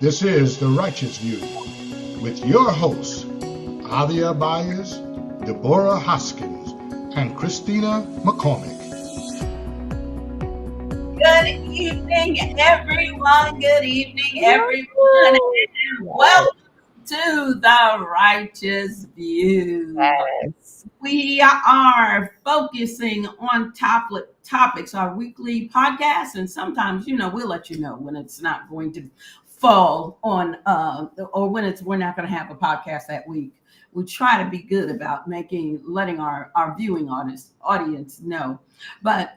This is The Righteous View with your hosts, Avia Byers, Deborah Hoskins, and Christina McCormick. Good evening, everyone. Good evening, everyone. And welcome to The Righteous View. Yes. We are focusing on topics, our weekly podcast, and sometimes, we'll let you know when it's not going to fall on, or when we're not going to have a podcast that week. We try to be good about letting our viewing audience know. But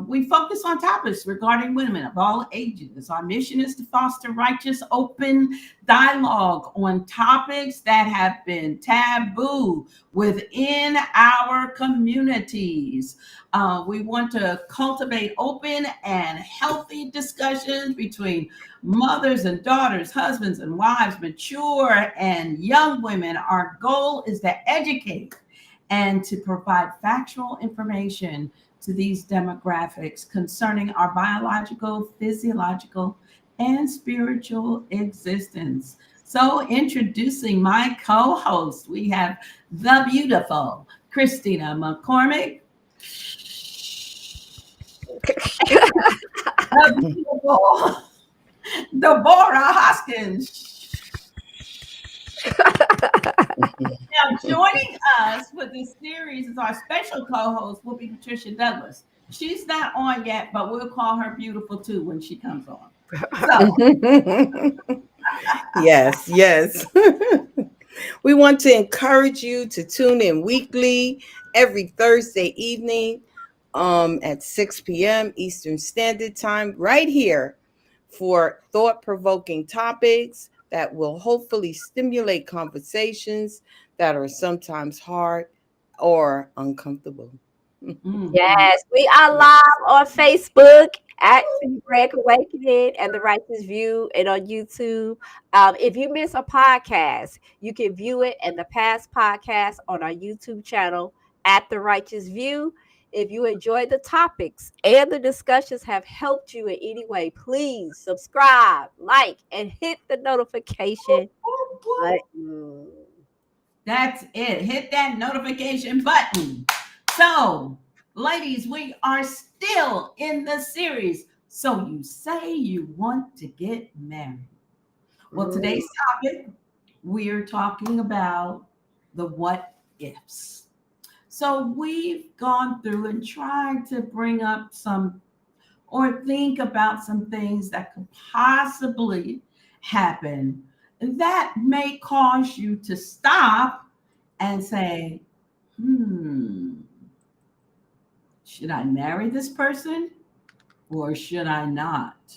we focus on topics regarding women of all ages. Our mission is to foster righteous, open dialogue on topics that have been taboo within our communities. We want to cultivate open and healthy discussions between mothers and daughters, husbands and wives, mature and young women. Our goal is to educate and to provide factual information to these demographics concerning our biological, physiological, and spiritual existence. So, introducing my co-host, we have the beautiful Christina McCormick, the beautiful Deborah Hoskins. Now, joining us for this series as our special co-host will be Patricia Douglas. She's not on yet, but we'll call her beautiful too when she comes on. So, Yes. We want to encourage you to tune in weekly, every Thursday evening at 6 p.m. Eastern Standard Time, right here for thought-provoking topics that will hopefully stimulate conversations that are sometimes hard or uncomfortable. Yes, we are live on Facebook at Break Awakening and The Righteous View, and on YouTube. If you miss a podcast, you can view it and the past podcast on our YouTube channel at The Righteous View. If you enjoyed the topics and the discussions have helped you in any way, please subscribe, like, and hit the notification button. That's it. Hit that notification button. So, ladies, we are still in the series. So you say you want to get married. Well, today's topic, we're talking about the what ifs. So we've gone through and tried to bring up some or think about some things that could possibly happen that may cause you to stop and say, should I marry this person or should I not?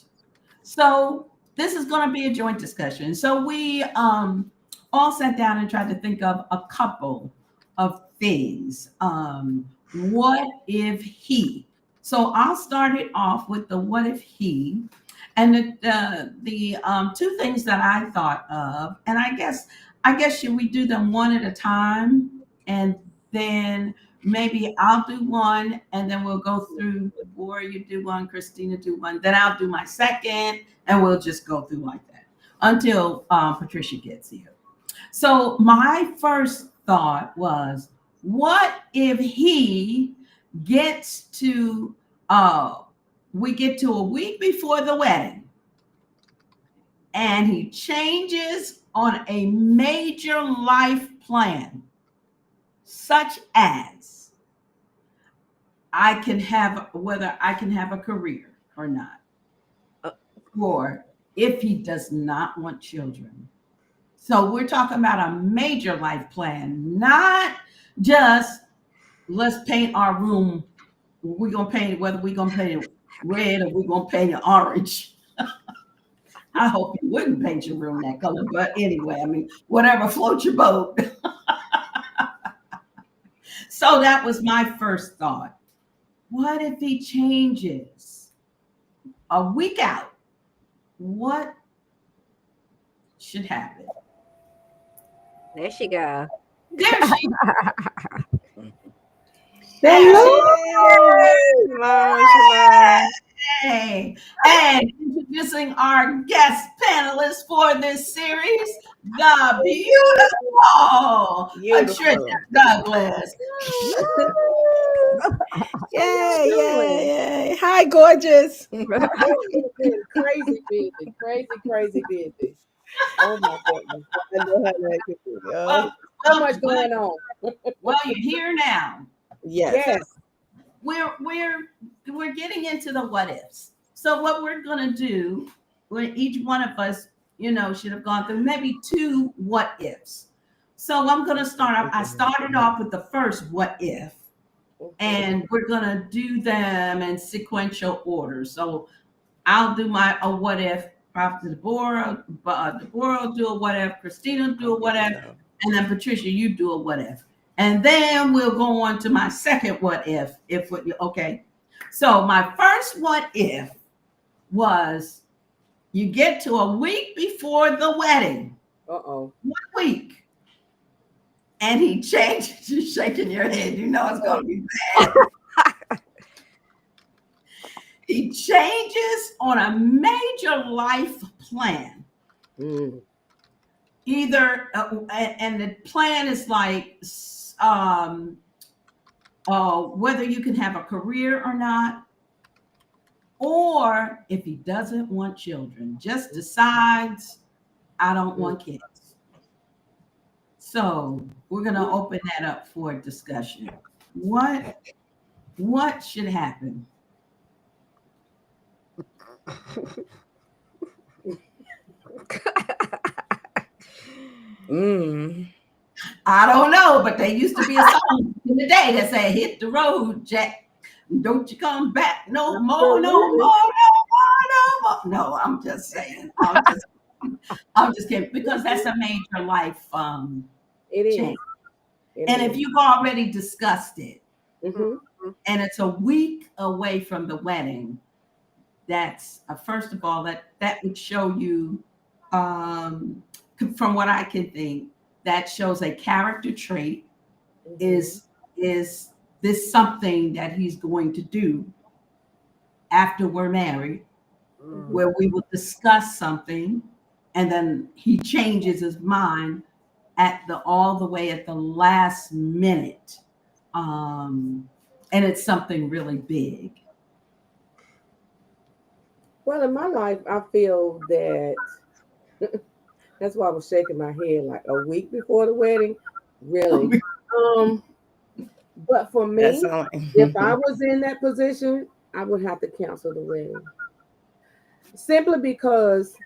So this is going to be a joint discussion. So we all sat down and tried to think of a couple of things. What if he? So I'll start it off with the what if he, and the two things that I thought of, and I guess should we do them one at a time, and then maybe I'll do one, and then we'll go through. Deborah, you do one, Christina do one, then I'll do my second, and we'll just go through like that until Patricia gets here. So my first thought was, what if he gets to we get to a week before the wedding and he changes on a major life plan, such as whether I can have a career or not, or if he does not want children. So we're talking about a major life plan, not just let's paint our room. We're gonna paint it, whether we're gonna paint it red or we're gonna paint it orange. I hope you wouldn't paint your room that color, but anyway, I mean, whatever floats your boat. So that was my first thought. What if he changes a week out? What should happen? There she go. There she Hello. Hey, and introducing our guest panelists for this series, the beautiful Patricia Beautiful. Douglas. Yay, doing? yay. Hi, gorgeous. Crazy busy, crazy busy. Oh my goodness. I know how that could be. Well, So much going on. well, you're here now. Yes. Yes. We're getting into the what ifs. So what we're gonna do, when each one of us, should have gone through maybe 2 what ifs. So I'm gonna start off. I started off with the first what if, and we're gonna do them in sequential order. So I'll do a what if. Prophet Deborah will do a what if. Christina will do a what if, and then Patricia, you do a what if. And then we'll go on to my second what if. Okay. So my first what if was you get to a week before the wedding. Uh-oh. 1 week. And he changes. You're shaking your head. You know it's going to be bad. He changes on a major life plan. Either, and the plan is like, whether you can have a career or not, or if he doesn't want children, just decides, I don't want kids. So we're going to open that up for discussion. What should happen? I don't know, but there used to be a song in the day that said, "Hit the road, Jack. Don't you come back no more, no more, no more, no more." No, I'm just saying. I'm just kidding, because that's a major life It change. is. And if you've already discussed it, Mm-hmm. and it's a week away from the wedding, that's first of all, that would show you, from what I can think, that shows a character trait. Is this something that he's going to do after we're married, where we will discuss something and then he changes his mind all the way at the last minute, and it's something really big. Well, in my life, I feel that that's why I was shaking my head like a week before the wedding. Really. But for me, if I was in that position, I would have to cancel the wedding. Simply because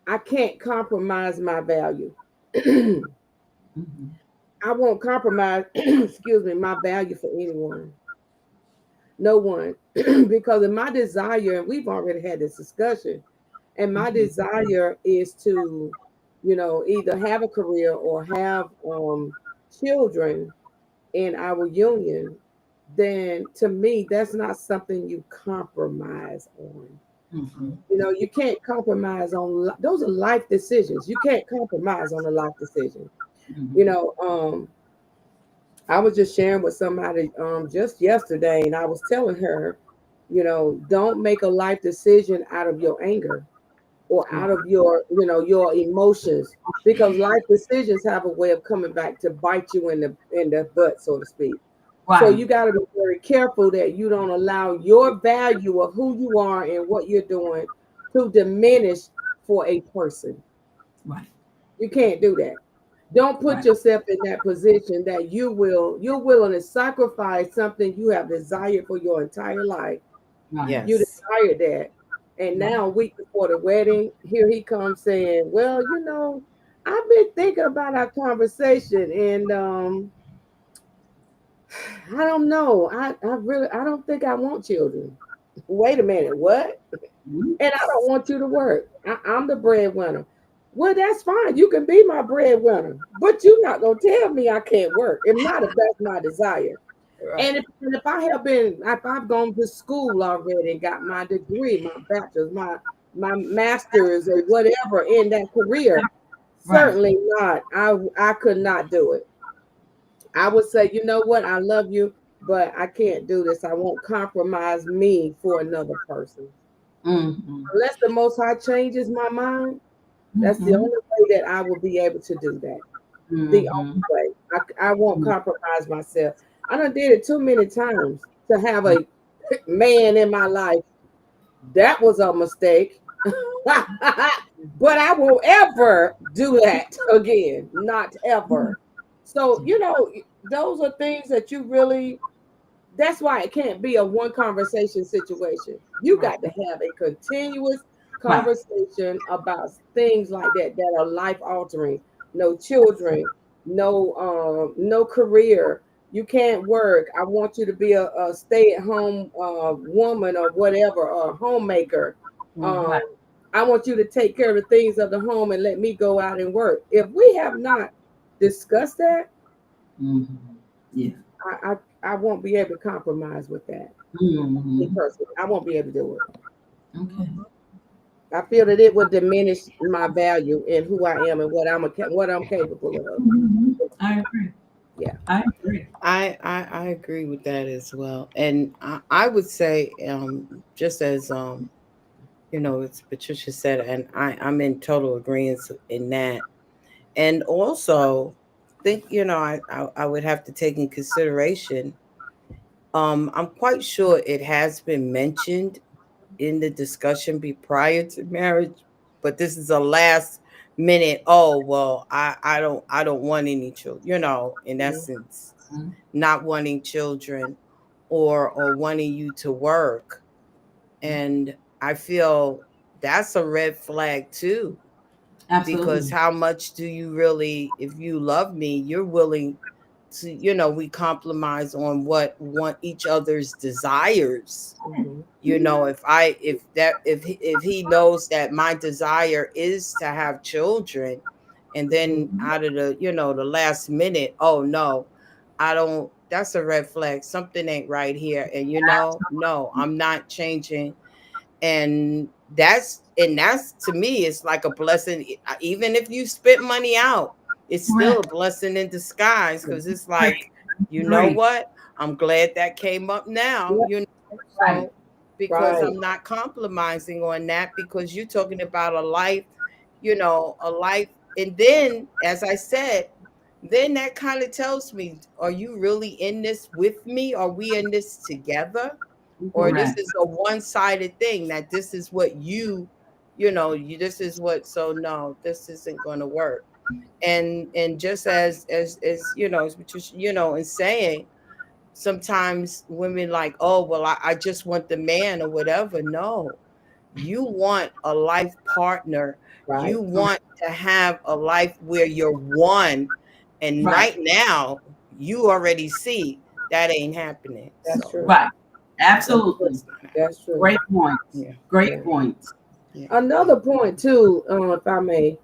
I can't compromise my value. I won't compromise, my value for anyone. No one. Because in my desire, and we've already had this discussion, and my desire is to, either have a career or have children in our union, then to me, that's not something you compromise on. You can't compromise on, those are life decisions. You can't compromise on a life decision. I was just sharing with somebody just yesterday, and I was telling her, don't make a life decision out of your anger or out of your emotions, because life decisions have a way of coming back to bite you in the butt, so to speak. Right. So you got to be very careful that you don't allow your value of who you are and what you're doing to diminish for a person. Right. You can't do that. Don't put yourself in that position that you're willing to sacrifice something you have desired for your entire life. Right. Yes. You desired that. And now, a week before the wedding, here he comes saying, well, I've been thinking about our conversation, and I don't know. I don't think I want children. Wait a minute, what? And I don't want you to work. I'm the breadwinner. Well, that's fine. You can be my breadwinner, but you're not gonna tell me I can't work. If not, if that's my desire. Right. And if I've gone to school already and got my degree, my bachelor's, my master's, or whatever in that career, certainly not. I could not do it. I would say, you know what? I love you, but I can't do this. I won't compromise me for another person. Mm-hmm. Unless the Most High changes my mind, that's the only way that I will be able to do that. The only way. I won't compromise myself. I done did it too many times to have a man in my life. That was a mistake. But I won't ever do that again. Not ever. So, those are things that you really, that's why it can't be a one conversation situation. You got to have a continuous Right. conversation about things like that are life altering. No children, no career. You can't work. I want you to be a stay at home woman or whatever, a homemaker. Um, Right. I want you to take care of the things of the home and let me go out and work. If we have not discussed that, Yeah. I won't be able to compromise with that. Me personally, I won't be able to do it. Okay. I feel that it would diminish my value in who I am and what I'm capable of. I agree. Yeah. I agree. I agree with that as well. And I would say, just as as Patricia said, and I'm in total agreement in that. And also think, I would have to take in consideration. I'm quite sure it has been mentioned in the discussion prior to marriage, but this is a last minute. Oh well, I don't want any children. In essence, not wanting children, or wanting you to work, and I feel that's a red flag too. Because Absolutely. how much do you really, if you love me, you're willing to, we compromise on what want each other's desires. If he knows that my desire is to have children, and then out of the last minute, oh no, I don't, that's a red flag. Something ain't right here. And no, I'm not changing. And that's to me, it's like a blessing. Even if you spit money out, it's still a blessing in disguise, because it's like, you know what, I'm glad that came up now. So because I'm not compromising on that, because you're talking about a life, a life. And then, as I said, then that kind of tells me, are you really in this with me? Are we in this together? Or this is a one-sided thing, that this is what this is what, so no, this isn't going to work. And just as Patricia, and saying, sometimes women like, oh well, I just want the man or whatever. No, you want a life partner. You want to have a life where you're one. And right now, you already see that ain't happening. That's true. Right. Absolutely. That's true. Great point. Yeah. Great points. Yeah. Another point too, if I may,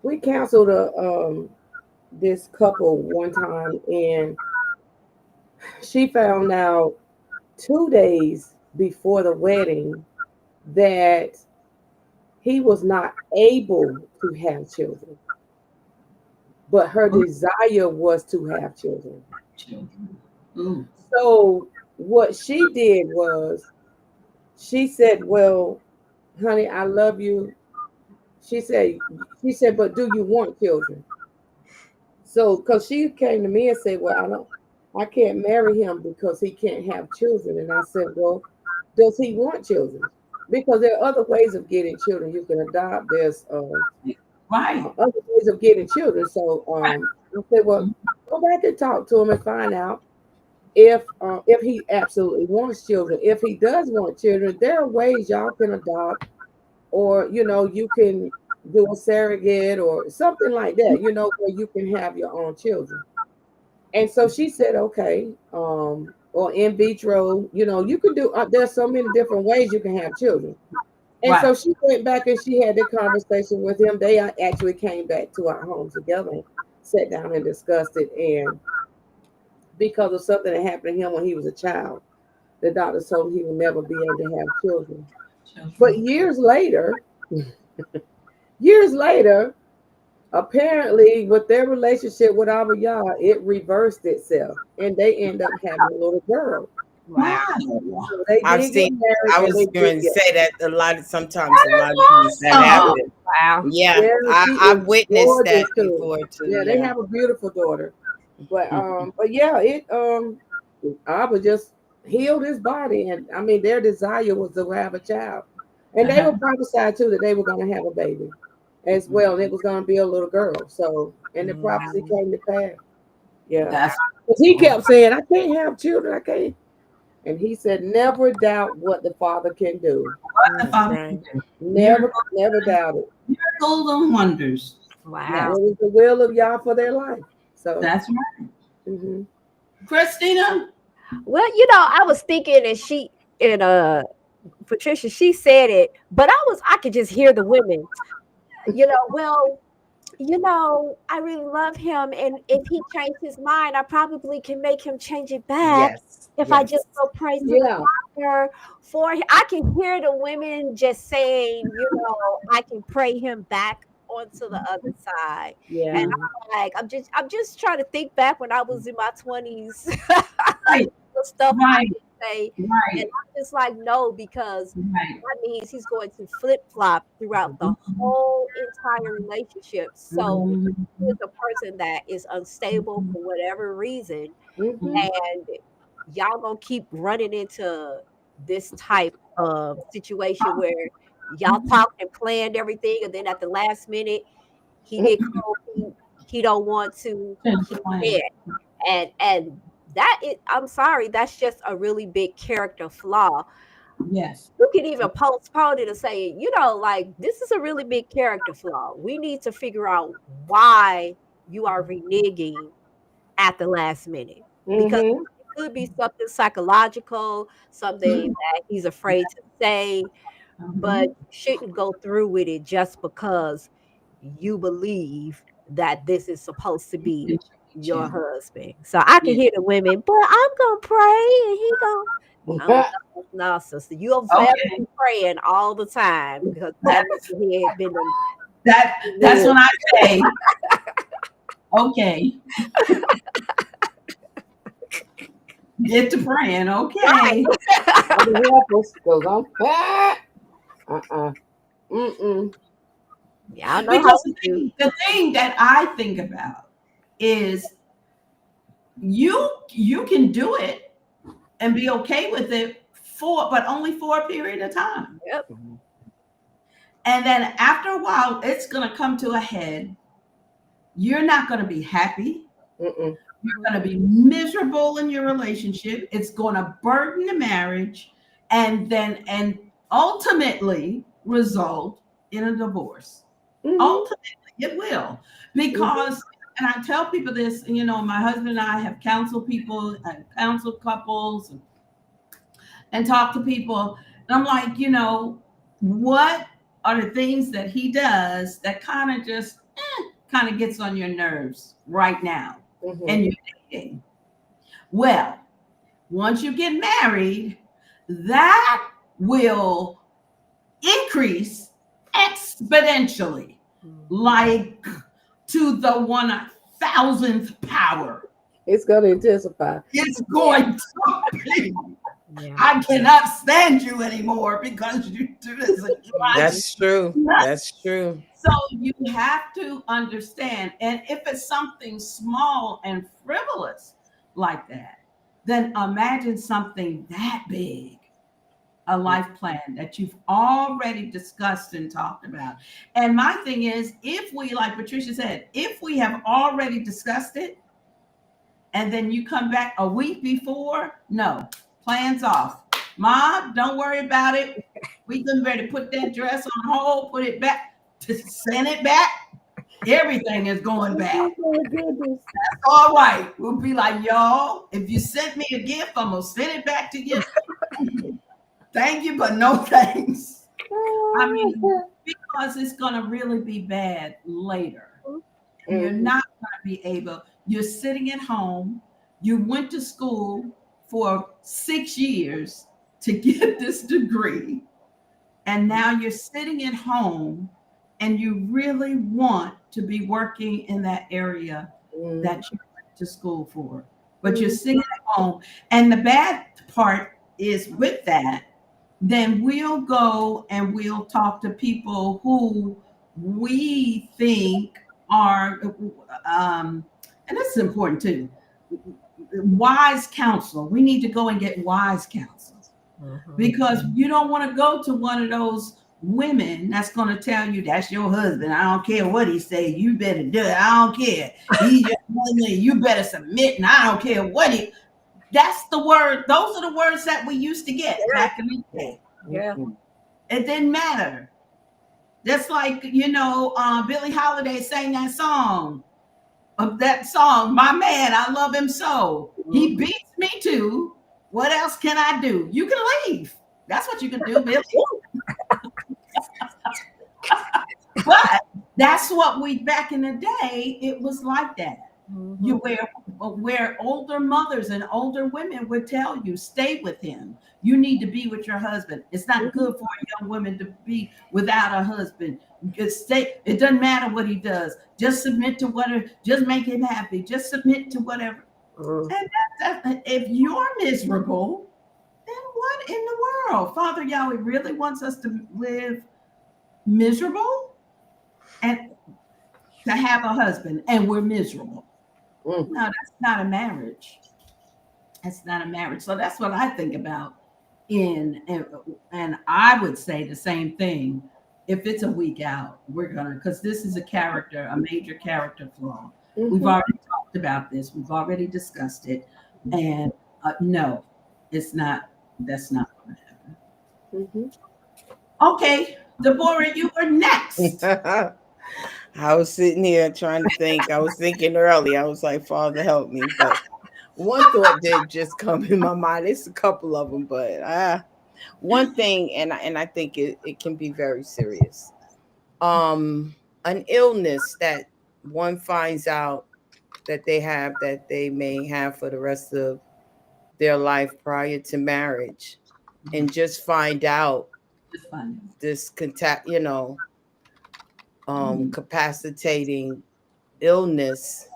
we counseled this couple one time, and she found out 2 days before the wedding that he was not able to have children, but her desire was to have children. So what she did was, she said, well, honey, I love you. She said, but do you want children? So, because she came to me and said, well, I can't marry him because he can't have children. And I said, well, does he want children? Because there are other ways of getting children. You can adopt. There's other ways of getting children. So I said, well, go back and talk to him and find out if he absolutely wants children. If he does want children, there are ways y'all can adopt, or you can do a surrogate or something like that, where you can have your own children. And so she said, okay, or in vitro, you can do, there's so many different ways you can have children. And so she went back and she had the conversation with him. They actually came back to our home together and sat down and discussed it. And because of something that happened to him when he was a child, the doctor told him he would never be able to have children. But years later, apparently with their relationship with Abba, it reversed itself, and they end up having a little girl. Wow. So they I've did get seen. married, I and was they going did to get. say that sometimes a lot of times that Awesome. happens. Wow. Yeah, Yeah, she I've is witnessed gorgeous that too. before too. Yeah, they Yeah. have a beautiful daughter. But yeah, Abba just healed his body, and I mean their desire was to have a child, and they were prophesied too that they were going to have a baby as well, and it was going to be a little girl. So, and the prophecy came to pass. Yeah, That's because he kept saying, "I can't have children, I can't," and he said, "Never doubt what the Father can do. what the That's Father right. can do. Never, never doubt it. Miracles and wonders. Wow. It was the will of Yah for their life." So, That's right. mhm. Christina? Well, I was thinking, and Patricia, she said it, but I could just hear the women. Well, I really love him, and if he changed his mind, I probably can make him change it back Yes. if I just go pray to the Yeah. Father for him. I can hear the women just saying, I can pray him back onto the other side. Yeah. And I'm just trying to think back when I was in my 20s. Right. The stuff I Right. would say. And Right. I'm just like, no, because Right. that means he's going to flip flop throughout the whole entire relationship. So Mhm. he's a person that is unstable for whatever reason, Mhm. and y'all gonna keep running into this type of situation where y'all talked and planned everything, and then at the last minute he get cold feet, he don't want to, Change he the plan. can't. And that is, I'm sorry, that's just a really big character flaw. Yes. You can even postpone it and say, like, this is a really big character flaw. We need to figure out why you are reneging at the last minute. Because Mhm. it could be something psychological, something that he's afraid to say, but Mhm. you shouldn't go through with it just because you believe that this is supposed to be your Yeah. husband. So I can Yeah. hear the women, but I'm gonna pray and he gonna. Oh no, sister, you'll forever Okay. be praying all the time because that he had been That's when I say, okay, get to praying. Okay. Help us, because I'm fat. Mm-mm. Y'all know how Because we do. the thing that I think about is you can do it and be okay with it but only for a period of time. Yep. And then after a while, it's gonna come to a head. You're not gonna be happy. Mm-mm. You're going to be miserable in your relationship. It's going to burden the marriage and ultimately result in a divorce. Mhm. Ultimately, it will. Because, and I tell people this, my husband and I have counseled people and counseled couples and talked to people. And I'm like, what are the things that he does that kind of just kind of gets on your nerves right now? Mhm. And you're dating. Well, once you get married, that will increase exponentially, like to the 1,000th power. It's going to intensify. It's going to be. Yeah. I cannot stand you anymore because you do this. That's true. That's true. So you have to understand, and if it's something small and frivolous like that, then imagine something that big, a life plan that you've already discussed and talked about. And my thing is, if we, like Patricia said, if we have already discussed it, and then you come back a week before, no, plans off. Mom, don't worry about it. We can ready to put that dress on hold, put it back, to send it back. Everything is going back. Oh, my goodness. That's all right. We'll be like, y'all, if you sent me a gift, I'm gonna send it back to you. Thank you, but no thanks. I mean, because it's gonna really be bad later. And you're not gonna be able, you're sitting at home, you went to school for 6 years to get this degree, and now you're sitting at home and you really want to be working in that area Mm. that you went to school for, but you're sitting at home. And the bad part is with that, then we'll go and we'll talk to people who we think are, and this is important too, wise counsel. We need to go and get wise counsel, because you don't want to go to one of those women that's going to tell you that's your husband. I don't care what he say. You better do it. I don't care. He just you better submit, and I don't care what he. That's the word. Those are the words that we used to get back in the day. Yeah. It didn't matter. Just like, Billie Holiday sang that song. My man, I love him so. He beats me too. What else can I do? You can leave. That's what you can do, Billie. But that's what back in the day, it was like that. You where older mothers and older women would tell you, stay with him. You need to be with your husband. It's not good for a young woman to be without a husband. It doesn't matter what he does. Just submit to whatever. Just make him happy. Just submit to whatever. And if you're miserable, then what in the world? Father Yahweh really wants us to live miserable and to have a husband, and we're miserable. No, that's not a marriage. That's not a marriage. So that's what I think about and I would say the same thing. If it's a week out, because this is a major character flaw. We've already talked about this. We've already discussed it. And no, it's not. That's not going to happen. Okay, Deborah, you were next. I was sitting here trying to think. I was thinking earlier. I was like, Father, help me. But one thought did just come in my mind. It's a couple of them, but one thing, and I think it can be very serious. An illness that one finds out that they may have for the rest of their life prior to marriage, and just find out this capacitating illness,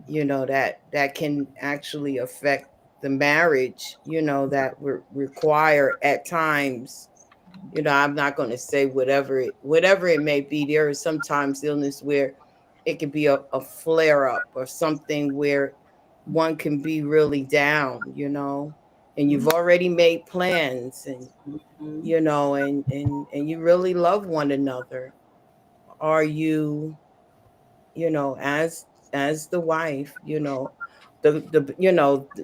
that can actually affect the marriage, that require at times, I'm not going to say whatever it may be. There is sometimes illness where it could be a flare up or something where one can be really down, and you've already made plans and, and you really love one another. Are you, as the wife, the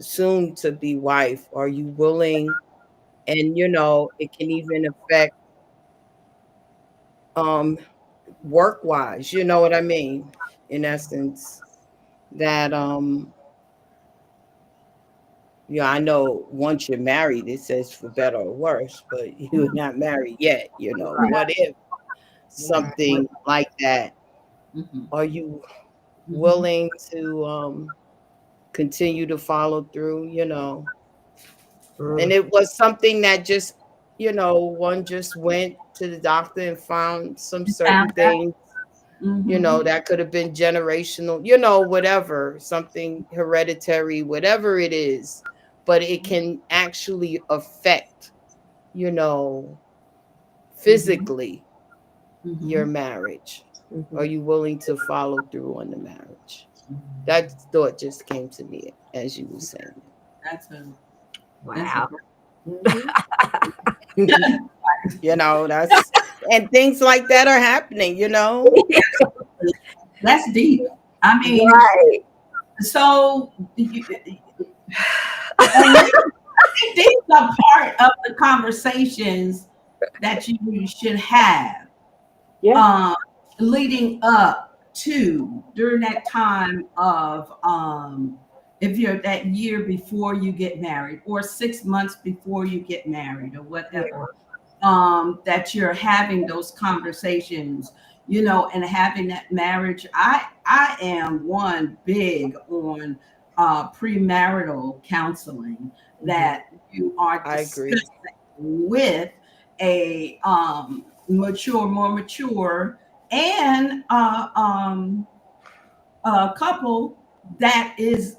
soon to be wife, are you willing? And it can even affect work wise, you know what I mean? In essence, that I know once you're married, it says for better or worse, but you're not married yet, what if something like that? Are you willing to continue to follow through, And it was something that just, one just went to the doctor and found some certain things, that could have been generational, whatever, something hereditary, whatever it is, but it can actually affect, physically your marriage. Are you willing to follow through on the marriage? That thought just came to me as you were saying. Wow. That's and things like that are happening, That's deep. I mean, right. So these are part of the conversations that you should have. Yeah. Leading up to during that time of if you're that year before you get married or 6 months before you get married or whatever, that you're having those conversations, and having that marriage. I am one big on premarital counseling that you are discussing with a more mature and a couple that is,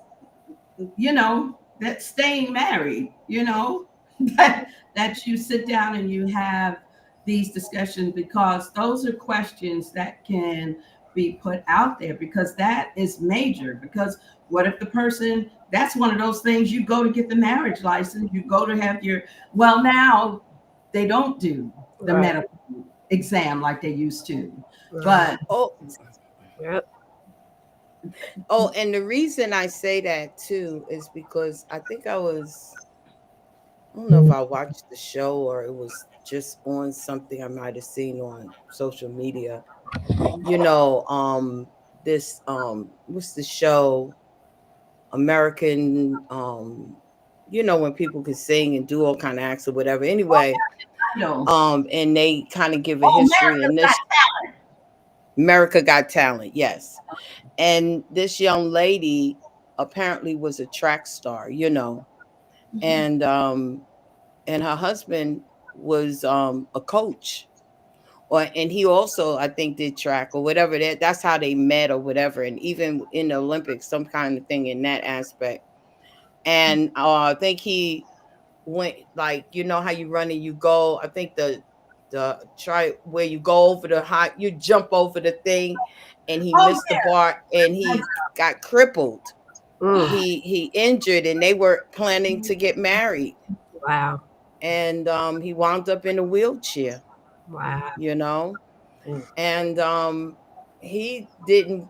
that's staying married, that you sit down and you have these discussions, because those are questions that can be put out there, because that is major. Because what if the person, that's one of those things, you go to get the marriage license, you go to have well, now they don't do the medical exam like they used to. But Yep. Oh, and the reason I say that too is because I think I don't know if I watched the show or it was just on something I might have seen on social media. This what's the show? American, when people can sing and do all kind of acts or whatever. Anyway, and they kind of give a history in this. America Got Talent, yes. And this young lady apparently was a track star, and her husband was a coach, and he also, I think, did track or whatever. That's how they met or whatever, and even in the Olympics, some kind of thing in that aspect. And I think he went, like, how you run and you go. I think the try where you go over the high, you jump over the thing, and he missed the bar and he got crippled. He injured, and they were planning to get married. Wow. And he wound up in a wheelchair. Wow. And he didn't,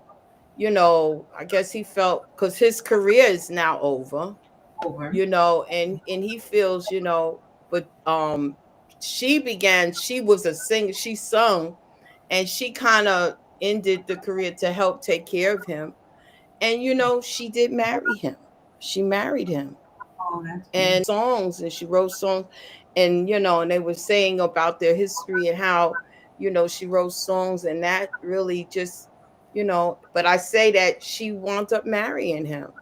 I guess he felt, because his career is now over. And he feels, but she was a singer, she sung, and she kind of ended the career to help take care of him. And she did marry him. She married him. And songs, and she wrote songs, and and they were saying about their history and how she wrote songs, and that really just but I say that she wound up marrying him,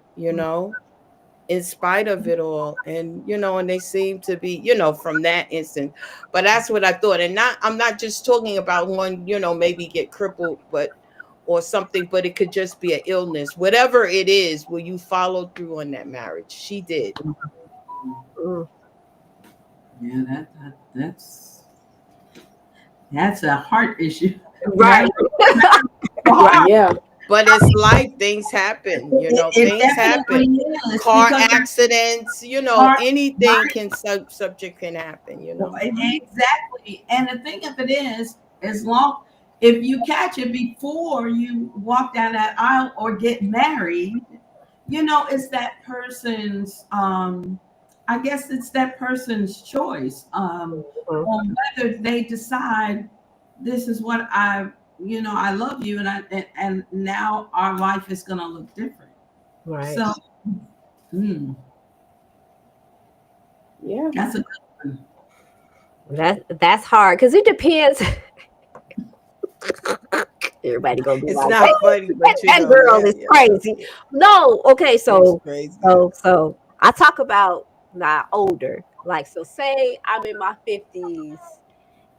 in spite of it all. And and they seem to be from that instant. But that's what I thought. And I'm not just talking about one maybe get crippled or something, but it could just be an illness, whatever it is. Will you follow through on that marriage? She did. Yeah, that's a heart issue, right? Yeah. But it's life. Things happen, things happen. Car accidents, anything subject can happen, Exactly. And the thing of it is, if you catch it before you walk down that aisle or get married, it's that person's, I guess it's that person's choice, on whether they decide this is what I love you, and now our life is going to look different. Right. So, yeah, that's a good one. That's hard, because it depends. Everybody gonna be it's like, not funny, but that girl is crazy. No, okay, so I talk about my older, like, so say I'm in my 50s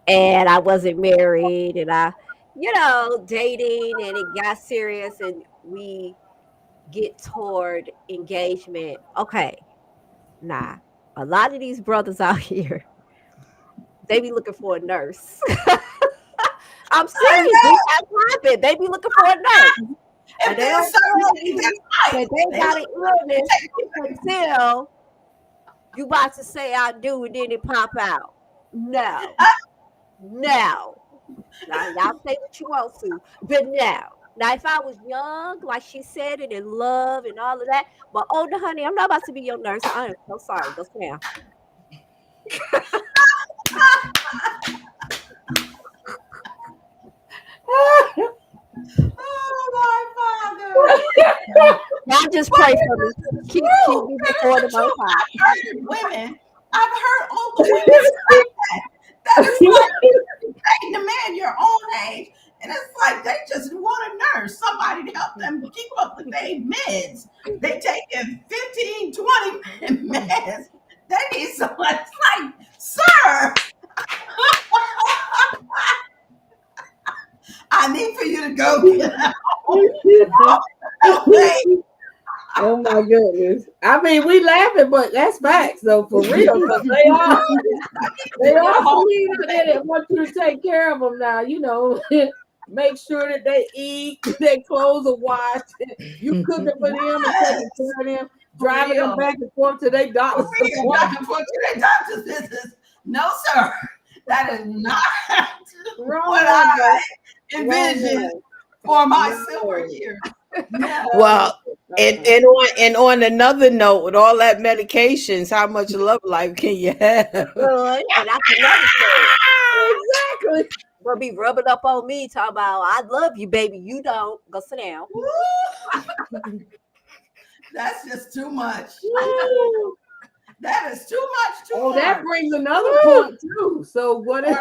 and I wasn't married, and I dating, and it got serious, and we get toward engagement. Okay, nah, a lot of these brothers out here, they be looking for a nurse. I'm serious. This has happened. They be looking for a nurse. And they don't that they got an illness until you about to say I do, and then it pop out. No. Now y'all say what you want to, but now if I was young, like she said, and in love and all of that, but older, honey, I'm not about to be your nurse. I am so sorry. Go sit down. Oh my Father! Y'all just pray for me. Keep me before the Most High. Women, I've heard all the women say that. That is like dating the man your own age, and it's like they just want a nurse, somebody to help them keep up with their meds. They taking 15, 20 meds. They need someone. It's like, sir. I need for you to go get out. Okay. Oh my goodness. I mean, we laughing, but that's facts though, for real. Because they are Selena that want you to take care of them now, you know. Make sure that they eat, their clothes are washed, you cooking for them and taking care of them, driving them back and forth to their doctor's visits. No, sir. That is not Wrong what I envisioned for my silver years. No. Well, and on another note, with all that medications, how much love life can you have? Good. And that's another thing. Exactly. Gonna be rubbing up on me, talking about I love you, baby. You don't. Go sit down. That's just too much. That is too much. Too much. That brings another point too. So what if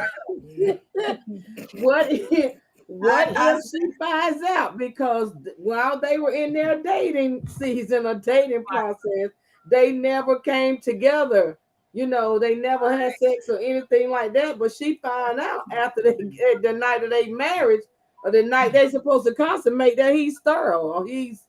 she finds out? Because while they were in their dating season or dating process, they never came together. You know, they never had sex or anything like that. But she found out after the night of their marriage or the night they're supposed to consummate that he's sterile or he's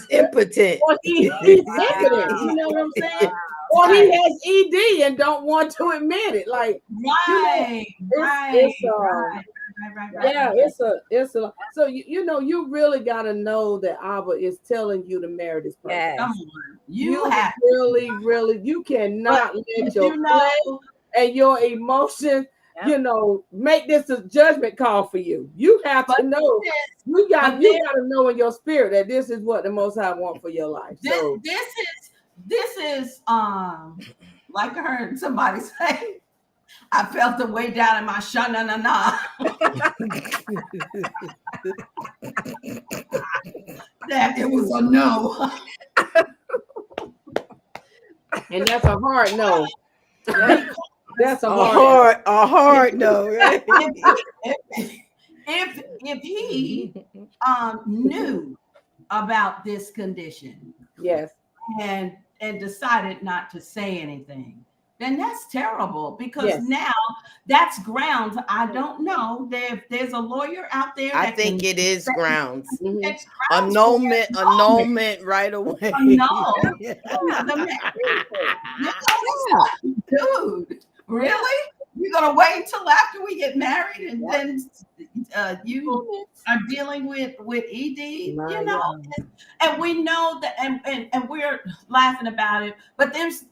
impotent. Or he's impotent. You know what I'm saying? Or he has ED and don't want to admit it. Like, right. It's a. So you know, you really got to know that Abba is telling you to marry this person. Yes. Come on. You have really, you cannot let your flesh and your emotions, you know, make this a judgment call for you. You have to know. You got to know in your spirit that this is what the Most High wants for your life. So this is like I heard somebody say. I felt the way down in my sha-na-na-na. That it was a no. And that's a hard no. That's a hard no. Right? If he knew about this condition, yes, and decided not to say anything, then that's terrible because now that's grounds. I don't know if there's a lawyer out there. I think it is grounds. Annulment right away. Dude, really? You're gonna wait until after we get married and then you are dealing with ED, you know, and we know that, and we're laughing about it, but there's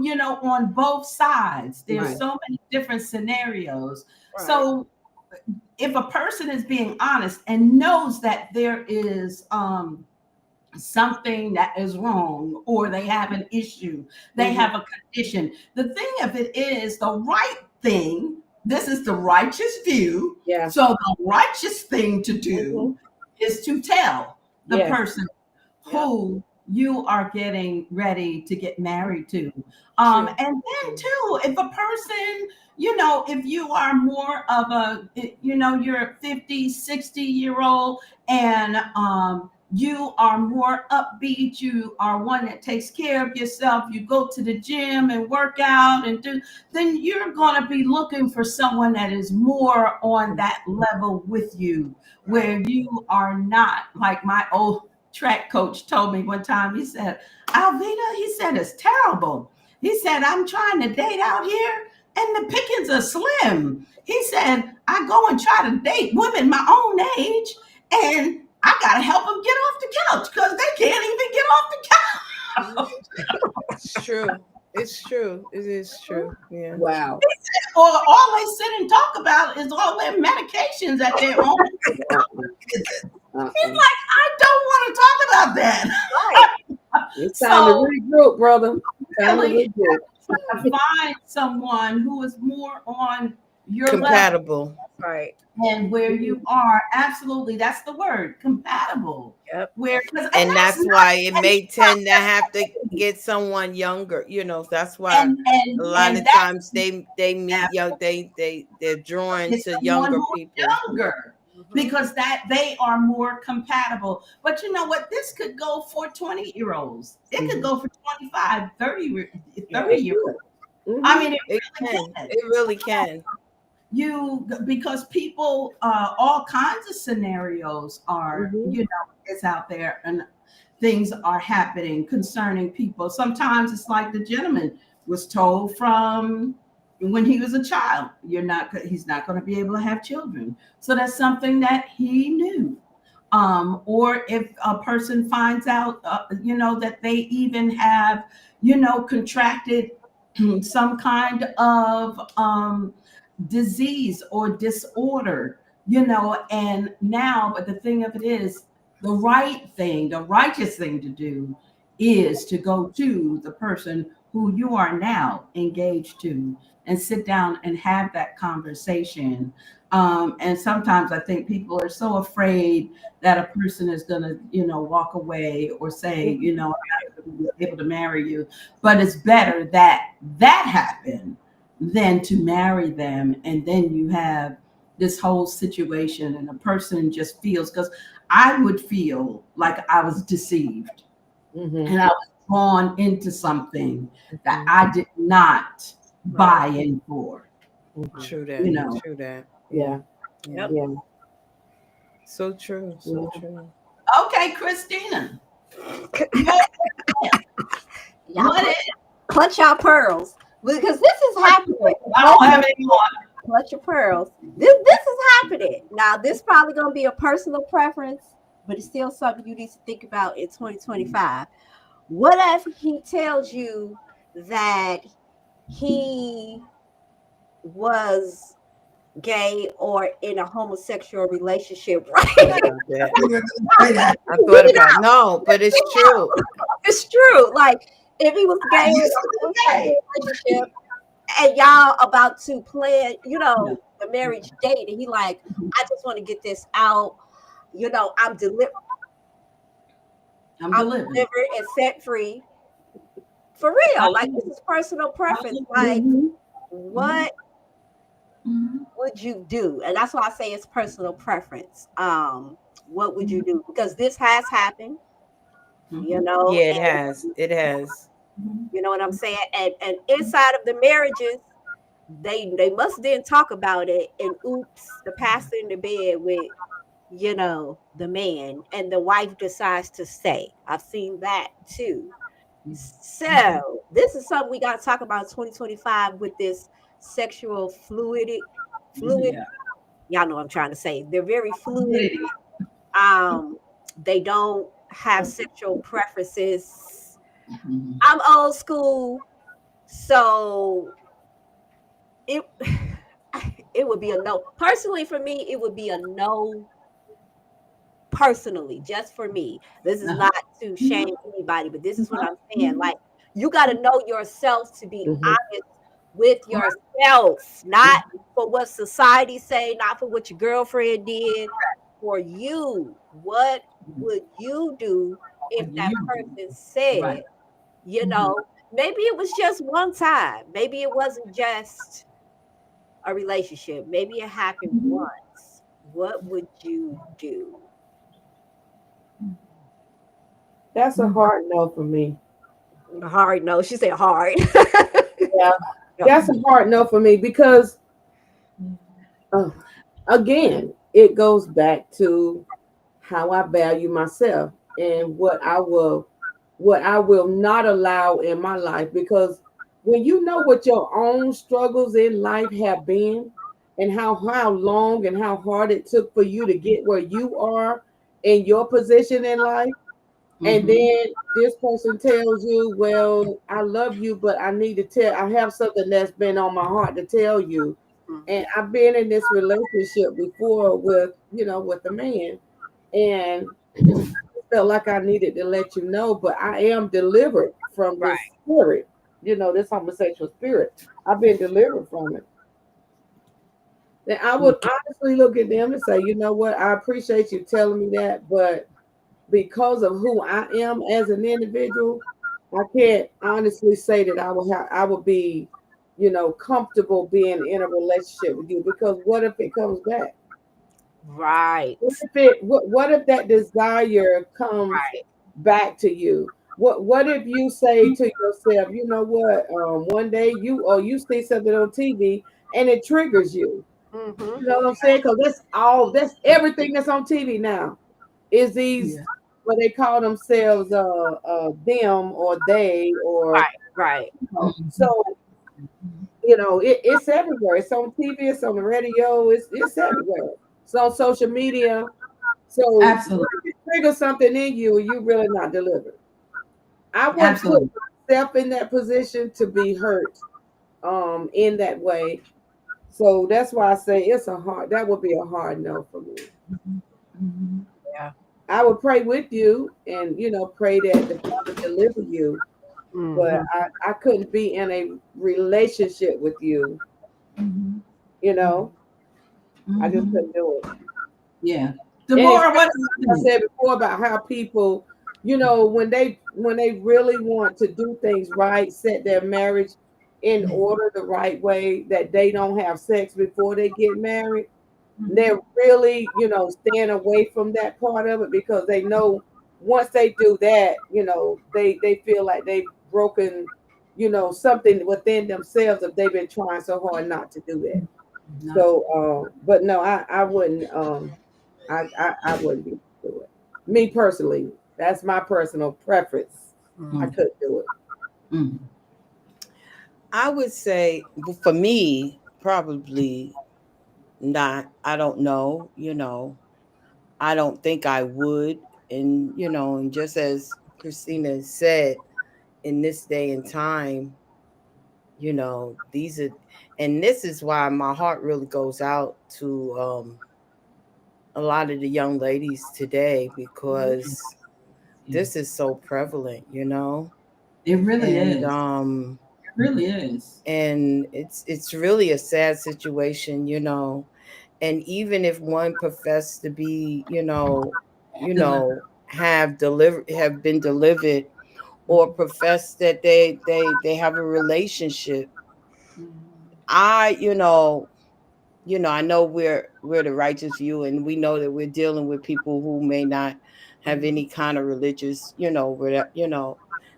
you know, on both sides, there's so many different scenarios. Right. So if a person is being honest and knows that there is something that is wrong, or they have an issue, they have a condition, the thing of it is the right thing. This is the righteous view. Yeah. So the righteous thing to do is to tell the person who you are getting ready to get married to. And then too, if a person, you know, if you are more of a, you know, you're a 50, 60-year-old and you are more upbeat, you are one that takes care of yourself, you go to the gym and work out and do, then you're going to be looking for someone that is more on that level with you, where you are not, like my old track coach told me one time. He said, Alvita, he said, it's terrible. He said, I'm trying to date out here and the pickings are slim. He said, I go and try to date women my own age and I got to help them get off the couch because they can't even get off the couch. It's true. It's true. It is true. Yeah. Wow. He said, or all they sit and talk about is all their medications that they're on. He's like, I don't want to talk about that. Right. It's time to regroup, brother. Really, find someone who is more on your compatible level. Right. And where you are, absolutely, that's the word, compatible. Yep. And that's why it may tend to have to get someone younger, you know. That's why a lot of times they meet young, they're drawn to younger people. Because that they are more compatible. But you know what? This could go for 20-year-olds. It could go for 25, 30-year-olds. I mean, it really can. because people, all kinds of scenarios are, Mhm. it's out there, and things are happening concerning people. Sometimes it's like the gentleman was told from when he was a child, he's not going to be able to have children. So that's something that he knew. Or if a person finds out, that they even have, contracted some kind of disease or disorder, and now, but the thing of it is, the righteous thing to do is to go to the person who you are now engaged to and sit down and have that conversation. And sometimes I think people are so afraid that a person is going to, walk away or say, I'm not going to be able to marry you. But it's better that that happened than to marry them. And then you have this whole situation, and a person just feels, because I would feel like I was deceived Mhm. and I was drawn into something that Mhm. I did not buy in for, True that. you know. True that. Yeah. Yeah. Yeah. So true. So Yeah. true. Okay, Christina. Y'all What is, clutch your pearls because this is happening. I don't have any more. Clutch your pearls. This is happening. Now, this probably gonna be a personal preference, but it's still something you need to think about in 2025. What if he tells you that he was gay or in a homosexual relationship, right? I thought about no, but it's true. It's true. Like if he was gay in a homosexual relationship and y'all about to plan, the marriage date, and he like, I just want to get this out. I'm I'm I'm delivering. delivered and set free. For real. Like this is personal preference. Like what would you do? And that's why I say it's personal preference. What would you do? Because this has happened, Yeah, it has. It has. you know what I'm saying? And inside of the marriages, they must then talk about it, and oops, the pastor in the bed with the man, and the wife decides to stay. I've seen that too. So this is something we got to talk about in 2025 with this sexual fluid. Yeah. Y'all know what I'm trying to say. They're very fluid. They don't have sexual preferences. I'm old school, so it it would be a no. Personally, for me, it would be a no. Personally, just for me, this is not to shame anybody, but this is what I'm saying. Like, you got to know yourself to be honest with yourself, not for what society say, not for what your girlfriend did. For you, what would you do if that person said, Right. maybe it was just one time, maybe it wasn't just a relationship, maybe it happened once. What would you do? That's a hard no for me. Hard no. She said hard. Yeah. That's a hard no for me because again, it goes back to how I value myself and what I will not allow in my life. Because when you know what your own struggles in life have been and how long and how hard it took for you to get where you are in your position in life, and then this person tells you, well, I love you, but I have something that's been on my heart to tell you. And I've been in this relationship before with a man, and felt like I needed to let you know, but I am delivered from this spirit, this homosexual spirit. I've been delivered from it. Then I would honestly look at them and say, you know what, I appreciate you telling me that, but because of who I am as an individual, I can't honestly say that I would be, comfortable being in a relationship with you, because what if it comes back? Right. What if that desire comes back to you? What if you say to yourself, you know what, one day you see something on TV and it triggers you, Mhm. You know what I'm saying? Because that's everything that's on TV now. Is these Yeah. what they call themselves them or they or Right. Right. so it's everywhere. It's on TV, it's on the radio, it's everywhere. It's on social media. So Absolutely. if it triggers something in you, you really not delivered. I wouldn't put Absolutely. myself in that position to be hurt in that way. So that's why I say that would be a hard no for me. Mhm. Yeah. I would pray with you and pray that the Father deliver you, but Mhm. I couldn't be in a relationship with you, Mhm. you know. I just Mhm. couldn't do it. Yeah. And Deborah, what especially do like I you think? said before about how people, when they really want to do things right, set their marriage in order the right way, that they don't have sex before they get married. They're really, staying away from that part of it because they know once they do that, they feel like they've broken, something within themselves if they've been trying so hard not to do that. Not. So, but no, I wouldn't. I wouldn't be able to do it. Me personally, that's my personal preference. I Mm. couldn't do it. Mm. I would say for me, probably not. I don't know. I don't think I would. And just as Christina said, in this day and time, these are, and this is why my heart really goes out to a lot of the young ladies today, because Yeah. this is so prevalent. It really And is. It really is. it's really a sad situation. And even if one professed to be, Delivered. have been delivered, or profess that they have a relationship, I I know we're the righteous view, and we know that we're dealing with people who may not have any kind of religious,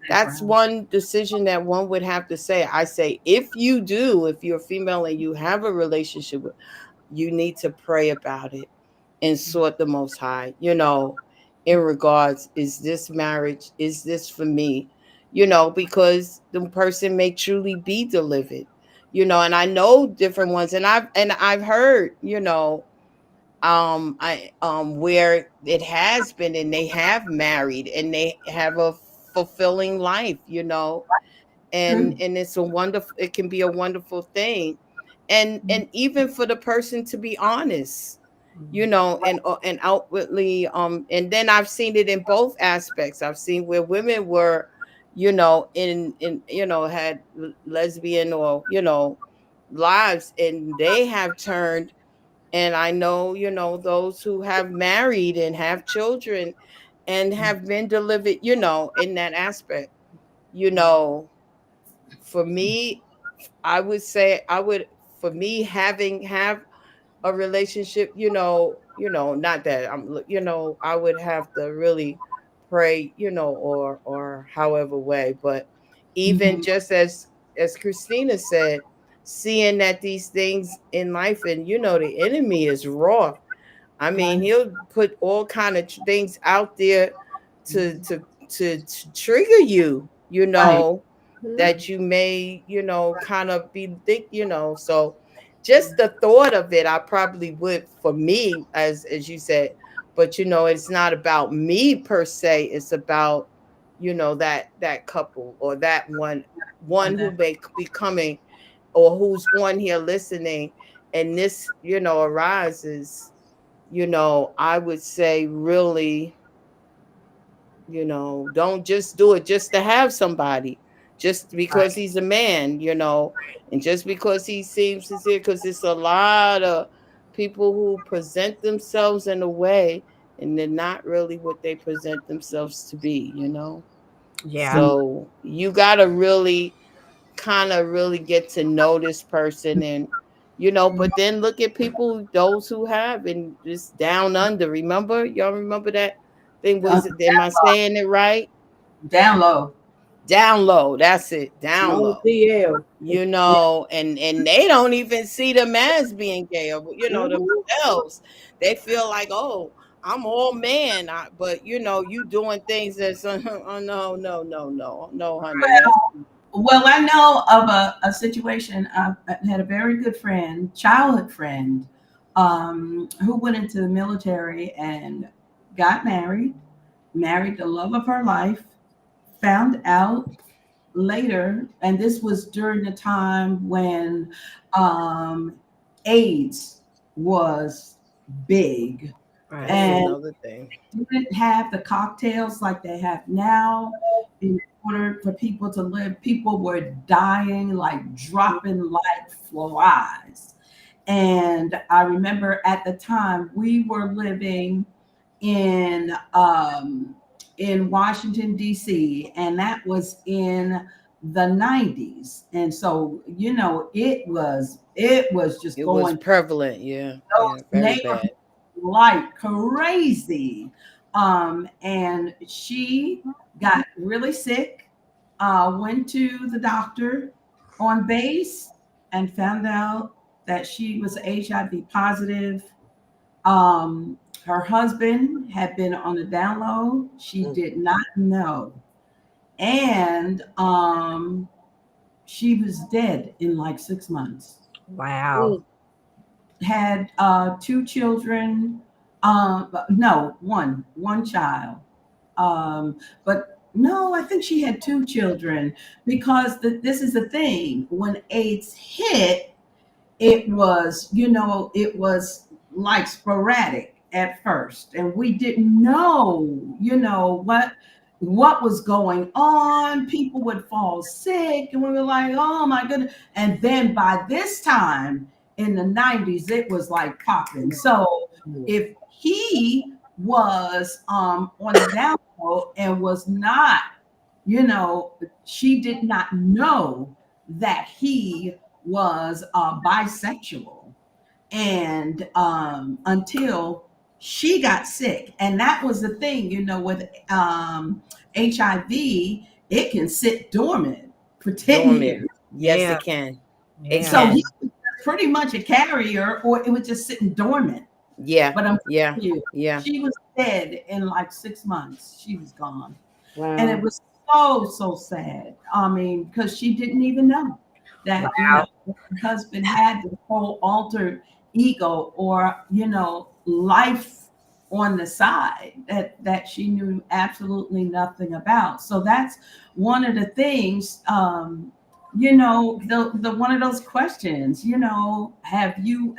that's Background. one decision that one would have to say. I say, if you're female and you have a relationship, you need to pray about it and sort the Most High, in regards, is this marriage, is this for me? Because the person may truly be delivered, and I know different ones, and I've heard, where it has been, and they have married and they have a fulfilling life, True. and it can be a wonderful thing. And even for the person to be honest, and outwardly, and then I've seen it in both aspects. I've seen where women were, in had lesbian, or lives, and they have turned. And I know, those who have married and have children and have been delivered, in that aspect. you know for me, I would say, for me, having have a relationship, not that I would have to really pray, or however way. But even Mhm. just as Christina said, seeing that these things in life, and the enemy is raw. I mean, Right. he'll put all kind of things out there to to to trigger you, Right. Mhm. that you may, kind of be think, so just the thought of it, I probably would, for me, as you said. But it's not about me per se, it's about, that couple, or that one who That. may be coming, or who's on here listening, and this, arises. I would say, really, don't just do it just to have somebody, just because Right. he's a man, and just because he seems sincere, because it's a lot of people who present themselves in a way, and they're not really what they present themselves to be. Yeah. Mm. So you got to really kind of really get to know this person, and but then look at people, those who have, and just down under. Y'all remember that thing? Uh, Was it, am I saying it right? down low. Down low. That's it. Down On low. DL. You know, and they don't even see them as being gay, or themselves. They feel like, oh, I'm all man, but you doing things that's oh no, honey. That's Well, I know of a situation. I had a very good friend, childhood friend, who went into the military and got married the love of her life, found out later, and this was during the time when um, AIDS was big, Right. that's and another thing. didn't have the cocktails like they have now. In order for people to live, people were dying like dropping like flies. And I remember at the time we were living in um, in Washington D.C., and that was in the 90s. And so it was just It was going prevalent, yeah, very neighborhood bad. like crazy. And she got really sick, went to the doctor on base and found out that she was HIV positive. Her husband had been on the down low. She did not know. And she was dead in like 6 months. Wow. Had two children. No, one child. But no, I think she had two children because this is the thing. When AIDS hit, it was like sporadic at first, and we didn't know, what was going on. People would fall sick, and we were like, oh my goodness. And then by this time in the 90s, it was like popping. So if he was on the down low and was not, she did not know that he was bisexual, and until she got sick. And that was the thing, with HIV, it can sit dormant for 10 years. Yes, Yeah. it can. Yeah. So he was pretty much a carrier, or it was just sitting dormant. Yeah, But I'm yeah, telling you, yeah. she was dead in like 6 months. She was gone. Wow. And it was so sad. I mean, because she didn't even know that, her husband had this whole altered ego, or, life on the side that she knew absolutely nothing about. So that's one of the things, the one of those questions, have you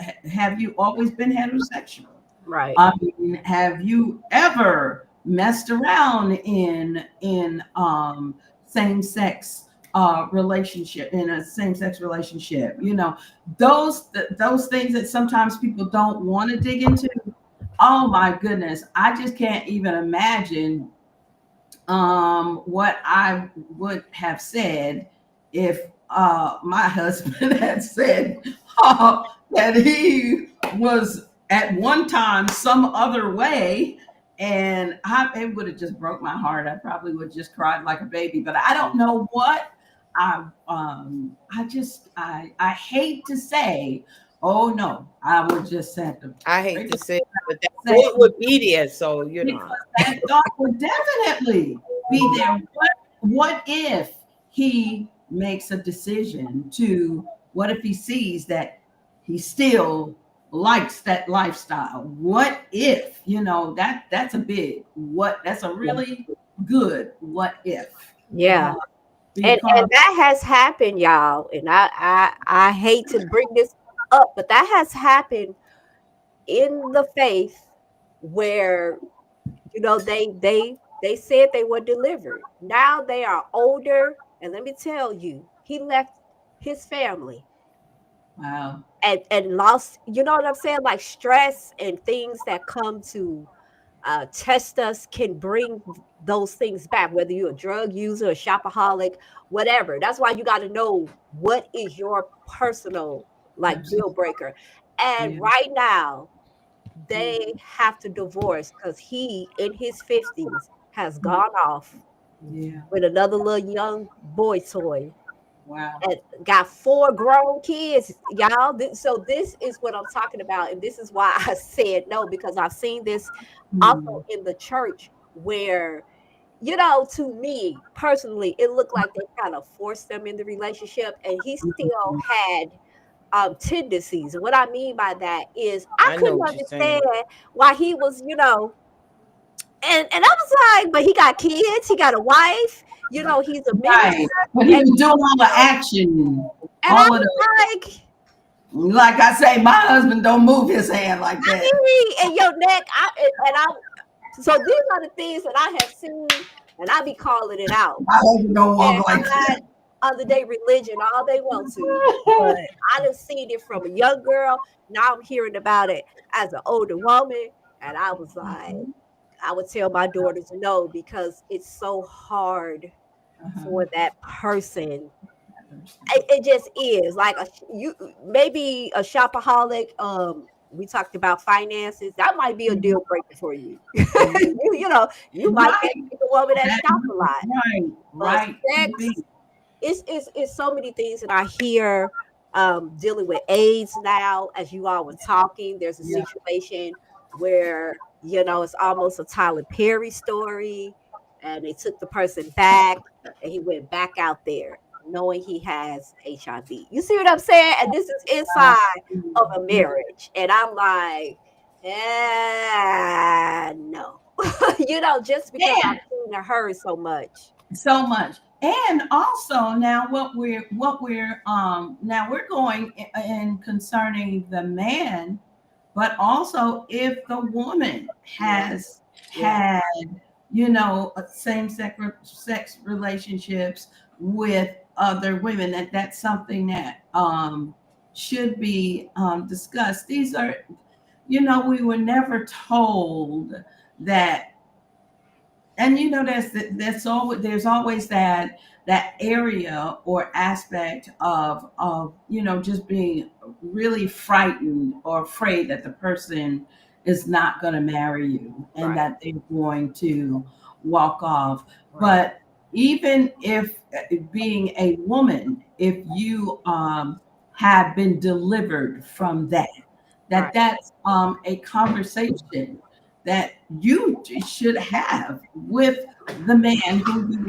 always been heterosexual? Right. I mean, have you ever messed around in same sex relationship, in a same sex relationship? Those things that sometimes people don't want to dig into. Oh my goodness, I just can't even imagine what I would have said if my husband had said that he was at one time some other way, and it would have just broke my heart. I probably would have just cried like a baby. But I don't know what I hate to say. Oh no, I would just have to. I hate to say it, but that thought would be there. So Because that thought would definitely be there. What if he makes a decision to? What if he sees that he still likes that lifestyle? What if, that's a big what? That's a really good what if. Yeah. And Because that has happened, y'all. And I hate to bring this up, but that has happened in the faith where they said they were delivered. Now they are older, and let me tell you, he left his family wow. and lost, you know what I'm saying? Like stress and things that come to test us can bring those things back, whether you're a drug user, a shopaholic, whatever. That's why you got to know what is your personal like deal breaker. And Yeah. right now, they have to divorce because he in his 50s has gone off Yeah. with another little young boy toy. Wow. And got 4 grown kids, y'all. So this is what I'm talking about, and this is why I said no, because I've seen this Hmm. also in the church where, to me personally, it looked like they kind of forced them in the relationship, and he still had tendencies. And what I mean by that is I I know couldn't what you're understand saying. why he was, and I was like, but he got kids, he got a wife, he's a minister, Right. But he and was doing all the action, and I all of was the, like, like I say, my husband don't move his hand like that. and your neck, so these are the things that I have seen, and I be calling it out. My husband don't And walk like I that. other day religion all they want to, but I done seen it from a young girl. Now I'm hearing about it as an older woman, and I was like, I would tell my daughters no, because it's so hard for that person. It just is like you maybe a shopaholic. We talked about finances. That might be a deal breaker for you. You might Right. can't pick a woman that That, shop a lot. right. But Right. sex, it's so many things that I hear dealing with AIDS now. As you all were talking, there's a Yeah. situation where it's almost a Tyler Perry story, and they took the person back, and he went back out there knowing he has HIV. You see what I'm saying? And this is inside of a marriage, and I'm like, no. Just because I've And seen and heard so much. so much. And also now now we're going in concerning the man, but also if the woman Yeah. has Yeah. had same sex relationships with other women, that's something that should be discussed. These are, we were never told that. And there's always that area or aspect of just being really frightened or afraid that the person is not going to marry you and Right. that they're going to walk off. Right. But even if being a woman, if you have been delivered from Right. that's a conversation that you should have with the man who you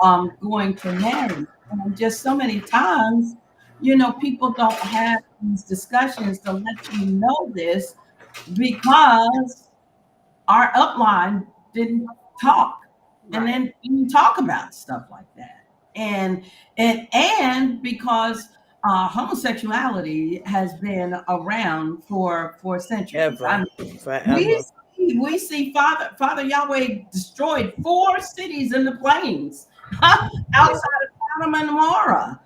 are going to marry. And just so many times, people don't have these discussions to let you know this because our upline didn't talk and Right. then didn't talk about stuff like that. And because homosexuality has been around for centuries. I Ever. mean, Forever. we see Father Yahweh destroyed 4 cities in the plains outside Yeah. of Sodom and Gomorrah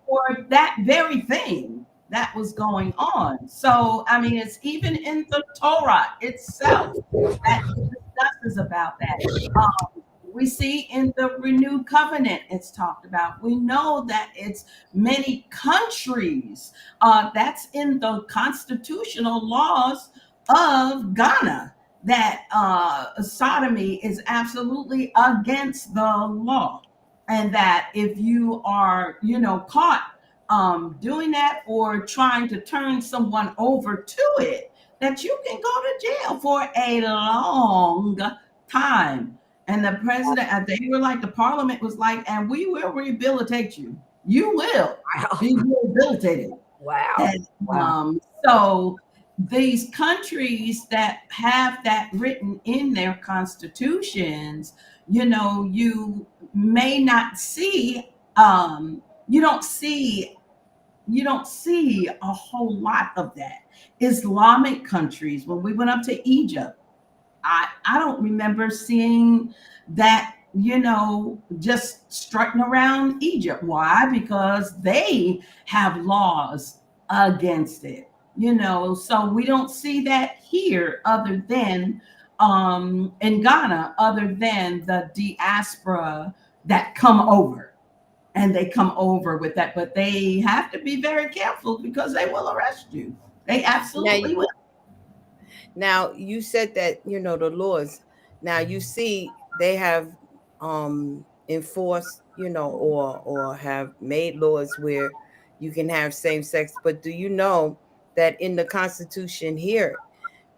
for that very thing that was going on. So I mean, it's even in the Torah itself that it discusses about that. We see in the renewed covenant it's talked about. We know that it's many countries. That's in the constitutional laws of Ghana that sodomy is absolutely against the law, and that if you are, caught doing that or trying to turn someone over to it, that you can go to jail for a long time. And the president, they were like, the parliament was like, and we will rehabilitate you. You will Wow. be rehabilitated. Wow. And so these countries that have that written in their constitutions, you may not see, you don't see a whole lot of that. Islamic countries, when we went up to Egypt, I don't remember seeing that, just strutting around Egypt. Why? Because they have laws against it, so we don't see that here other than in Ghana, other than the diaspora that come over. And they come over with that, but they have to be very careful because they will arrest you. They absolutely will. Now you said that the laws. Now you see they have enforced, or have made laws where you can have same sex. But do you know that in the Constitution here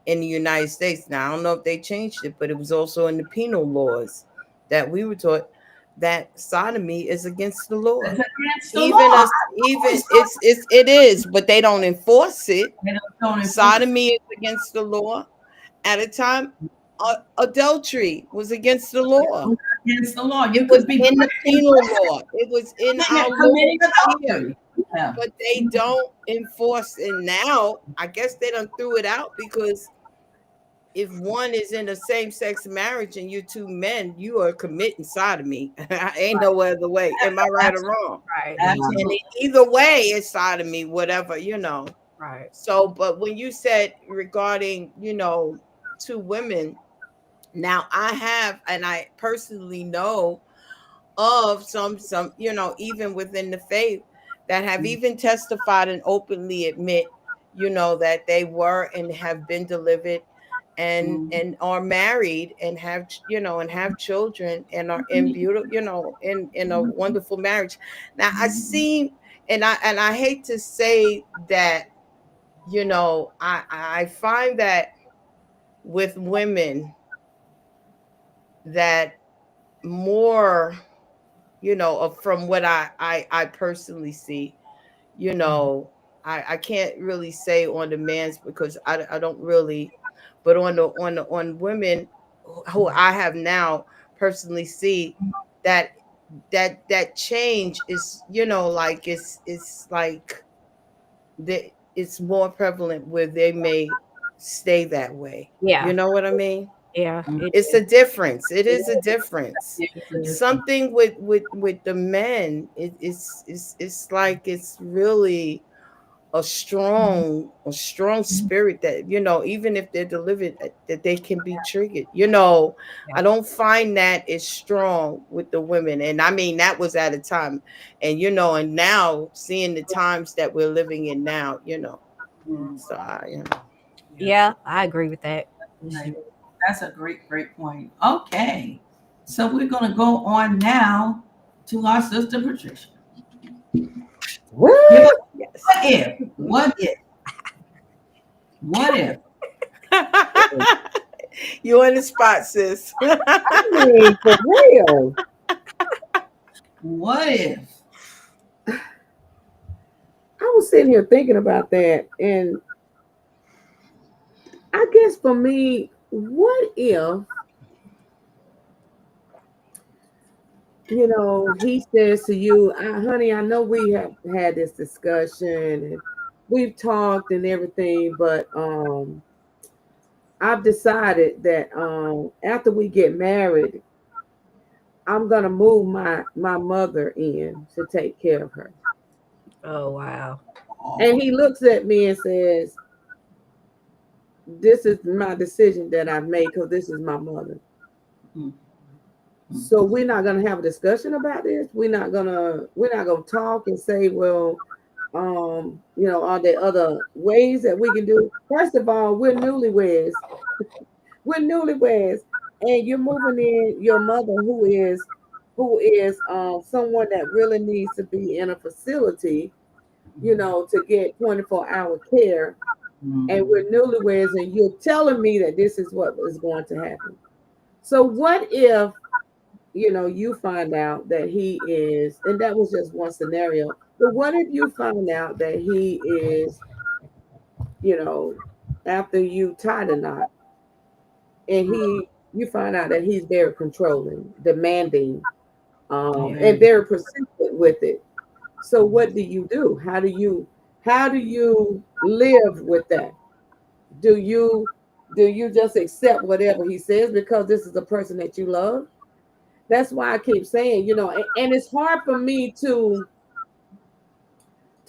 in the United States, now I don't know if they changed it, but it was also in the penal laws that we were taught that sodomy is against the law. It's against the Even law. us, even it is, but they don't enforce it. They don't enforce it. Sodomy is against the law. At a time, adultery was against the law. Against the law. You It was could be in the penal law. It was in our committing laws here, adultery. Yeah. but they don't enforce it now. I guess they done threw it out because if one is in a same-sex marriage and you're two men, you are committing sodomy. Ain't no other way. Am I right or wrong? Right. And Absolutely. either way, it's sodomy, whatever, Right. So, but when you said regarding, two women, now I have, and I personally know of some, even within the faith that have even testified and openly admit, that they were and have been delivered and are married and have children and are in beautiful, in a wonderful marriage. Now I see, and I hate to say that, I find that with women that more, from what I personally see, I can't really say on the man's because I don't really, but on women who I have now personally see that change is, like it's like it's more prevalent where they may stay that way. Yeah. You know what I mean? Yeah. It's a difference. It is a difference. Something with the men, it's like it's really a strong spirit that, even if they're delivered, that they can be triggered. I don't find that as strong with the women. And I mean, that was at a time, and and now seeing the times that we're living in now, so Yeah, I agree with that. That's a great point. Okay. So we're going to go on now to our sister Patricia. What? yes. What if? You on the spot, sis. I mean, for real. What if? I was sitting here thinking about that, and I guess for me, what if, he says to you, honey, I know we have had this discussion and we've talked and everything, but I've decided that after we get married, I'm gonna move my mother in to take care of her. Oh wow. And he looks at me and says, this is my decision that I've made because this is my mother. So we're not gonna have a discussion about this. We're not gonna talk and say, well, are there other ways that we can do? First of all, we're newlyweds. We're newlyweds, and you're moving in your mother who is someone that really needs to be in a facility, to get 24-hour care. And we're newlyweds, and you're telling me that this is what is going to happen. So what if, you find out that he is, and that was just one scenario, but what if you find out that he is, after you tie the knot, and you find out that he's very controlling, demanding, and very persistent with it. So what do you do? How do you live with that? Do you just accept whatever he says because this is a person that you love? That's why I keep saying, and it's hard for me to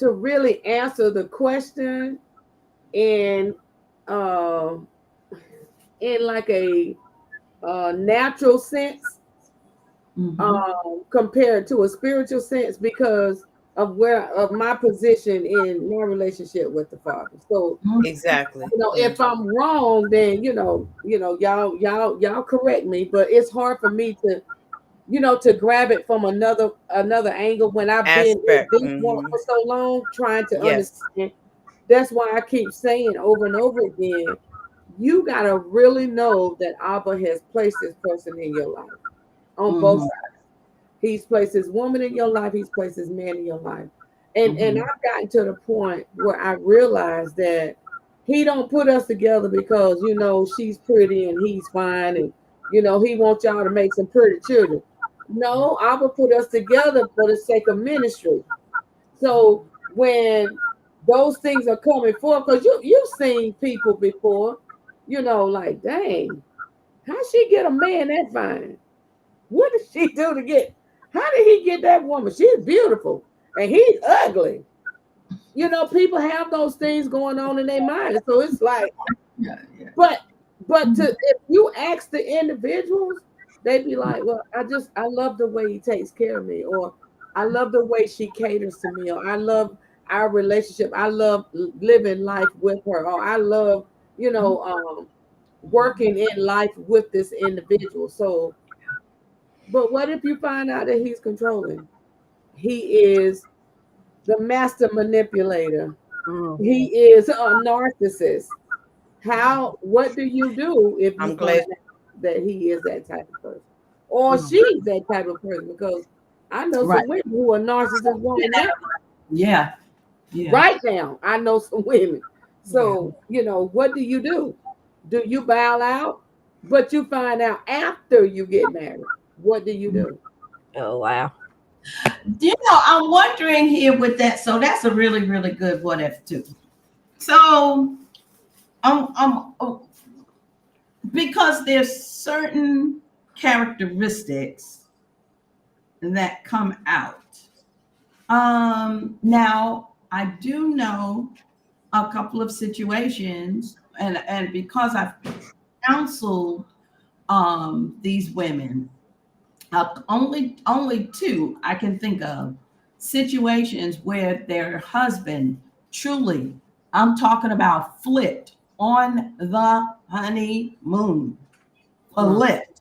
really answer the question in like a natural sense, compared to a spiritual sense because of my position in my relationship with the Father. So exactly, if I'm wrong, then y'all correct me. But it's hard for me to to grab it from another angle when I've been in Aspect. this one for so long, trying to Yes. understand. That's why I keep saying over and over again, you gotta really know that Abba has placed this person in your life on both Mhm. sides. He's placed this woman in your life, he's placed this man in your life. And Mhm. I've gotten to the point where I realize that he don't put us together because she's pretty and he's fine, and he wants y'all to make some pretty children. No, I will put us together for the sake of ministry. So when those things are coming forth, because you've seen people before, like, dang, how she get a man that fine? What did she do to get? How did he get that woman? She's beautiful and he's ugly. People have those things going on in their mind. So it's like, Yeah, yeah. but if you ask the individuals, they'd be like, well, I love the way he takes care of me, or I love the way she caters to me, or I love our relationship. I love living life with her, or I love, working in life with this individual. So, but what if you find out that he's controlling? He is the master manipulator. Mm. He is a narcissist. What do you do if you I'm find glad. out that he is that type of person? Or Mm. she's that type of person? Because I know Right. some women who are narcissists right now. Yeah. Yeah. Right now, I know some women. So, what do you do? Do you bow out? But you find out after you get married. What do you do? Oh wow. I'm wondering here with that. So that's a really, really good what if too. So oh, because there's certain characteristics that come out. Now I do know a couple of situations, and because I've counseled these women, only two I can think of situations where their husband truly, I'm talking about, flipped on the honeymoon. Mm. Flipped.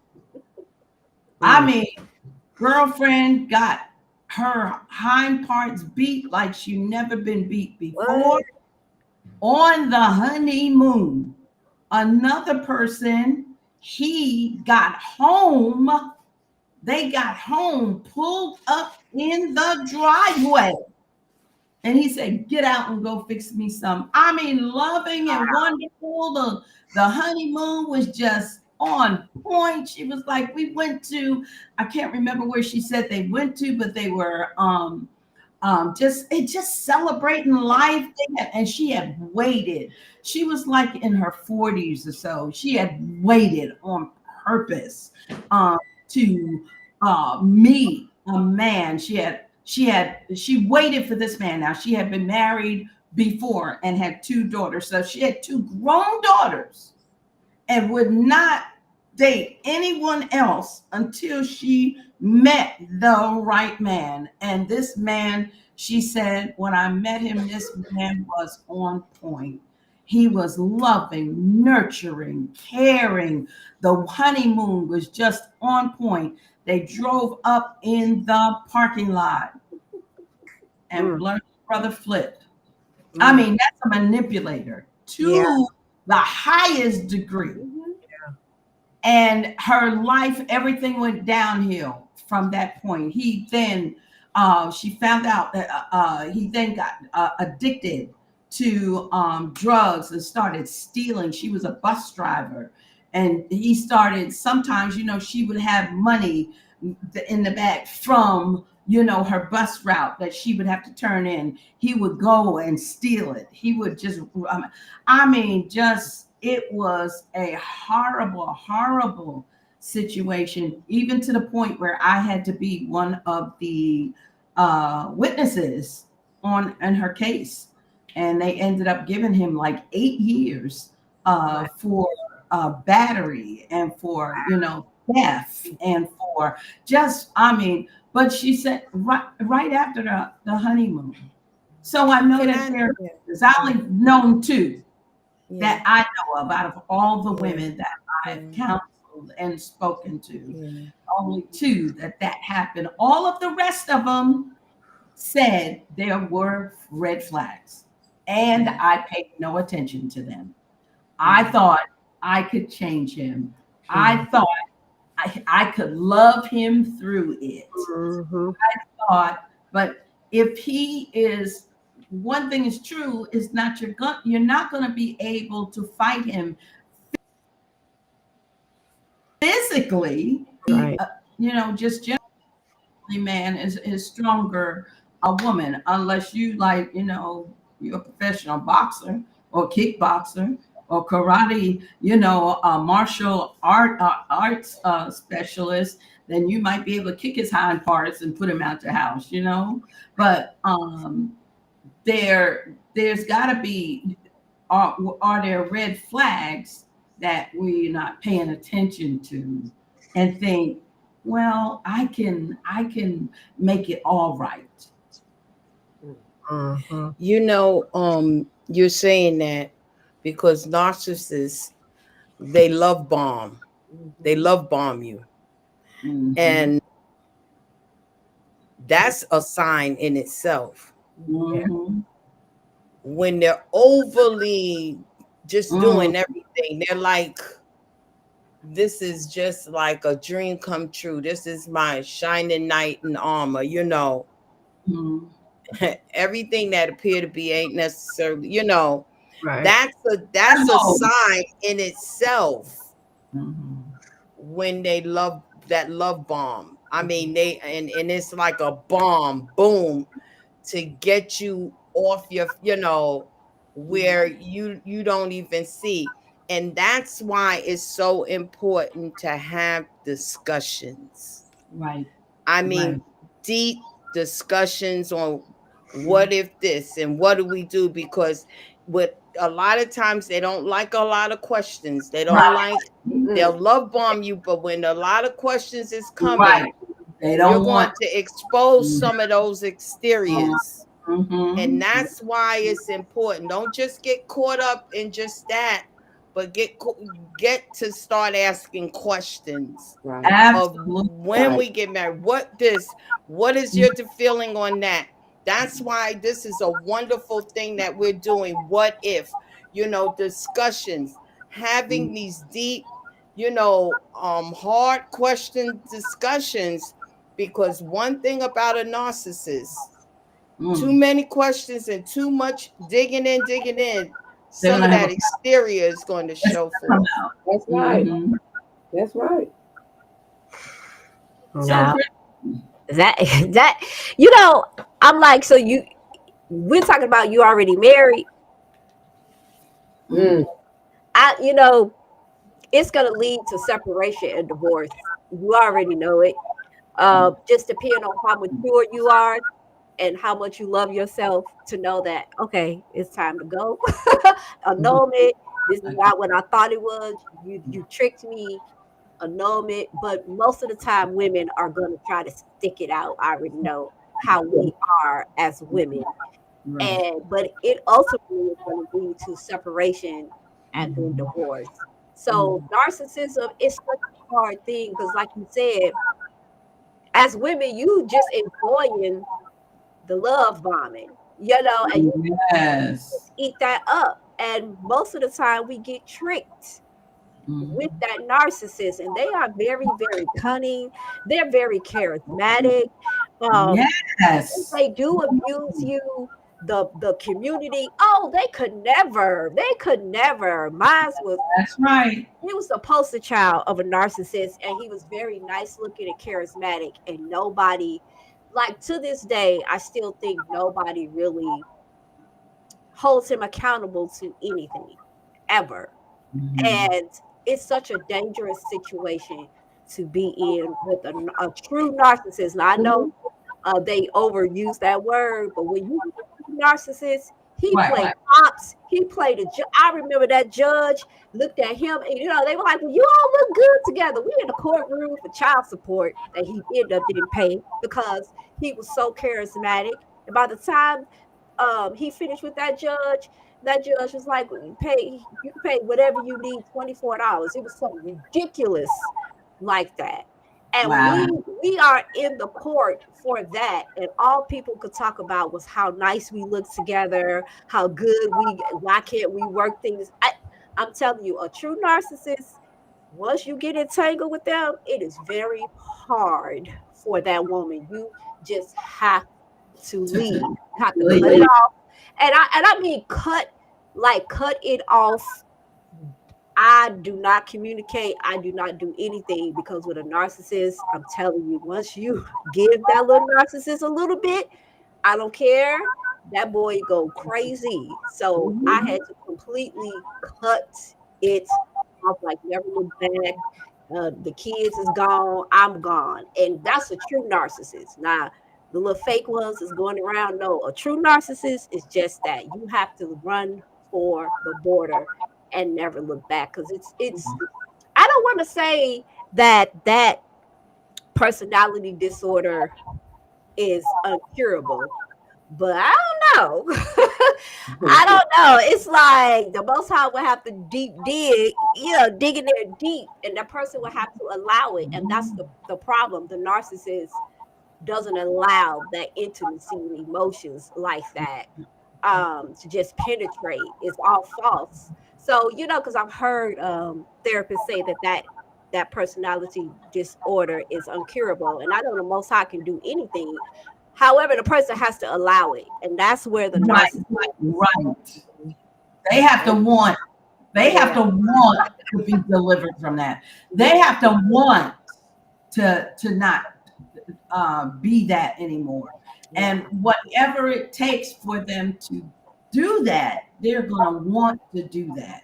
I Mm. mean, girlfriend got her hind parts beat like she never been beat before What? on the honeymoon. Another person, he got home. They got home, pulled up in the driveway. And he said, get out and go fix me some. I mean, loving and wonderful. The honeymoon was just on point. She was like, we went to, I can't remember where she said they went to, but they were just celebrating life. And she had waited. She was like in her 40s or so. She had waited on purpose to meet a man. She waited for this man. Now she had been married before and had two daughters. So she had two grown daughters and would not date anyone else until she met the right man. And this man, she said, when I met him, this man was on point. He was loving, nurturing, caring. The honeymoon was just on point. They drove up in the parking lot and Mm. brother flipped. I Mm. mean, that's a manipulator Yeah. to the highest degree. Mhm. And her life, everything went downhill from that point. He then, she found out that he then got addicted to drugs and started stealing. She was a bus driver, and he started. Sometimes, she would have money in the bag from her bus route that she would have to turn in. He would go and steal it. He would just, I mean, just, it was a horrible, horrible situation, even to the point where I had to be one of the witnesses in her case. And they ended up giving him like 8 years for battery and for, theft and for just, I mean, but she said right after the honeymoon. So I know Can that I? there's only known two Yeah. that I know of out of all the women that Yeah. I've counseled and spoken to. Yeah. only two that happened. All of the rest of them said there were red flags, and I paid no attention to them. I thought I could change him. I thought I could love him through it. Mhm. Thought, but if he is, one thing is true, is not you're not going to be able to fight him physically. Right. Just generally, man is stronger a woman unless you like, you're a professional boxer or kickboxer or karate, martial arts specialist. Then you might be able to kick his hind parts and put him out the house, But there's got to be, are there red flags that we're not paying attention to and think, well, I can make it all right. You're saying that because narcissists, they love bomb. They love bomb you. Mhm. And that's a sign in itself. Mhm. When they're overly just doing everything, they're like, this is just like a dream come true. This is my shining knight in armor, Mhm. Everything that appear to be ain't necessarily, Right. that's a sign in itself. Mhm. When they love that love bomb. I mean, and it's like a bomb, boom, to get you off your, where you don't even see. And that's why it's so important to have discussions. Right. I mean, Right. deep discussions on what if this and what do we do, because with a lot of times they don't like a lot of questions. They don't like, they'll love bomb you, but when a lot of questions is coming, Right. They don't you're going want to expose some of those exteriors. Mhm. And that's why it's important. Don't just get caught up in just that, but get to start asking questions of Absolutely. when we get married. What is your feeling on that? That's why this is a wonderful thing that we're doing. What if, discussions, having these deep, hard question discussions, because one thing about a narcissist, too many questions and too much digging in, some of that exterior is going to show forth. That's right. Mhm. That's right. Now, that I'm like, so we're talking about you already married. It's gonna lead to separation and divorce. You already know it. Just depending on how mature you are and how much you love yourself to know that, okay, it's time to go. Annulment. This is not what I thought it was. You tricked me. Annulment. But most of the time, women are going to try to stick it out. I already know how we are as women. Right. But it ultimately is going to lead to separation and then divorce. So narcissism is such a hard thing because, like you said, as women, you just enjoying the love bombing, and you Yes. eat that up. And most of the time, we get tricked with that narcissist, and they are very, very cunning. They're very charismatic. Yes. They do abuse you. The community. Oh, they could never. They could never. Mine was. That's right. He was the poster child of a narcissist, and he was very nice looking and charismatic, and nobody, like to this day, I still think nobody really holds him accountable to anything ever. And it's such a dangerous situation to be in with a true narcissist. Now, I know they overuse that word, but when you narcissist, he played cops. He played I remember that judge looked at him, and they were like, "Well, you all look good together." We in the courtroom for child support that he ended up didn't pay because he was so charismatic. And by the time he finished with that judge was like, you can pay whatever you need, $24. It was something ridiculous like that. And Wow. we are in the court for that. And all people could talk about was how nice we look together, how good why can't we work things? I'm telling you, a true narcissist, once you get entangled with them, it is very hard for that woman. You just have to leave. You have to cut it off. And I mean cut it off. I do not communicate. I do not do anything, because with a narcissist, I'm telling you, once you give that little narcissist a little bit, I don't care, that boy go crazy. So I had to completely cut it off, like never look back. The kids is gone. I'm gone, and that's a true narcissist. Now, the little fake ones is going around. No, a true narcissist is just that. You have to run for the border and never look back, because it's I don't want to say that personality disorder is uncurable, but I don't know. I don't know. It's like the Most High will have to dig, dig in there deep, and that person will have to allow it. And that's the problem. The narcissist doesn't allow that intimacy and emotions like that to just penetrate. It's all false. So, because I've heard therapists say that personality disorder is uncurable, and I know the Most High can do anything. However, the person has to allow it, and that's where the narcissist. Right. They have to want. They have to want to be delivered from that. They have to want to not be that anymore. And whatever it takes for them to do that, they're going to want to do that,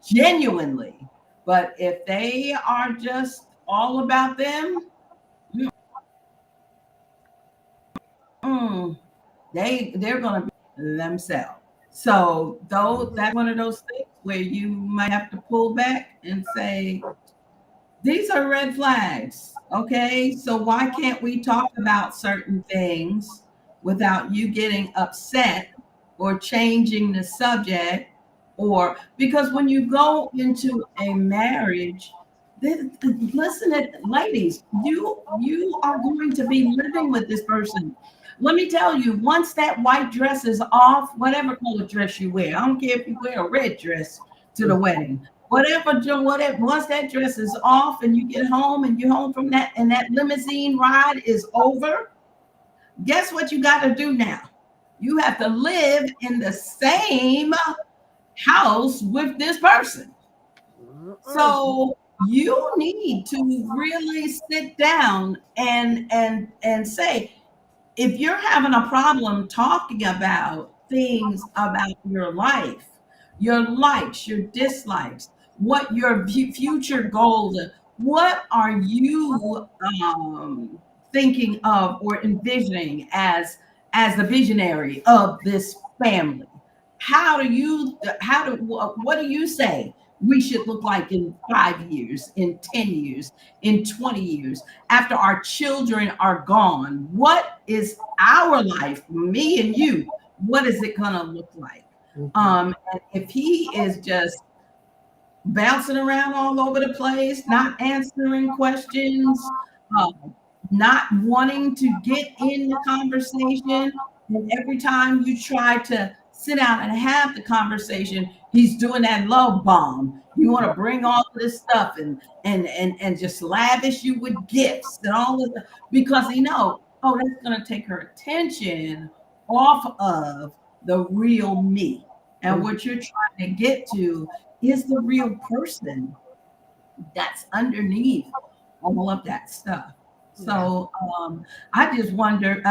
genuinely. But if they are just all about them, they're going to be themselves. So that's one of those things where you might have to pull back and say, these are red flags. Okay, so why can't we talk about certain things without you getting upset or changing the subject? Or because when you go into a marriage, listen, ladies, you are going to be living with this person. Let me tell you, once that white dress is off, whatever color dress you wear, I don't care if you wear a red dress to the wedding. Whatever, once that dress is off and you get home and you're home from that and that limousine ride is over, guess what you got to do now? You have to live in the same house with this person. So you need to really sit down and say, if you're having a problem talking about things about your life, your likes, your dislikes, what your future goals are, what are you thinking of or envisioning as the visionary of this family? What do you say we should look like in 5 years, in 10 years, in 20 years, after our children are gone? What is our life, me and you, what is it gonna look like? And if he is just bouncing around all over the place, not answering questions, not wanting to get in the conversation, and every time you try to sit down and have the conversation, he's doing that love bomb. You want to bring all this stuff and just lavish you with gifts and all of that, because that's going to take her attention off of the real me. And what you're trying to get to is the real person that's underneath all of that stuff. So I just wonder,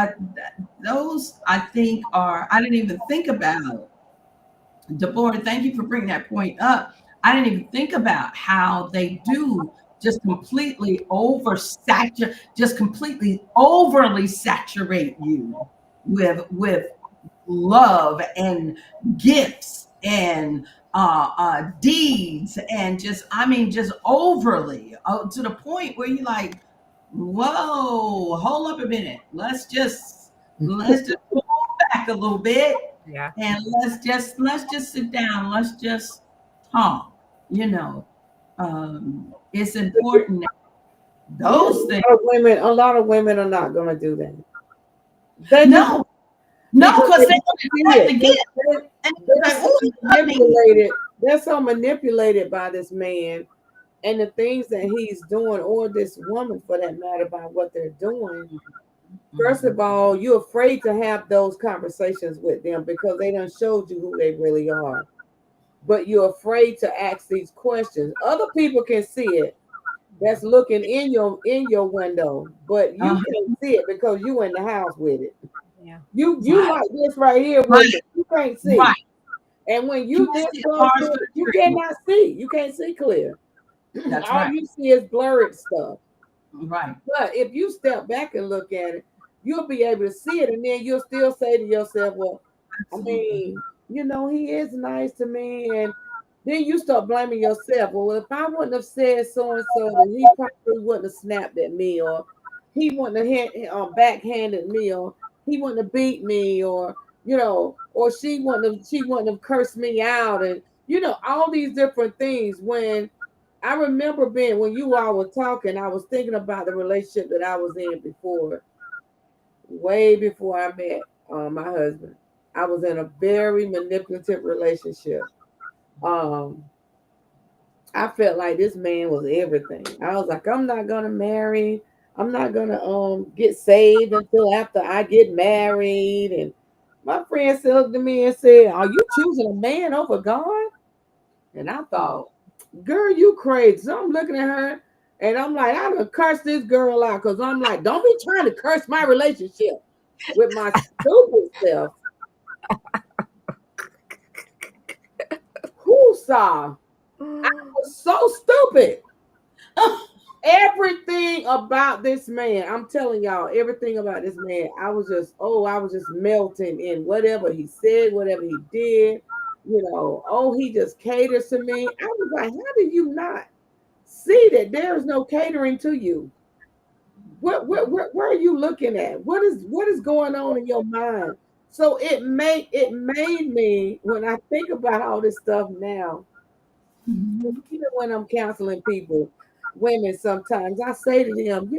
those I think I didn't even think about. Deborah, thank you for bringing that point up. I didn't even think about how they do just completely overly saturate you with love and gifts and deeds, and just overly to the point where you're like, whoa, hold up a minute. Let's just pull back a little bit. Yeah. And let's just sit down. Let's just talk. It's important Those things. A lot of women are not gonna do that. They No, because they don't have to get. And they're like, so "Ooh, honey." manipulated. They're so manipulated by this man and the things that he's doing, or this woman for that matter, by what they're doing. First of all, you're afraid to have those conversations with them because they done showed you who they really are. But you're afraid to ask these questions. Other people can see it that's looking in your window, but you Uh-huh. can't see it because you in the house with it. Yeah. You Right. like this right here with Right. it. You can't see. Right. And when You you can this see the close forest to for it, the you tree. cannot see. You can't see clear. That's All right. you see is blurred stuff. Right. But if you step back and look at it, you'll be able to see it, and then you'll still say to yourself, "Well, I Absolutely. mean, he is nice to me." And then you start blaming yourself. Well, if I wouldn't have said so and so, then he probably wouldn't have snapped at me, or he wouldn't have backhanded me, or he wouldn't have beat me, or or she wouldn't have cursed me out, and all these different things. When I remember when you all were talking, I was thinking about the relationship that I was in before, way before I met my husband. I was in a very manipulative relationship. Um, I felt like this man was everything. I was like, I'm not gonna marry. I'm not gonna get saved until after I get married. And my friend said to me and said, "Are you choosing a man over God?" And I thought, "Girl, you crazy." So I'm looking at her and I'm like, I'm gonna curse this girl out because I'm like, don't be trying to curse my relationship with my stupid self. Who saw? I was so stupid. Everything about this man, I'm telling y'all, everything about this man, I was just melting in whatever he said, whatever he did. He just caters to me. I was like, how do you not see that there is no catering to you? Where are you looking at? What is going on in your mind? So it made me, when I think about all this stuff now, Mhm. even when I'm counseling people, women, sometimes I say to them,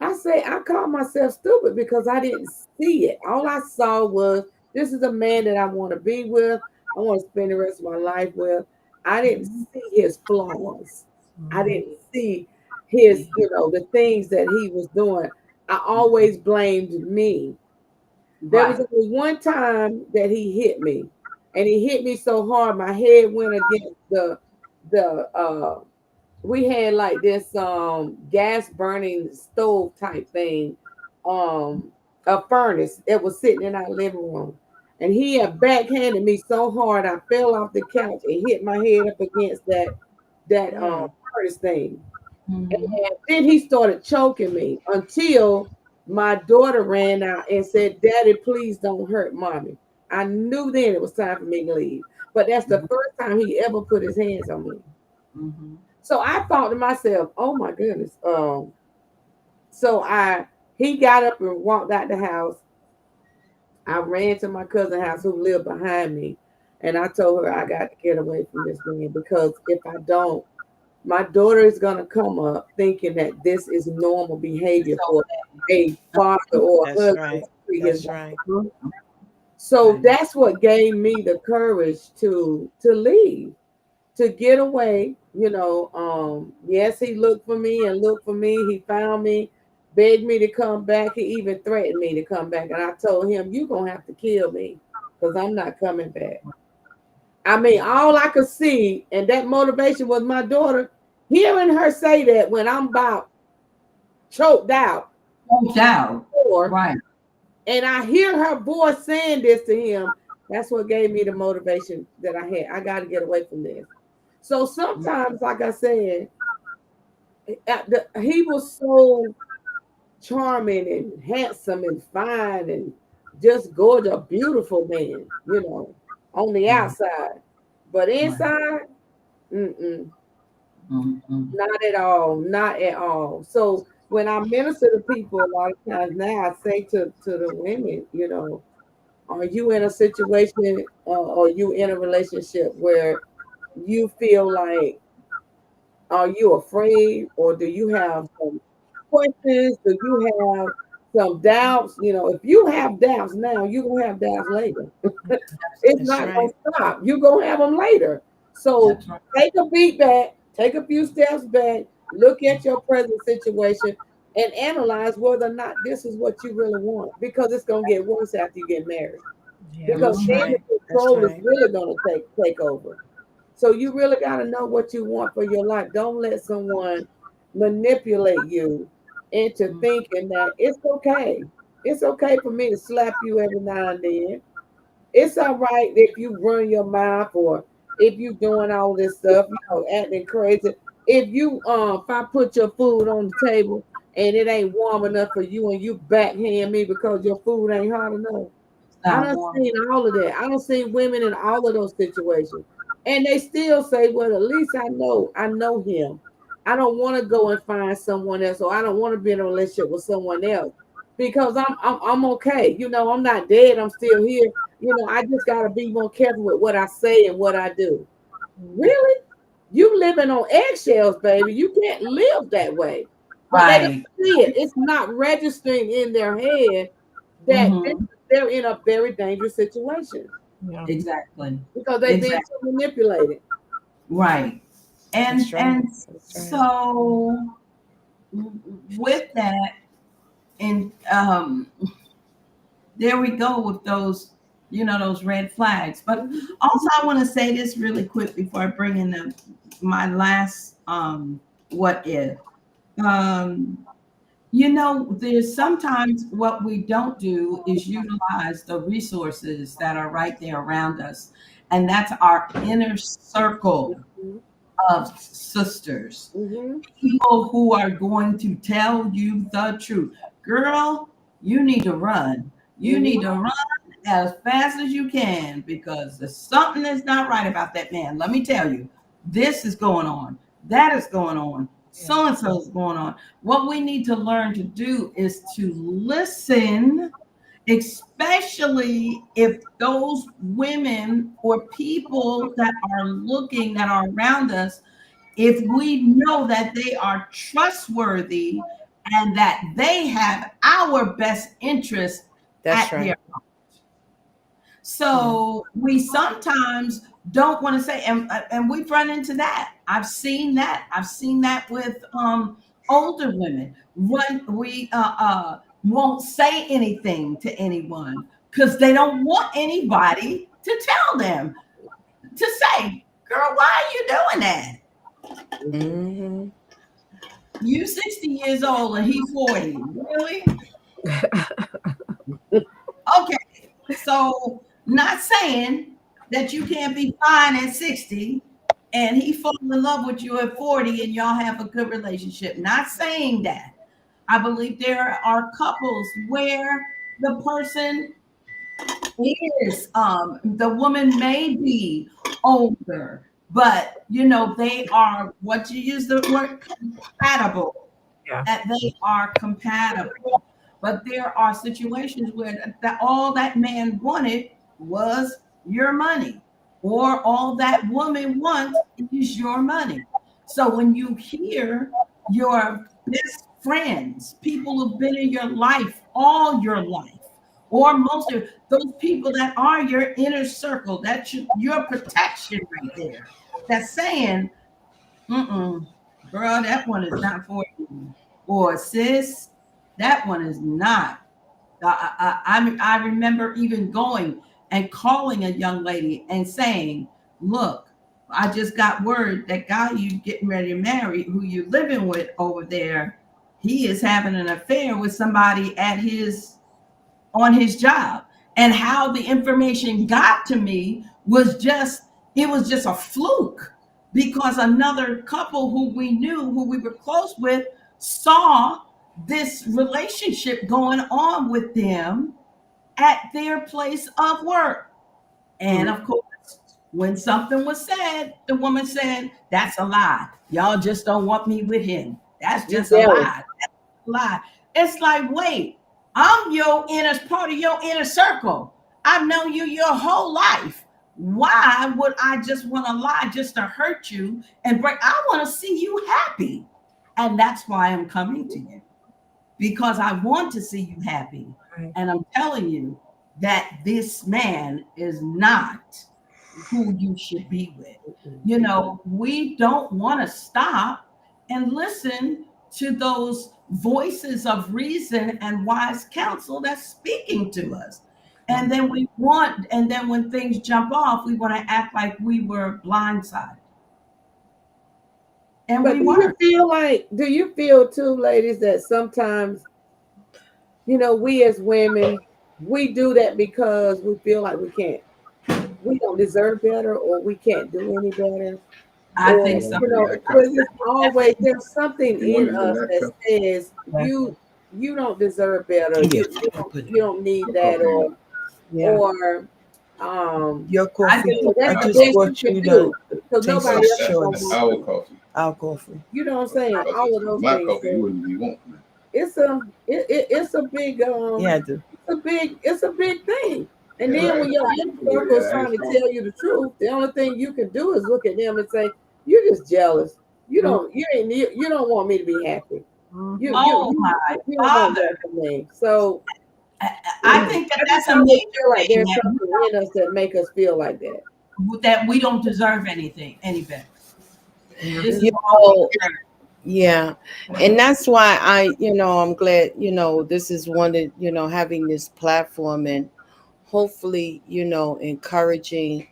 I call myself stupid because I didn't see it. All I saw was, this is a man that I want to be with. I want to spend the rest of my life with. I didn't see his flaws. I didn't see the things that he was doing. I always blamed me. There was Right. only one time that he hit me, and he hit me so hard my head went against the we had like this gas burning stove type thing, a furnace that was sitting in our living room. And he had backhanded me so hard I fell off the couch and hit my head up against that furnace thing. Mhm. And then he started choking me until my daughter ran out and said, "Daddy, please don't hurt mommy." I knew then it was time for me to leave. But that's the first time he ever put his hands on me. Mhm. So I thought to myself, "Oh my goodness." So he got up and walked out the house. I ran to my cousin's house who lived behind me, and I told her I got to get away from this man because if I don't, my daughter is gonna come up thinking that this is normal behavior for a father or a That's husband right. to treat his That's wife. right. So Right. that's what gave me the courage to leave, to get away. Yes, he looked for me and looked for me. He found me, begged me to come back. He even threatened me to come back. And I told him, "You're gonna have to kill me because I'm not coming back." I mean, all I could see, and that motivation was my daughter, hearing her say that when I'm about choked out, Choked out. or Right. and I hear her voice saying this to him. That's what gave me the motivation that I had. I got to get away from this. So sometimes, like I said, he was so charming and handsome and fine and just gorgeous, a beautiful man, on the Mhm. outside. But Right. inside, mm-mm, Mhm. not at all, not at all. So when I minister to people, a lot of times now I say to the women, are you in a situation or are you in a relationship where you feel like Are you afraid, or do you have some questions? Do you have some doubts? You know, if you have doubts now, you're gonna have doubts later. It's That's not gonna right. stop. You're gonna have them later. So That's right. take a beat back, take a few steps back, look at your present situation, and analyze whether or not this is what you really want. Because it's gonna get worse after you get married. Yeah, Because that's Mhm. then the right. That's control is right. really gonna take over. So you really gotta know what you want for your life. Don't let someone manipulate you into thinking that it's okay. It's okay for me to slap you every now and then. It's all right if you run your mouth, or if you doing all this stuff, you know, acting crazy. If I put your food on the table and it ain't warm enough for you, and you backhand me because your food ain't hot enough. I Not done warm. seen all of that. I done seen women in all of those situations. And they still say, well, at least I know him. I don't want to go and find someone else, or I don't want to be in a relationship with someone else because I'm okay. You know, I'm not dead. I'm still here. You know, I just gotta be more careful with what I say and what I do. Really? You living on eggshells, baby. You can't live that way. But they don't Right. see it. It's not registering in their head that Hmm. they're in a very dangerous situation Yeah, Exactly. because they've been Exactly. so manipulated. Right. that's right. And That's right. so with that, and there we go with those, those red flags. But Mhm. also, I want to say this really quick before I bring in my last what if. Um, there's sometimes what we don't do is utilize the resources that are right there around us, and that's our inner circle Mhm. of sisters, Mhm. people who are going to tell you the truth. Girl, you need to run. You need Mhm. to run as fast as you can because there's something that's not right about that man. Let me tell you, this is going on. That is going on. Yeah. So and so is going on. What we need to learn to do is to listen, especially if those women or people that are looking, that are around us, if we know that they are trustworthy and that they have our best interest That's at their. right. Yeah. So we sometimes don't want to say, and we've run into that. I've seen that. I've seen that with older women. We won't say anything to anyone because they don't want anybody to tell them, to say, girl, why are you doing that? Mhm. Hmm. You 60 years old and he 40. Really? Okay. So not saying that you can't be fine at 60 and he fall in love with you at 40 and y'all have a good relationship. Not saying that. I believe there are couples where the person is the woman may be older, but they are, what you use the word, compatible, Yeah. that they are compatible. But there are situations where all that man wanted was your money, or all that woman wants is your money. So when you hear your best friends, people who've been in your life all your life, or most of those people that are your inner circle, that's your protection right there, that's saying, mm-mm, girl, that one is not for you. Or sis, that one is not. I remember even going and calling a young lady and saying, look, I just got word that guy you getting ready to marry, who you living with over there, he is having an affair with somebody on his job. And how the information got to me was just, it was just a fluke, because another couple who we knew, who we were close with, saw this relationship going on with them at their place of work. And Mhm. of course, when something was said, the woman said, that's a lie. Y'all just don't want me with him. That's You just a jealous. lie. Lie. It's like, wait, I'm your inner part of your inner circle. I've known you your whole life. Why would I just want to lie just to hurt you and break? I want to see you happy. And that's why I'm coming to you, because I want to see you happy. Right. And I'm telling you that this man is not who you should be with. You know, we don't want to stop and listen to those voices of reason and wise counsel that's speaking to us. And then when things jump off, we want to act like we were blindsided. And But we weren't. do you feel too, ladies, that sometimes, we as women, we do that because we feel like we don't deserve better, or we can't do any better? I Or, think so. because there's something in us that says you don't deserve better. You don't need that, or Yeah. I Your coffee. think that's I the just best brought you you can do, the because taste nobody of else is gonna choice. want Our it. coffee. Our coffee. You know what I'm saying? All of those My things. coffee, you wouldn't be wanting it. It's a big Yeah, I do. it's a big thing. And Yeah, then when your yeah, inner circle is yeah, trying to it's tell you the truth, the only thing you can do is look at them and say, "You're just jealous. You don't want me to be happy. You Oh my you don't want Father. that for me." So I think that that's a I major feel like thing there's something in us that make us feel like that. that we don't deserve anything any better. This is You know, yeah. And that's why I'm glad, this is one that, having this platform and hopefully, encouraging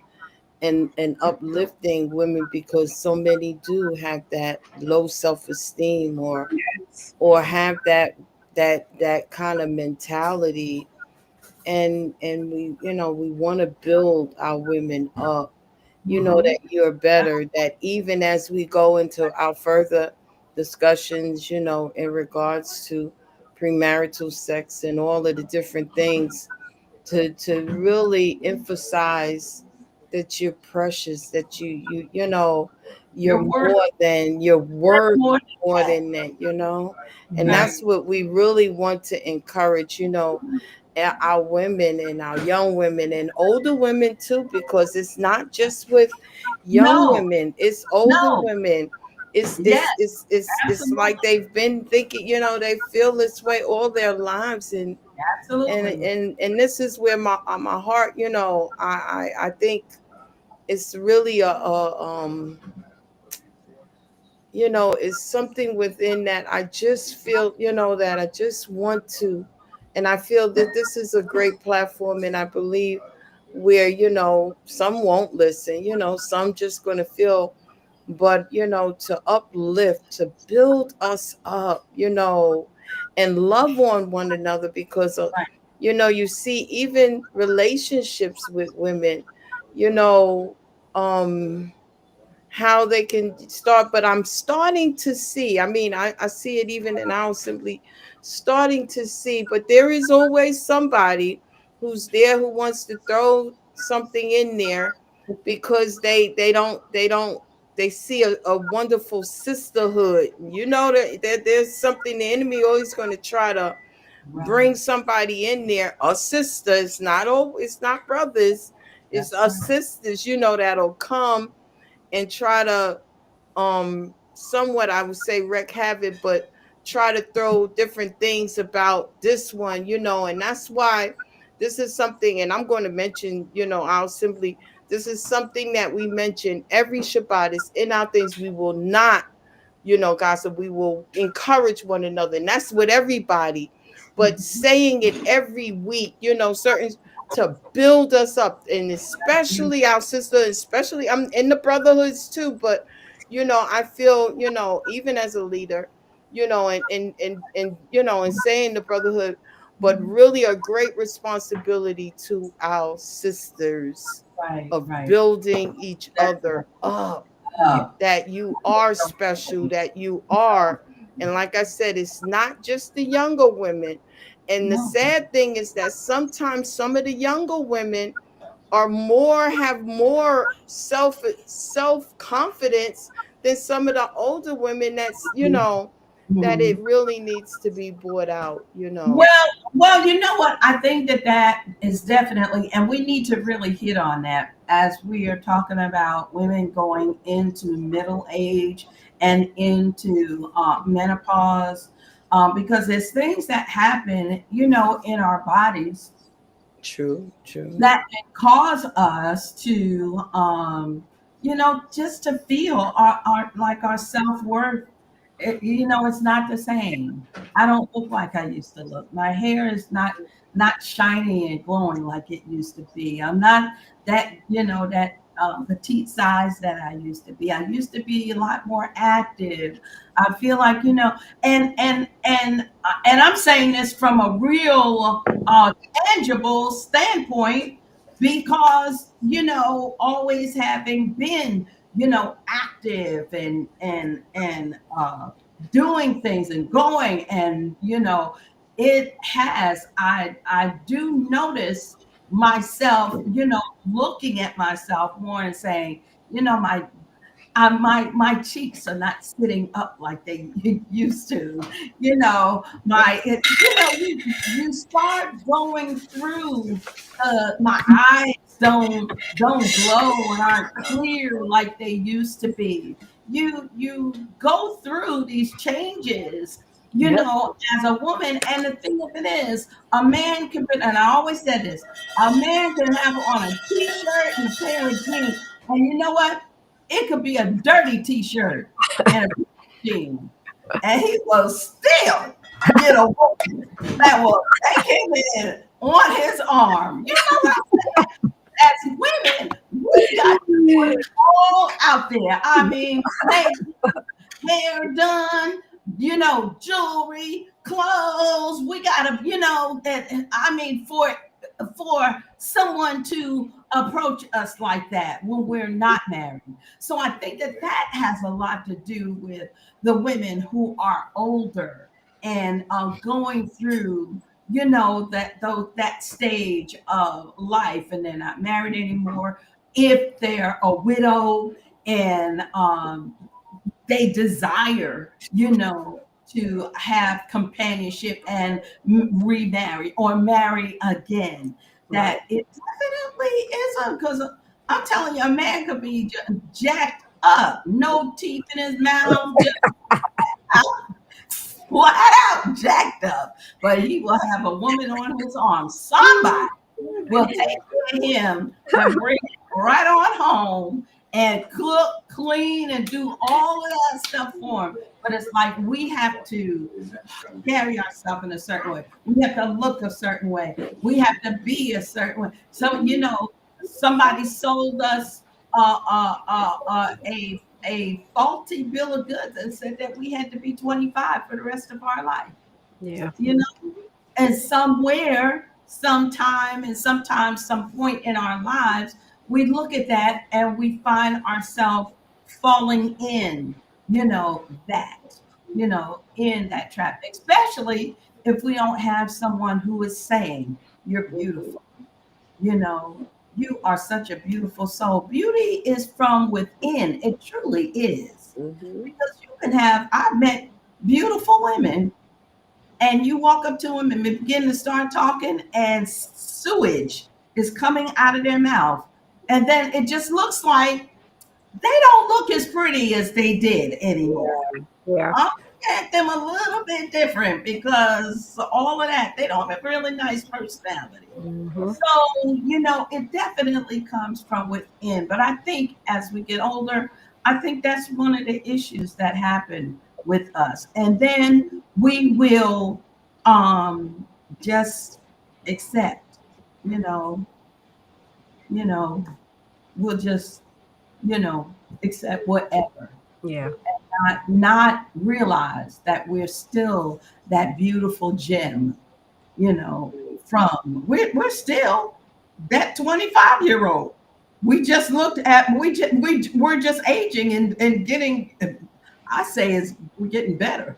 and uplifting women, because so many do have that low self-esteem or have that kind of mentality, and we want to build our women up, that you're better, that even as we go into our further discussions, in regards to premarital sex and all of the different things, to really emphasize that you're precious, that you're your worth. you're worth More more than that. And Right. that's what we really want to encourage, our women and our young women and older women too, because it's not just with young No, women, it's older no. women. It's Yes, it's like absolutely. they've been thinking, they feel this way all their lives, and Absolutely. this is where my heart, I think it's really it's something within that I just feel, that I just want to, and I feel that this is a great platform, and I believe where, some won't listen, some just going to feel, but, to uplift, to build us up, and love on one another, because, Right. you see even relationships with women, you know, um, how they can start, but I'm starting to see, I see it even in our simply starting to see, but there is always somebody who's there who wants to throw something in there, because they see a wonderful sisterhood, that there's something, the enemy always going to try to bring somebody in there, a sister. It's not brothers, it's us sisters, that'll come and try to somewhat, I would say, wreak havoc, but try to throw different things about this one, and that's why this is something, and I'm going to mention, I'll simply, this is something that we mention every Shabbat. Is in our things. We will not, gossip. We will encourage one another, and that's with everybody. But saying it every week, certain, to build us up, and especially our sister, especially I'm in the brotherhoods too. But I feel, even as a leader, and saying the brotherhood, but really a great responsibility to our sisters Right. of Right. building each That's other up, Uh, that you are special, that you are. And like I said, it's not just the younger women. And the no. sad thing is that sometimes some of the younger women have more self confidence than some of the older women, that it really needs to be brought out. Well, Well, you know what? I think that that is definitely, and we need to really hit on that as we are talking about women going into middle age and into menopause, because there's things that happen, in our bodies True, true. that can cause us to, just to feel our self-worth. It's not the same. I don't look like I used to look. My hair is not shiny and glowing like it used to be. I'm not that petite size that I used to be. I used to be a lot more active. I feel like, and I'm saying this from a real tangible standpoint, because always having been active and doing things and going, and it has, I do notice myself, looking at myself more and saying, my cheeks are not sitting up like they used to. You start going through. My eyes don't glow and aren't clear like they used to be. You go through these changes. As a woman, and the thing of it is, a man can be, and I always said this, a man can have on a t-shirt and a pair of jeans, and you know what? It could be a dirty t-shirt and a jean, and he will still get a woman that will take him in on his arm. You know what I'm saying? As women, we got to put it all out there. I mean, hair done, jewelry, clothes. We gotta, I mean, for someone to approach us like that when we're not married. So I think that has a lot to do with the women who are older and going through, that stage of life, and they're not married anymore. If they're a widow and they desire, to have companionship and remarry or marry again, that it definitely isn't, because I'm telling you, a man could be jacked up, no teeth in his mouth, just flat out jacked up, but he will have a woman on his arm. Somebody will take him and bring him right on home and cook, clean, and do all of that stuff for him. But it's like we have to carry ourselves in a certain way. We have to look a certain way. We have to be a certain way. So, somebody sold us a faulty bill of goods and said that we had to be 25 for the rest of our life. Yeah. And somewhere, sometime, and sometimes some point in our lives, we look at that and we find ourselves falling in, in that trap, especially if we don't have someone who is saying, "You're beautiful. You are such a beautiful soul." Beauty is from within. It truly is. Mhm. Because I've met beautiful women, and you walk up to them and begin to start talking, and sewage is coming out of their mouth. And then it just looks like they don't look as pretty as they did anymore. Yeah. I'm looking at them a little bit different because all of that, they don't have a really nice personality. Mhm. So, it definitely comes from within. But I think as we get older, I think that's one of the issues that happen with us. And then we will just accept, we'll just, accept whatever. Yeah. Not realize that we're still that beautiful gem, we're still that 25-year-old. We're just aging and getting, I say we're getting better,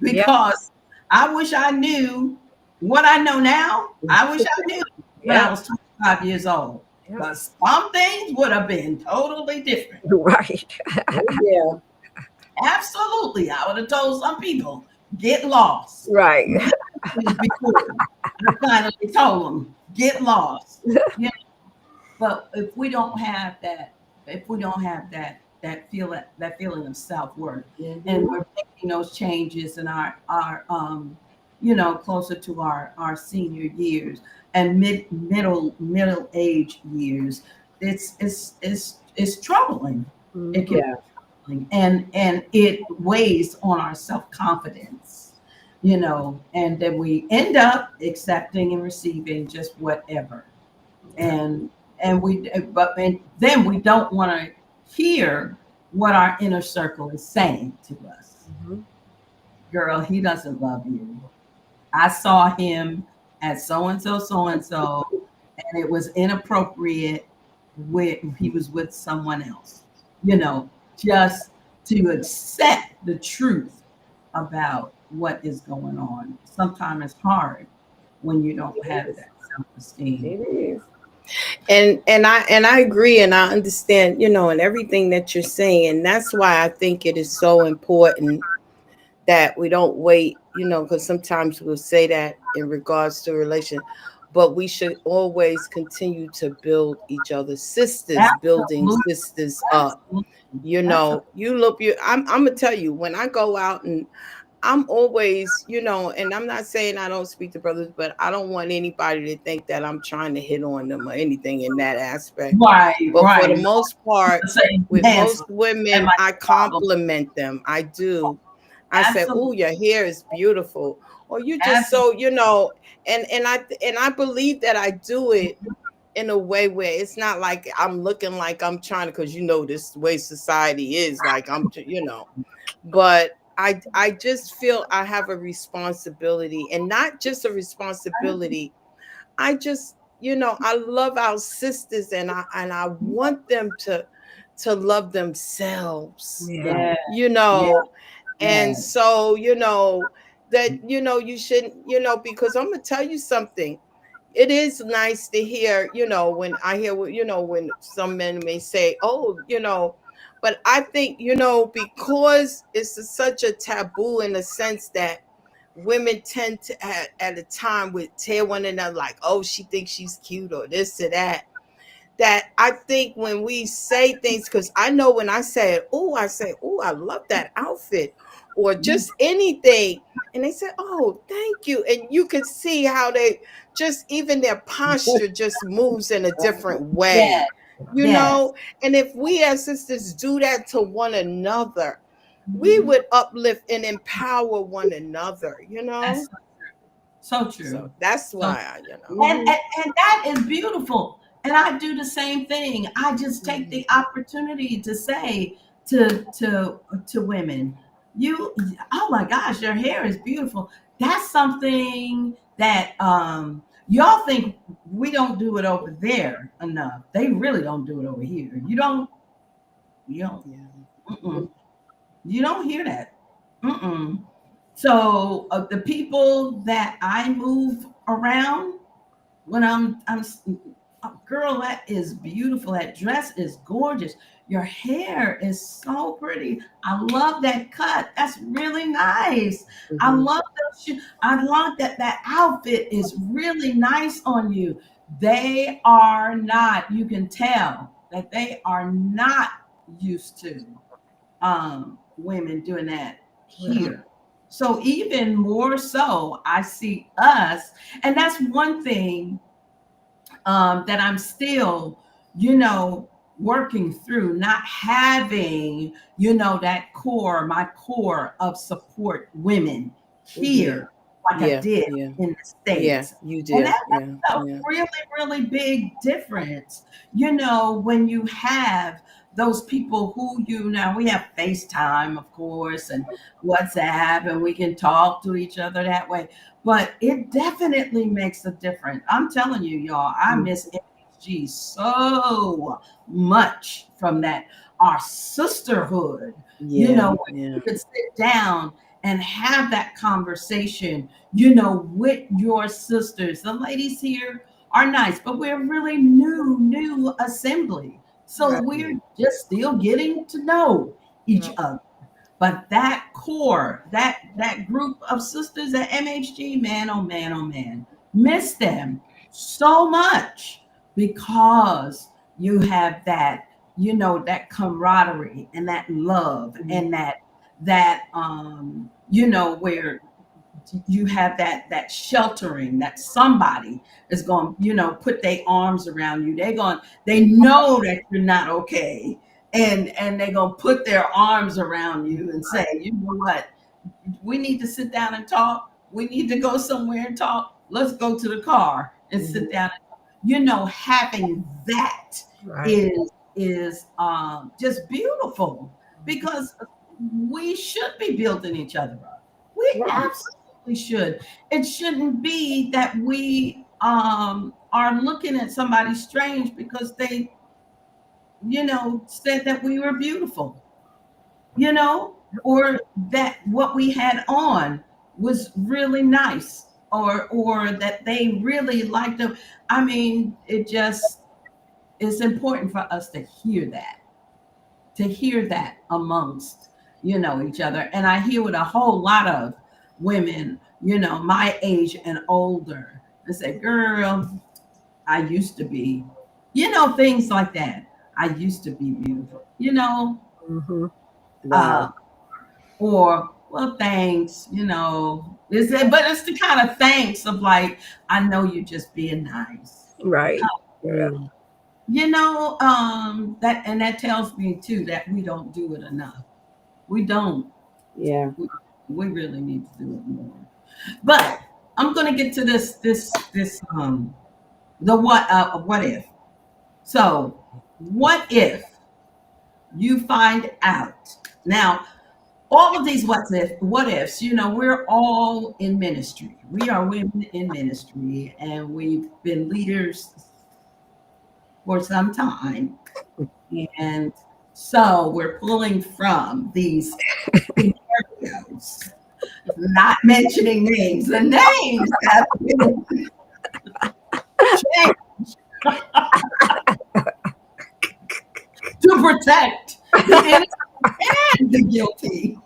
because I wish I knew what I know now. I wish I knew when I was 25 years old. Because some things would have been totally different. Right. Yeah. Absolutely. I would have told some people, get lost. Right. Please be good. I finally told them, get lost. Yeah. But if we don't have that, that feeling of self-worth, and we're making those changes in our closer to our senior years and middle age years, it's troubling. It can Yeah. be troubling, and it weighs on our self-confidence, and then we end up accepting and receiving just whatever. And then we don't want to hear what our inner circle is saying to us. Mhm. Girl, he doesn't love you. I saw him at so and so, and it was inappropriate when he was with someone else. Just to accept the truth about what is going on. Sometimes it's hard when you don't have that self-esteem. It is. And I agree, and I understand, and everything that you're saying. And that's why I think it is so important that we don't wait, because sometimes we'll say that in regards to a relation, but we should always continue to build each other's sisters, building Absolutely. sisters up. I'm gonna tell you, when I go out, and I'm always, and I'm not saying I don't speak to brothers, but I don't want anybody to think that I'm trying to hit on them or anything in that aspect. Right, But right. for the most part, with Yes. most women, I compliment them. I do. I say, "Oh, your hair is beautiful," or "You just so," and I believe that I do it in a way where it's not like I'm looking like I'm trying to, because this way society is, like I'm, but I just feel I have a responsibility, and not just a responsibility. I just, I love our sisters, and I want them to love themselves. Yeah. And so, that, you shouldn't, because I'm going to tell you something. It is nice to hear, when I hear, when some men may say, oh, but I think, because it's such a taboo, in a sense that women tend to, at a time, would tell one another, like, oh, she thinks she's cute, or this or that. That I think when we say things, because I know when I say, oh, I love that outfit, or just anything, and they say, oh, thank you, and you can see how they just, even their posture just moves in a different way. And if we as sisters do that to one another, we would uplift and empower one another. That's so true. So that's why and that is beautiful. And I do the same thing. I just take the opportunity to say to women, oh my gosh, your hair is beautiful. That's something that y'all think we don't do it over there enough. They really don't do it over here. You don't hear that. So the people that I move around, when I'm girl, that is beautiful. That dress is gorgeous. Your hair is so pretty. I love that cut. That's really nice. I love those shoes. I love that outfit is really nice on you. They are not, you can tell that they are not used to women doing that here. So even more so, I see us, and that's one thing that I'm still, working through, not having, that my core of support women here, like I did in the States. Yeah, you did. And that's a really, really big difference, when you have those people who we have FaceTime, of course, and WhatsApp, and we can talk to each other that way. But it definitely makes a difference. I'm telling you, y'all, I miss MHG so much from that. Our sisterhood, you could sit down and have that conversation, with your sisters. The ladies here are nice, but we're really new assembly. So we're just still getting to know each other. But that core, that group of sisters at MHG, man, oh man, oh man, miss them so much because you have that, that camaraderie and that love and that where you have that sheltering, that somebody is going, put their arms around you. They know that you're not okay. And they're going to put their arms around you and say, you know what, we need to sit down and talk. We need to go somewhere and talk. Let's go to the car and sit down. Having that is just beautiful, because we should be building each other up. We absolutely should. It shouldn't be that we are looking at somebody strange because they said that we were beautiful, or that what we had on was really nice, or that they really liked them. I mean, it's important for us to hear that amongst, each other. And I hear with a whole lot of women, my age and older, and say, girl, I used to be, things like that. I used to be beautiful, Wow. or, well, thanks, but it's the kind of thanks of like, I know you're just being nice. Right. Yeah. That tells me too that we don't do it enough. We don't. Yeah. We really need to do it more. But I'm going to get to this the what if. So, what if you find out now? All of these what ifs, we're all in ministry. We are women in ministry, and we've been leaders for some time. And so we're pulling from these scenarios, not mentioning names. The names have been changed to protect the innocent and the guilty.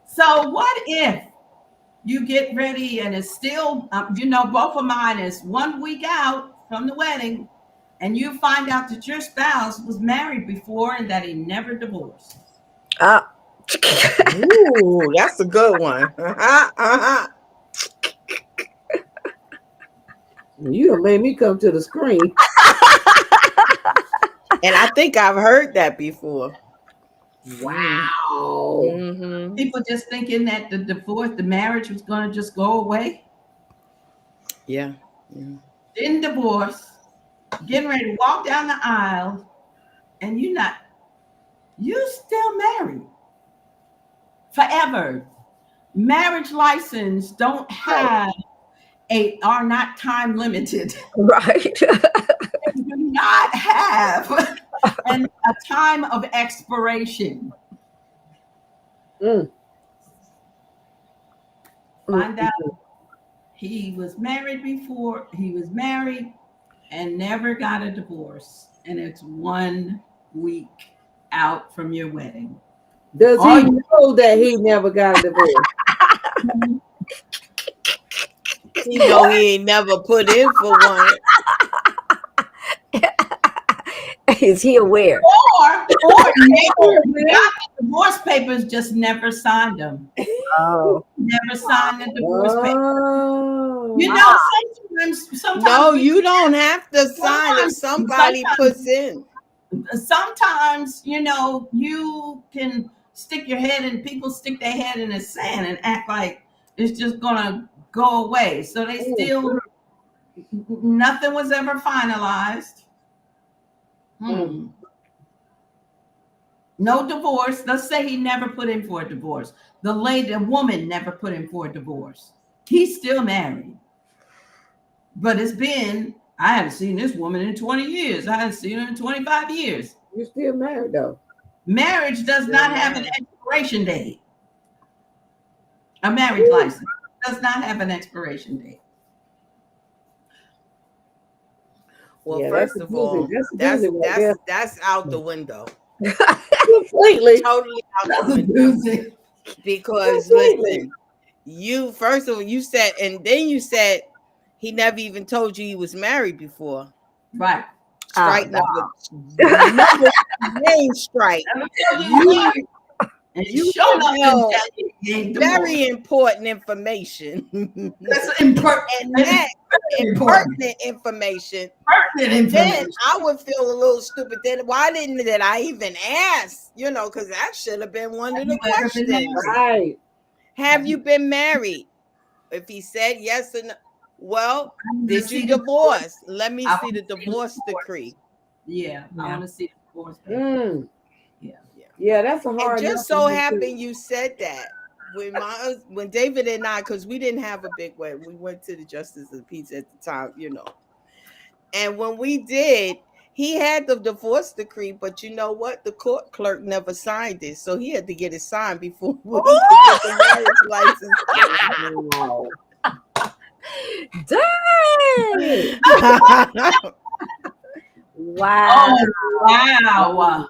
So what if you get ready and it's still, both of mine is 1 week out from the wedding, and you find out that your spouse was married before and that he never divorced? Ooh, that's a good one. You done made me come to the screen. And I think I've heard that before. Wow. Mm-hmm. People just thinking that the marriage was going to just go away. Yeah. Didn't divorce, getting ready to walk down the aisle, and you still married forever. Marriage license are not time limited. Right. They do not have a time of expiration. Find out he was married before, he was married and never got a divorce, and it's 1 week out from your wedding. Does he know that he never got a divorce? He know he ain't never put in for one. Is he aware? Or never got the divorce papers, just never signed them. Oh. Never signed the divorce papers. Sometimes No, you don't have to sign if somebody puts in. Sometimes, you can stick your head in, people stick their head in the sand and act like it's just gonna go away. So they still, nothing was ever finalized. No divorce. Let's say he never put in for a divorce. The woman never put in for a divorce. He's still married. But I haven't seen this woman in 20 years. I haven't seen her in 25 years. You're still married though. Marriage does not have an expiration date. A marriage license does not have an expiration date. Well, Yeah, first that's of all, that's that's out the window. Completely. Totally out That's the a window. doozy. Because Completely. listen, you first of all you said, and then you said he never even told you he was married before. Right. Strike no. number name strike. You And you show up know, and tell you he ain't divorced. very important information. That's And that impertinent information. pertinent Then information. I would feel a little stupid. Then why didn't that I even ask? You know, because that should have been one of the you ever been questions. Right. Have you been married? If he said yes or no, well, I wanna did see you the divorce? Let me I see the wanna see the divorce divorce. decree. Yeah, I Yeah. want to see the divorce papers. Mm. Yeah. Yeah, that's a And hard. just so happened you said that when David and I, because we didn't have a big wedding, we went to the Justice of the Peace at the time, you know. And when we did, he had the divorce decree, but you know what? The court clerk never signed it, so he had to get it signed before he could get the marriage license. Wow. Dang. Wow. Oh, wow.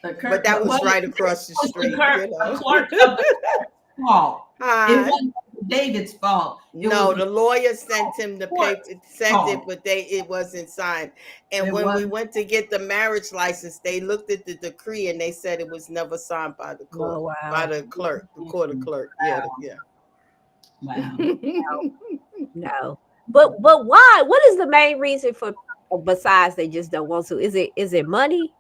But that was right across the street, you know. The clerk of the court's fault. It Huh? wasn't David's fault. It No, was the lawyer sent him the paper, sent it, fault. but it wasn't signed. And It when we wasn't. went to get the marriage license, they looked at the decree and they said it was never signed by the court, Oh, wow. by the clerk, the court clerk. Yeah, yeah. Wow. No. But why? What is the main reason for besides they just don't want to? Is it money?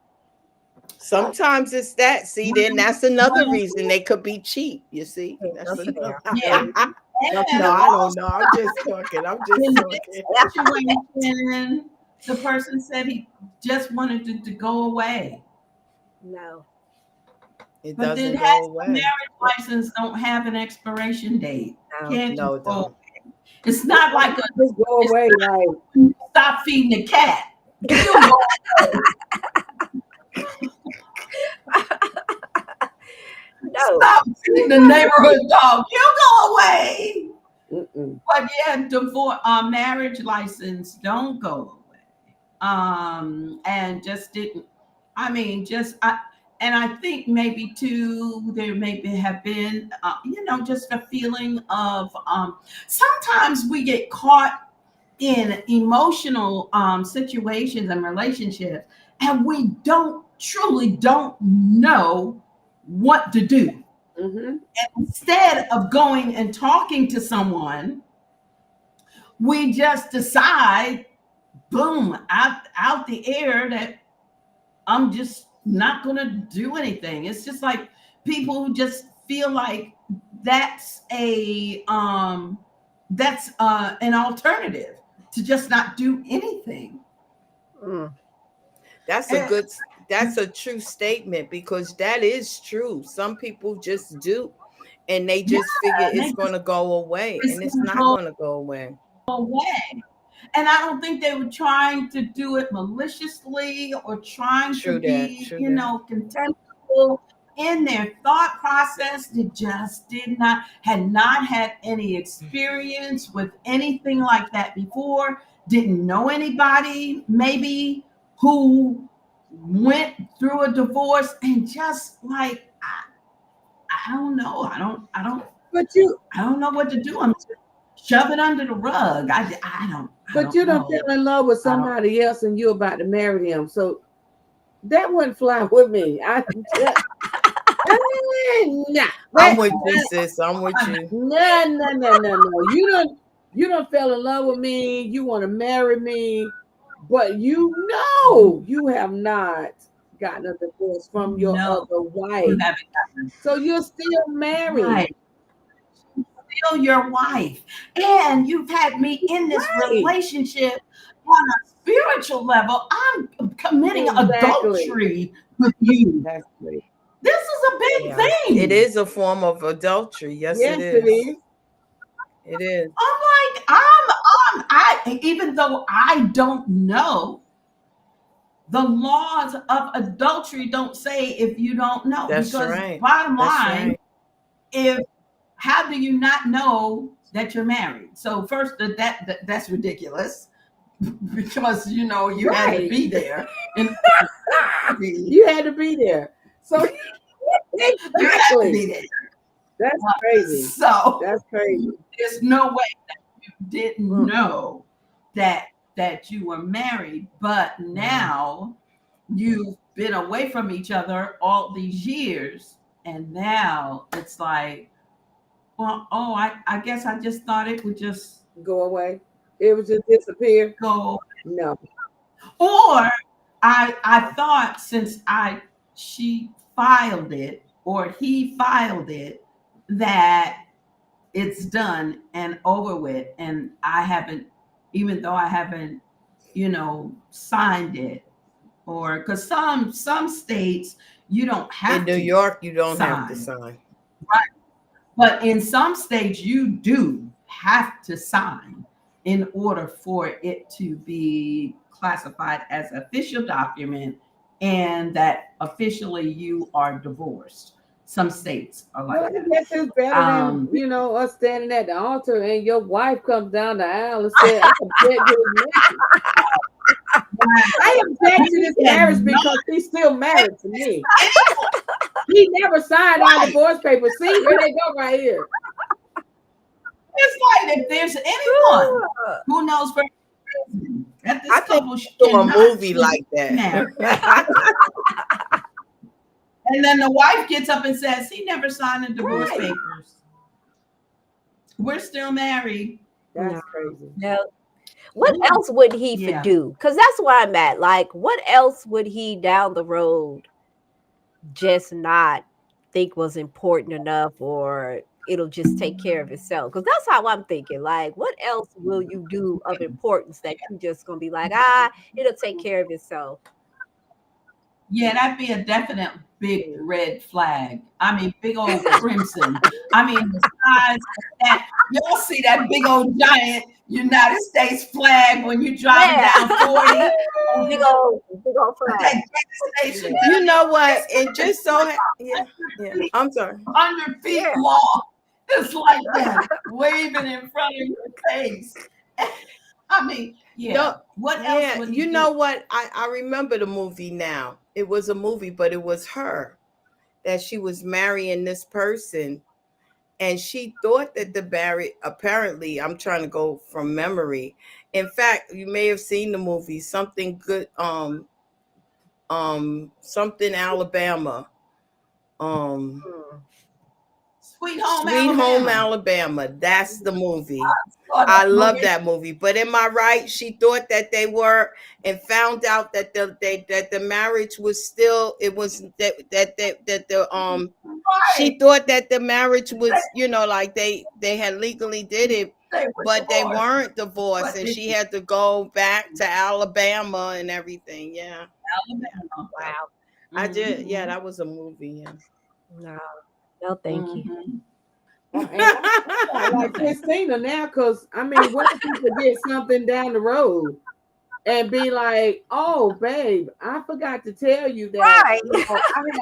Sometimes it's that. See, then that's another reason they could be cheap. You see, that's Okay. another. Yeah. No, And I also, don't know. I'm just talking. I'm just in talking. this situation, the person said he just wanted it to go away. No. It But doesn't then go away. marriage license don't have an expiration date. No. Can't No, just it go don't. away. It's not like Just go away, like stop feeding the cat. Still go away. No. Stop feeding the neighborhood dog. You go away. mm-mm. But yeah, divorce, marriage license don't go away. And just didn't. I mean, and I think maybe too there maybe have been, just a feeling of. Sometimes we get caught in emotional situations and relationships, and we truly don't know what to do. Mm-hmm. Instead of going and talking to someone, we just decide, boom, out the air, that I'm just not going to do anything. It's just like people who just feel like that's an alternative to just not do anything. Mm. That's a true statement, because that is true. Some people just do, and they just figure it's going to go away, and it's not going to go away. And I don't think they were trying to do it maliciously or trying to be, contemptible in their thought process. They just had not had any experience with anything like that before. Didn't know anybody maybe who went through a divorce, and just like I don't know. I don't know what to do. I'm just shove it under the rug. I don't You don't know. feel in love with somebody else and you're about to marry them. So that wouldn't fly with me. I'm with you, sis. I'm with you. No. You don't fell in love with me. You want to marry me, but you have not gotten a divorce from your other wife. So you're still married. Right. Still your wife. And you've had me in this relationship on a spiritual level. I'm committing adultery with you. That's great. This is a big thing. It is a form of adultery. Yes, it is. It is. I'm like, even though I don't know, the laws of adultery don't say if you don't know. That's because right. Bottom line, how do you not know that you're married? So first, that's ridiculous. because you know you had to Right. be there. And You had to be there. So you had to exactly. be there. That's crazy. So That's crazy. there's no way that you didn't Mm. know that you were married, but now you've been away from each other all these years, and now it's like, well, oh, I guess I just thought it would just Go away. It would just disappear. go. No. Or I thought since she filed it or he filed it that it's done and over with, and I haven't, even though I haven't, signed it, or because some states you don't have In New to York, you don't have to sign. sign. But in some states, you do have to sign in order for it to be classified as an official document and that officially you are divorced. Some states are Well, like I that. guess it's better Um, than us standing at the altar and your wife comes down the aisle and said, "I object to this marriage. I object to this marriage because he's still married to me. He never signed our divorce papers. See, here they go right here. It's like if there's anyone who knows for that this I think couple to a cannot movie be like that. married. And then the wife gets up and says, he never signed the divorce Right. papers. We're still married. That's No. crazy. No. What else would he Yeah. do? Because that's where I'm at. Like, what else would he down the road just not think was important enough, or it'll just take care of itself? Because that's how I'm thinking. Like, what else will you do of importance that you just gonna be like, it'll take care of itself? Yeah, that'd be a definite big red flag. I mean, big old crimson. I mean, the size of that. Y'all see that big old giant United States flag when you driving Yeah. down 40? Big old flag. That gas station, You know what? It just so yeah. I'm sorry. 100 feet Yeah. long. It's like that, waving in front of your face. I mean, yeah. No, What else Yeah, would you he know do? what? I remember the movie now. It was a movie, but it was her that she was marrying this person, and she thought that the Barry, apparently, I'm trying to go from memory. In fact, you may have seen the movie Something Good, something Alabama. Sweet Home Sweet Alabama. Home Alabama. That's the movie. I love that movie. But am I right? She thought that they were, and found out that the marriage was still. It was She thought that the marriage was, like they had legally did it, but they weren't divorced, and she had to go back to Alabama and everything. Yeah, Alabama. Wow. I did. Yeah, that was a movie. No, thank you. Mhm. I like Christina now, because I mean, what if you forget something down the road and be like, "Oh, babe, I forgot to tell you that Right. I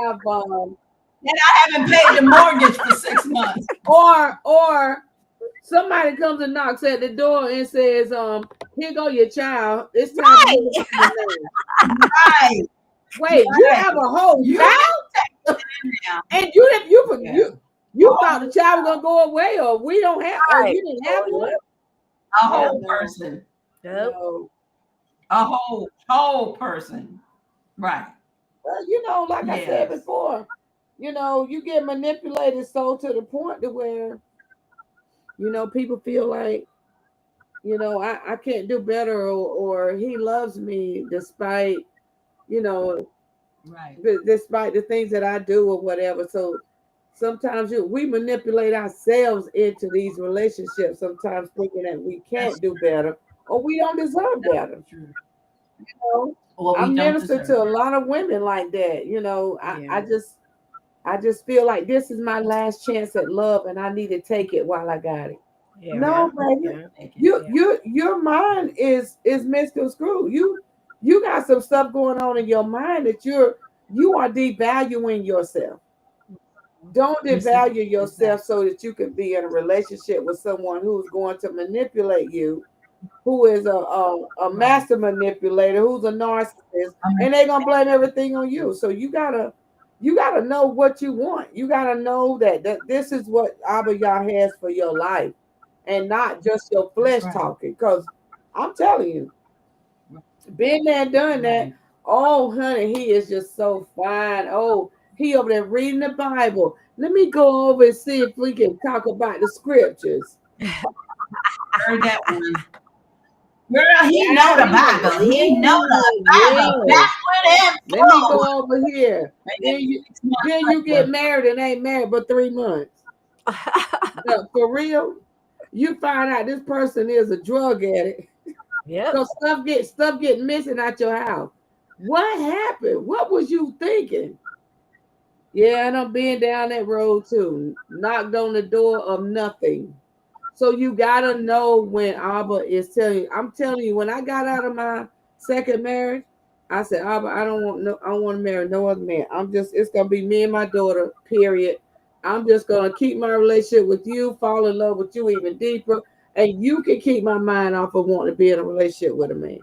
have And I haven't paid the mortgage for 6 months. or somebody comes and knocks at the door and says, here go your child. It's time to move to the name." Right. Wait, you have a whole You child? now. And you thought the child was gonna go away, or we don't have, or you didn't have one? A whole No. person. Nope. No. A whole person. Right. Well, like I said Yes. before, you get manipulated so to the point to where, people feel like, I can't do better, or he loves me despite, Right. despite the things that I do or whatever. So sometimes we manipulate ourselves into these relationships, sometimes thinking that we can't do better or we don't deserve better. True. I we don't minister deserve to a it. lot of women like that. Yeah. I just feel like this is my last chance at love, and I need to take it while I got it. Yeah. No, baby, Yeah. your mind is misconstrued. You got some stuff going on in your mind that you are devaluing yourself. Don't devalue yourself so that you can be in a relationship with someone who's going to manipulate you who is a master manipulator, who's a narcissist, and they're gonna blame everything on you. So you gotta know what you want. You gotta know that this is what Abba Yah has for your life, and not just your flesh talking. Because I'm telling you, been there, done that. Oh, honey, he is just so fine. Oh, he over there reading the Bible. Let me go over and see if we can talk about the scriptures. Heard that one. Girl, he know the Bible. He know the Bible. Yes. Backward and Let me forward. go over here. Then you get married and ain't married but 3 months. No, for real, you find out this person is a drug addict. Yep. So stuff get missing out your house. What happened? What was you thinking? Yeah, and I'm being down that road too. Knocked on the door of nothing. So you gotta know when Abba is telling you. I'm telling you, when I got out of my second marriage, I said, Abba, I don't want to marry no other man. It's gonna be me and my daughter, period. I'm just gonna keep my relationship with you, fall in love with you even deeper, and you can keep my mind off of wanting to be in a relationship with a man.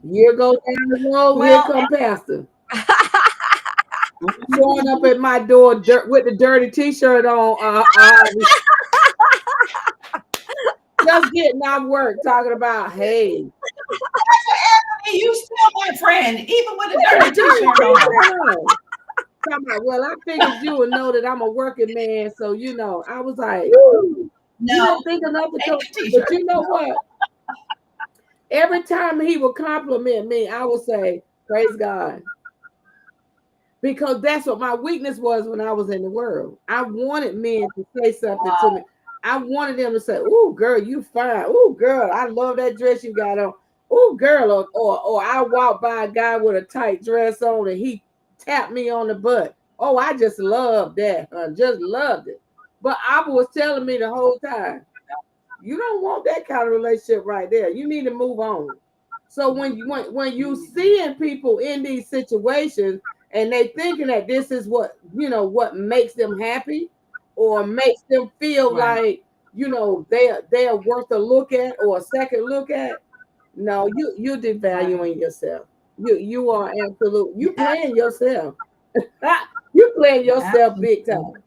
Year go down the road, here come Pastor. Showing up at my door with the dirty t-shirt on, just getting off work, talking about, hey, you still my friend, even with a dirty t-shirt on. Talking about, well, I figured you would know that I'm a working man, so I was like, no, you didn't think enough to come. But you know what? Every time he would compliment me, I would say, praise God. Because that's what my weakness was when I was in the world. I wanted men to say something to me. I wanted them to say, "Ooh, girl, you fine. Ooh, girl, I love that dress you got on. Ooh, girl," or I walked by a guy with a tight dress on and he tapped me on the butt. Oh, I just loved that. I just loved it. But Abba was telling me the whole time, you don't want that kind of relationship right there. You need to move on. So when you seeing people in these situations and they thinking that this is what makes them happy or makes them feel like they're worth a look at or a second look at, no, you're devaluing yourself. You are you playing yourself. You playing yourself big time.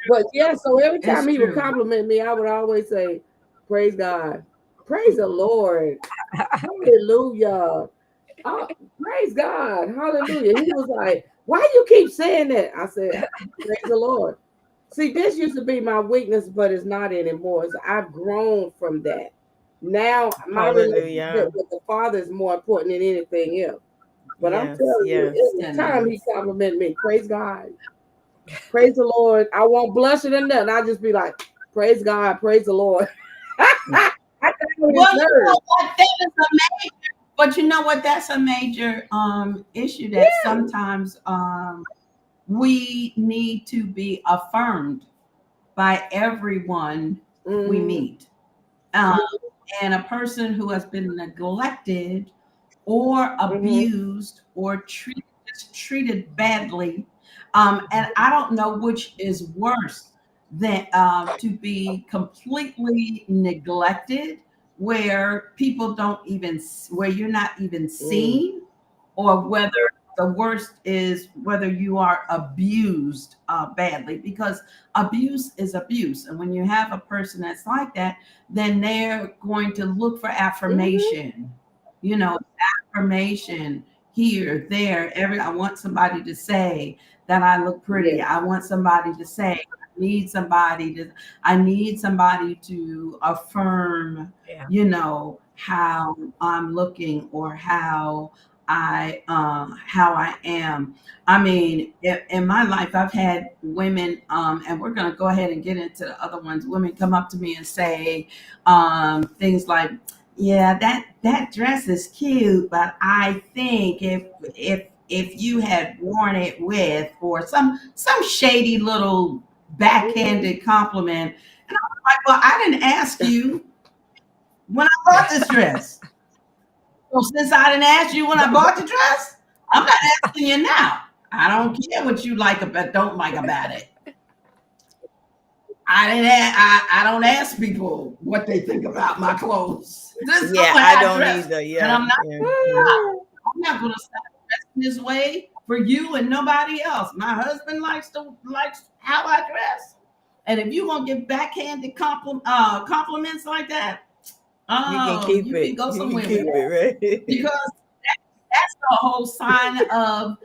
But yeah, so every time he would compliment me, I would always say, praise God. Praise the Lord. Hallelujah. Oh, praise God. Hallelujah. He was like, why you keep saying that? I said, praise the Lord. See, this used to be my weakness, but it's not anymore. I've grown from that. Now my relationship with the Father is more important than anything else. But I'm telling you, every time he complimented me, praise God. Praise the Lord. I won't blush it or nothing. I'll just be like, praise God, praise the Lord. Well, you know what? But you know what? That's a major issue that sometimes we need to be affirmed by everyone we meet. And a person who has been neglected or abused or treated badly, and I don't know which is worse than to be completely neglected, where people don't even, where you're not even seen, or whether the worst is whether you are abused badly, because abuse is abuse. And when you have a person that's like that, then they're going to look for affirmation, affirmation here, there, I want somebody to say that I look pretty. Yes. I want somebody to say, I need somebody to affirm, how I'm looking or how I am. I mean, in my life, I've had women, and we're going to go ahead and get into the other ones. Women come up to me and say things like, "Yeah, that dress is cute, but I think if you had worn it with," or some shady little backhanded compliment, and I was like, "Well, I didn't ask you when I bought this dress. So since I didn't ask you when I bought the dress, I'm not asking you now. I don't care what you like about, don't like about it. I don't ask people what they think about my clothes. This is Yeah, the way I don't dress. either. And Yeah. I'm not Yeah. I'm not gonna stop dressing this way for you and nobody else. My husband likes how I dress. And if you gonna give backhanded compliments like that, You can oh, keep you it. can go You can somewhere with keep that. it, right? Because that's the whole sign of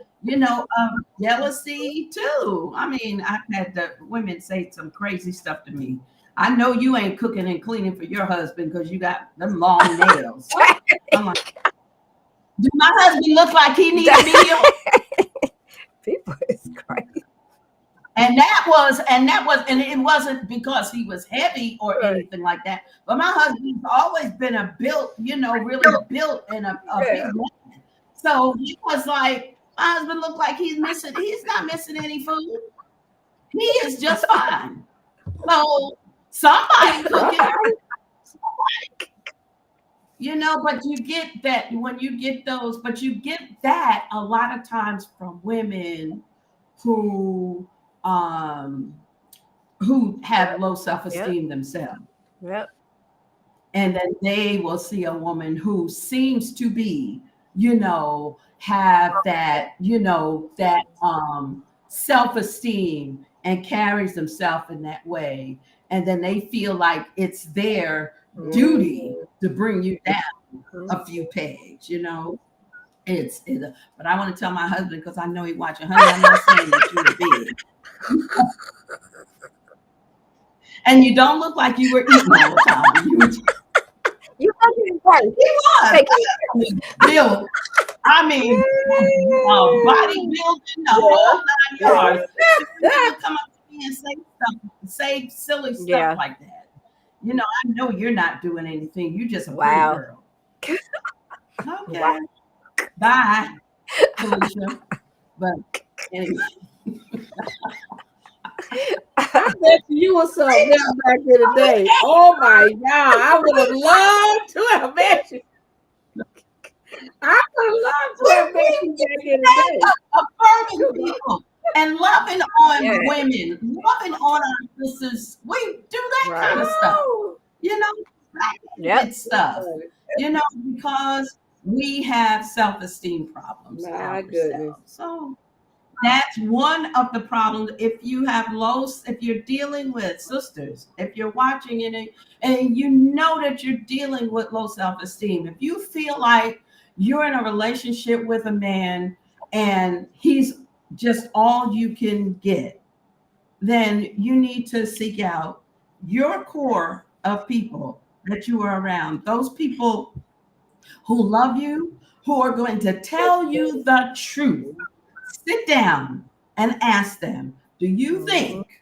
jealousy too. I mean, I've had the women say some crazy stuff to me. I know you ain't cooking and cleaning for your husband because you got them long nails. I'm like, do my husband look like he needs a meal? People is crazy. And it wasn't because he was heavy or anything like that. But my husband's always been a built, really built and a big man. So he was like, my husband looked like he's not missing any food. He is just fine. So somebody cooking, but you get that when you get those, but you get that a lot of times from women who have low self-esteem themselves. Yep. And then they will see a woman who seems to be, have that, self-esteem and carries themselves in that way. And then they feel like it's their duty to bring you down a few pegs, but I want to tell my husband because I know he watching. Honey, I'm not saying that you're big. And you don't look like you were eating all the time. You fucking right. He was built. I mean, bodybuilding, the whole 9 yards. People come up to me and say silly stuff like that. I know you're not doing anything. You're just a pretty girl. Okay. Wow. Bye, Felicia. But anyway. I bet you was so down back in the day. Oh my God, I would have loved to have met you. I would have loved to have met you back in the day. Affirming people and loving on women, loving on our sisters. We do that kind of stuff. Stuff. Because we have self-esteem problems. My goodness. So that's one of the problems. If you're dealing with sisters, if you're watching it and you know that you're dealing with low self-esteem, if you feel like you're in a relationship with a man and he's just all you can get, then you need to seek out your core of people that you are around. Those people who love you, who are going to tell you the truth. Sit down and ask them, do you think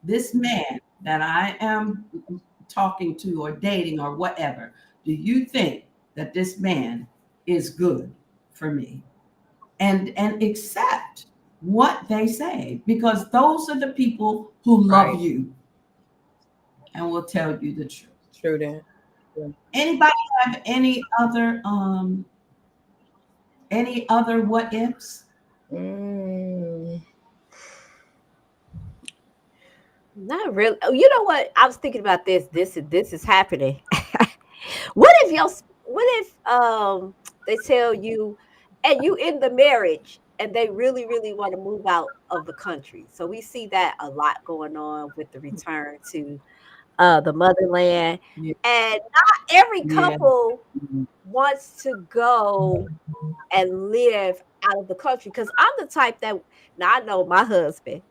this man that I am talking to or dating or whatever, do you think that this man is good for me? And accept what they say, because those are the people who love you and will tell you the truth. True that. Yeah. Anybody have any other what ifs? Not really. Oh, you know what? I was thinking about this. This is happening. What if they tell you and you in the marriage and they really, really want to move out of the country? So we see that a lot going on with the return to the motherland. And not every couple wants to go and live out of the country. Because I'm the type that, now I know my husband,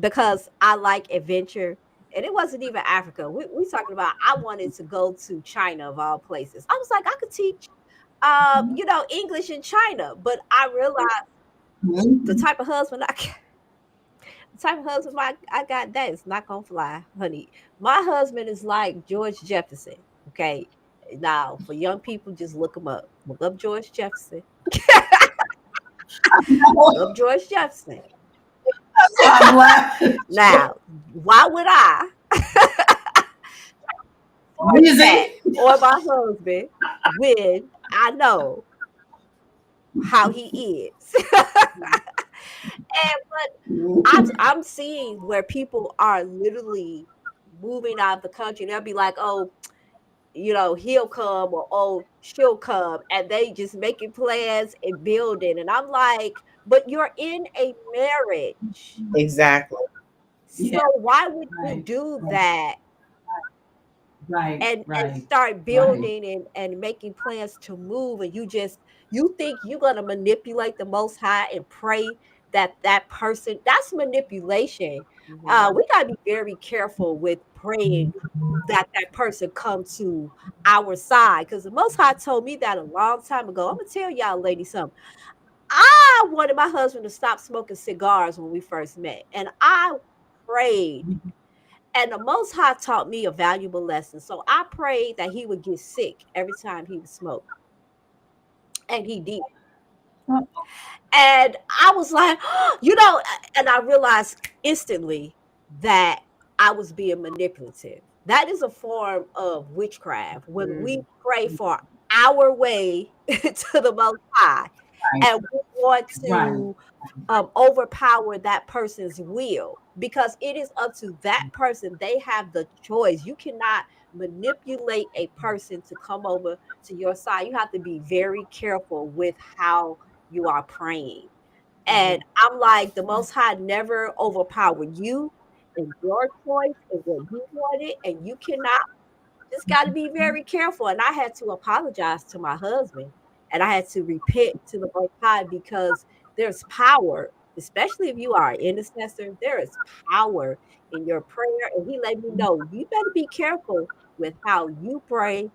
because I like adventure. And it wasn't even Africa. We talking about, I wanted to go to China of all places. I was like, I could teach, English in China. But I realized the type of husband I got, that is not gonna fly, honey. My husband is like George Jefferson. Okay. Now, for young people, just look him up. Look up George Jefferson. Look up George Jefferson. Now, why would I or my husband when I know how he is? But I'm seeing where people are literally moving out of the country. They'll be like, oh, he'll come, or oh, she'll come, and they just making plans and building. And I'm like, but you're in a marriage. Exactly. Yeah. So why would you Right. do Right. that Right. and Right. start building and making plans to move, and you think you're going to manipulate the Most High and pray that person? That's manipulation. We got to be very careful with praying that person come to our side, because the Most High told me that a long time ago. I'm gonna tell y'all ladies something. I wanted my husband to stop smoking cigars when we first met, and I prayed, and the Most High taught me a valuable lesson. So I prayed that he would get sick every time he would smoke, and he did. And I was like, and I realized instantly that I was being manipulative. That is a form of witchcraft when we pray for our way to the Most High, Right. and we want Right. to overpower that person's will, because it is up to that person. They have the choice. You cannot manipulate a person to come over to your side. You have to be very careful with how you are praying. And I'm like, the Most High never overpowered you and your choice and what you wanted, and you cannot. Just got to be very careful. And I had to apologize to my husband, and I had to repent to the Most High, because there's power, especially if you are an intercessor. There is power in your prayer, and he let me know, you better be careful with how you pray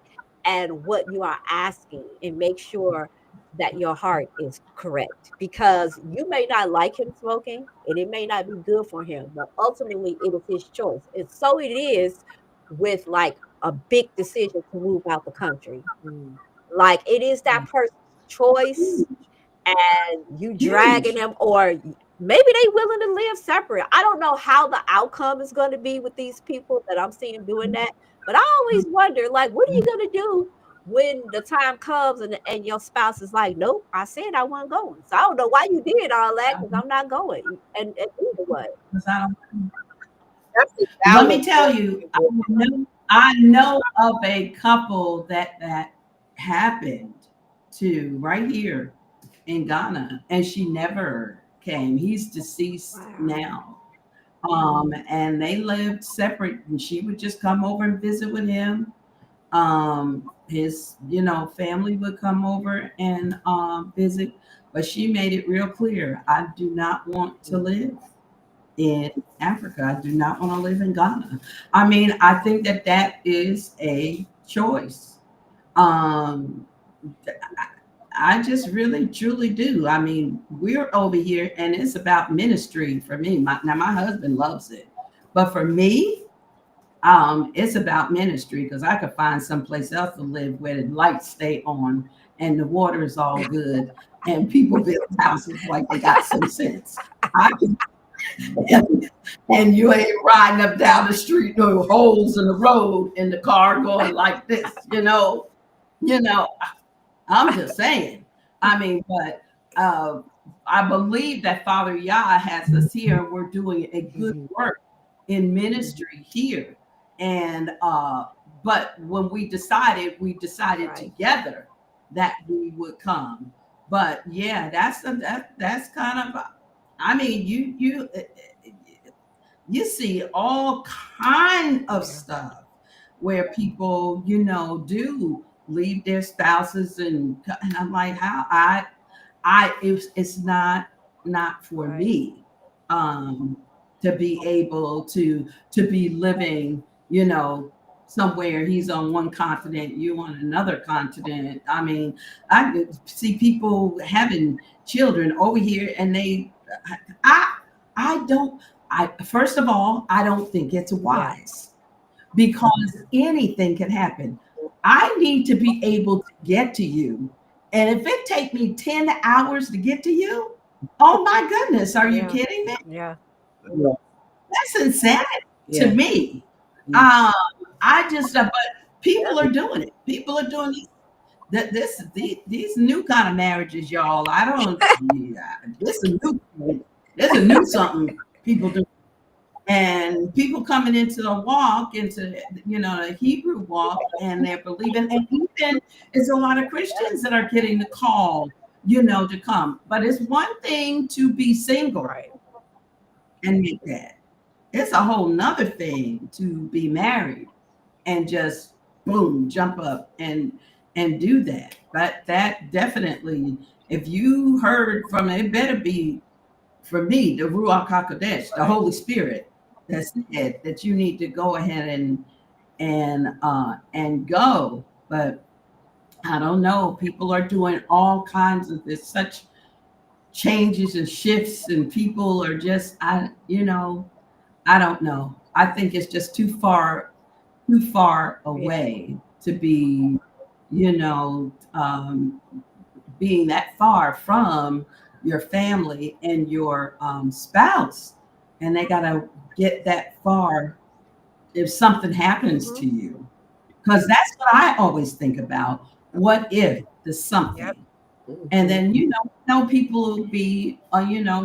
and what you are asking, and make sure that your heart is correct, because you may not like him smoking and it may not be good for him, but ultimately it is his choice. And so it is with like a big decision to move out the country. Like, it is that person's choice, and you dragging them, or maybe they willing to live separate. I don't know how the outcome is going to be with these people that I'm seeing doing that, but I always wonder, like, what are you going to do when the time comes and your spouse is like, nope, I said I wasn't going. So I don't know why you did all that, because I'm not going. And either way. Let me tell you, I know of a couple that happened to right here in Ghana, and she never came. He's deceased now. And they lived separate, and she would just come over and visit with him. His, family would come over and visit, but she made it real clear, I do not want to live in Africa. I do not want to live in Ghana. I mean, I think that is a choice. I just really truly do. I mean, we're over here and it's about ministry for me. My husband loves it, but for me, it's about ministry, because I could find someplace else to live where the lights stay on and the water is all good and people build houses like they got some sense. And you ain't riding up down the street, no holes in the road in the car going like this, I'm just saying. I mean, but I believe that Father Yah has us here. We're doing a good work in ministry here. And but when we decided Right. together that we would come. But yeah, that's kind of, I mean, you see all kind of stuff where people, do leave their spouses, and I'm like, how it's not for Right. me to be able to be living, somewhere. He's on one continent, you on another continent. I mean, I see people having children over here, and first of all, I don't think it's wise, because anything can happen. I need to be able to get to you. And if it take me 10 hours to get to you, oh my goodness, are you kidding me? Yeah. That's insanity to me. But people are doing it. People are doing these new kind of marriages, y'all. I don't. This is a new something people do. And people coming into the walk, into the Hebrew walk, and they're believing, and even it's a lot of Christians that are getting the call, to come. But it's one thing to be single, Right. and make that. It's a whole nother thing to be married and just boom, jump up and do that. But that definitely, if you heard from it, better be for me, the Ruach HaKodesh, the Holy Spirit, that said that you need to go ahead and go. But I don't know. People are doing all kinds of this, such changes and shifts, and people are just I don't know. I think it's just too far away to be, being that far from your family and your spouse, and they gotta get that far if something happens to you, because that's what I always think about. What if there's something? Yep. And then people will be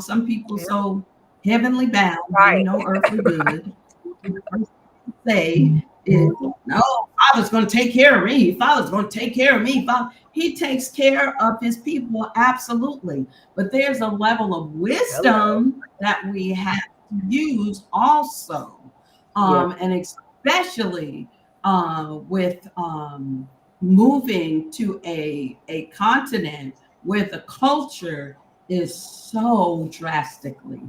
some people so heavenly bound, Right. earthly good. The first thing they say is, no, Father's going to take care of me. Father's going to take care of me. He takes care of his people, absolutely. But there's a level of wisdom that we have to use also, and especially with moving to a continent where the culture is so drastically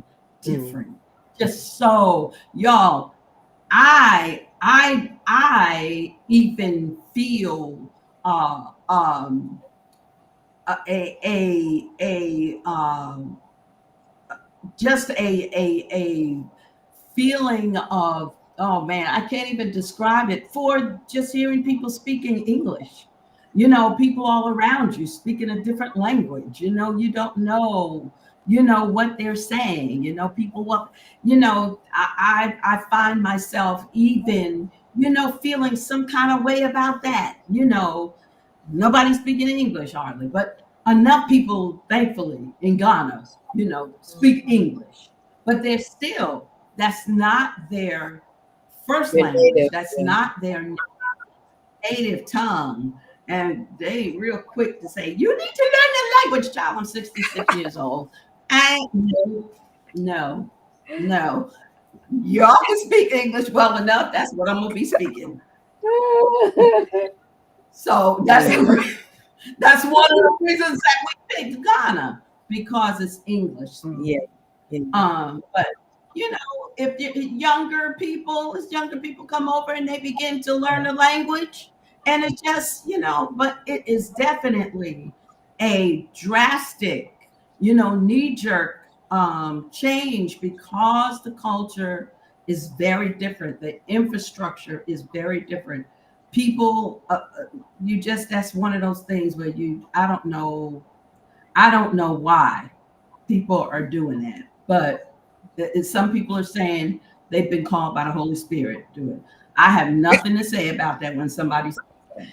different. Just so, y'all, I even feel just a feeling of, oh man, I can't even describe it, for just hearing people speaking English. People all around you speaking a different language. You don't know, what they're saying. People, I find myself even, feeling some kind of way about that. Nobody's speaking English hardly, but enough people, thankfully, in Ghana, speak English. But they're still, that's not their first language. That's not their native tongue. And they real quick to say, you need to learn the language, child. I'm 66 years old. No. Y'all can speak English well enough. That's what I'm gonna be speaking. So that's one of the reasons that we picked Ghana, because it's English. Yeah. But if younger people come over and they begin to learn the language, and it's just, but it is definitely a drastic, knee-jerk change, because the culture is very different. The infrastructure is very different. People, that's one of those things where I don't know why people are doing that, but some people are saying they've been called by the Holy Spirit to do it. I have nothing to say about that when somebody says that.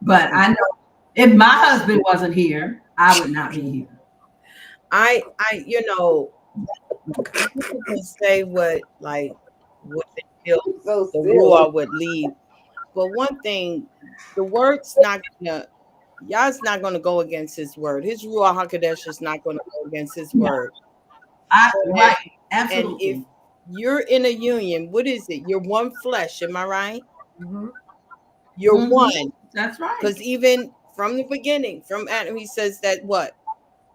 But I know if my husband wasn't here, I would not be here. I people can say what they feel the Ruah would leave. But one thing, the word's not gonna, Yah's not gonna go against his word. His Ruach HaKodesh is not gonna go against his word. Right, absolutely. And if you're in a union, what is it? You're one flesh, am I right? Mm-hmm. You're one. That's right. Because even from the beginning, from Adam, he says that what?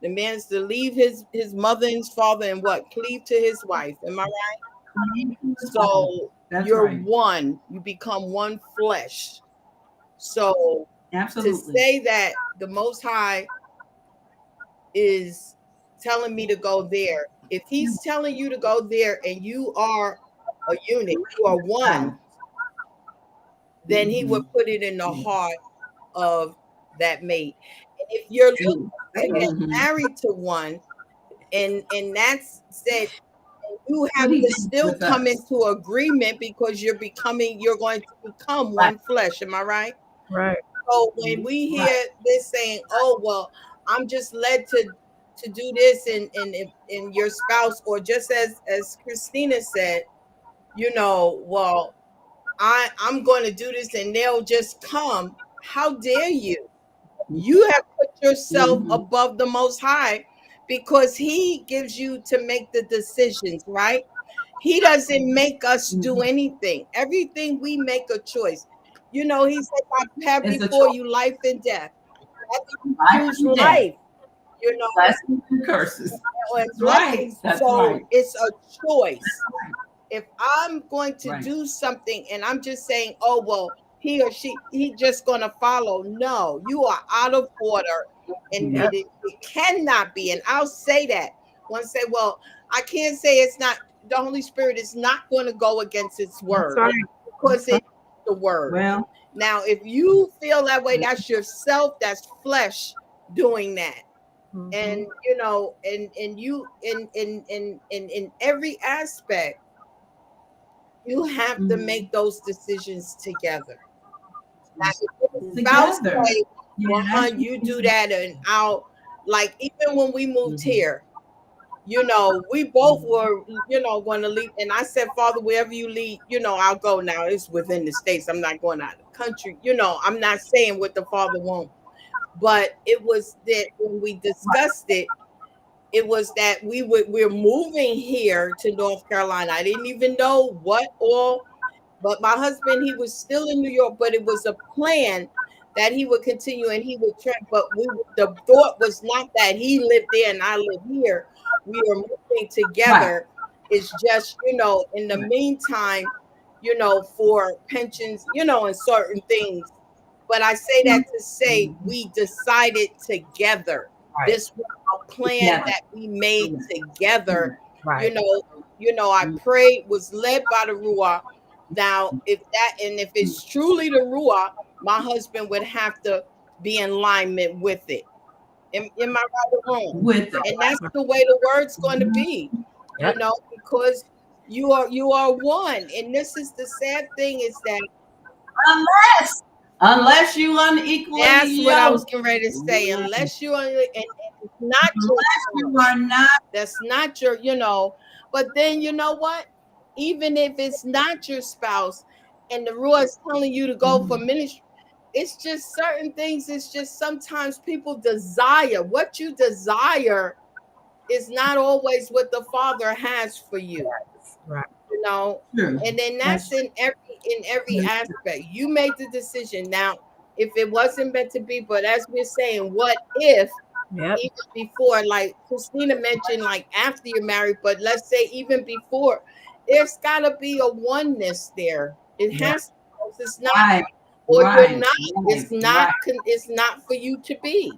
The man's to leave his mother and his father and what? Cleave to his wife. Am I right? So that's you're right. one. You become one flesh. So absolutely, to say that the Most High is telling me to go there, if he's telling you to go there and you are a unit, you are one, then he would put it in the heart of that mate. And if you're looking to get married to one, and that's said, you have to still come into agreement, because you're going to become one flesh. Am I right? Right. So when we hear this saying, oh, well, I'm just led to do this, and your spouse, or just as Christina said, well, I'm going to do this and they'll just come. How dare you? You have put yourself above the Most High, because he gives you to make the decisions, right? He doesn't make us do anything. Everything we make a choice. He said, I have before you life and death. Choose life. Blessings and curses. That's right. It's a choice. If I'm going to do something and I'm just saying, oh, well, he or he just going to follow. No, you are out of order, and it cannot be. And I'll say that. One say, well, I can't say it's not. The Holy Spirit is not going to go against its word, because it's the word. Well, now, if you feel that way, that's yourself, that's flesh doing that. And and you in every aspect, you have to make those decisions together. Now, spouse say, well, you do that, and I'll, like, even when we moved here, we both were, going to leave. And I said, Father, wherever you lead, I'll go. Now it's within the states. I'm not going out of the country. I'm not saying what the Father won't. But it was that when we discussed it, it was that we're moving here to North Carolina. I didn't even know what all, but my husband, he was still in New York, but it was a plan that he would continue and he would track. But the thought was not that he lived there and I live here. We were moving together. It's just, in the meantime, for pensions, and certain things. But I say that to say we decided together. This was a plan that we made together. I prayed, was led by the Ruach. Now, if it's truly the Ruach, my husband would have to be in alignment with it. Am I right or wrong? With it. And that's the way the word's going to be. Because you are one. And this is the sad thing, is that unless you unequally, that's what I was getting ready to say. Unless you are, and it's not you are not. That's not your, But then you know what? Even if it's not your spouse, and the Ruach is telling you to go for ministry, it's just certain things. It's just sometimes people desire what you desire is not always what the Father has for you. Right. And then that's in every aspect. You made the decision. Now, if it wasn't meant to be, but as we're saying, what if even before, like Christina mentioned, like after you're married, but let's say even before, there's got to be a oneness there. It has to. It's not, or you're not. It's not. It's not for you to be.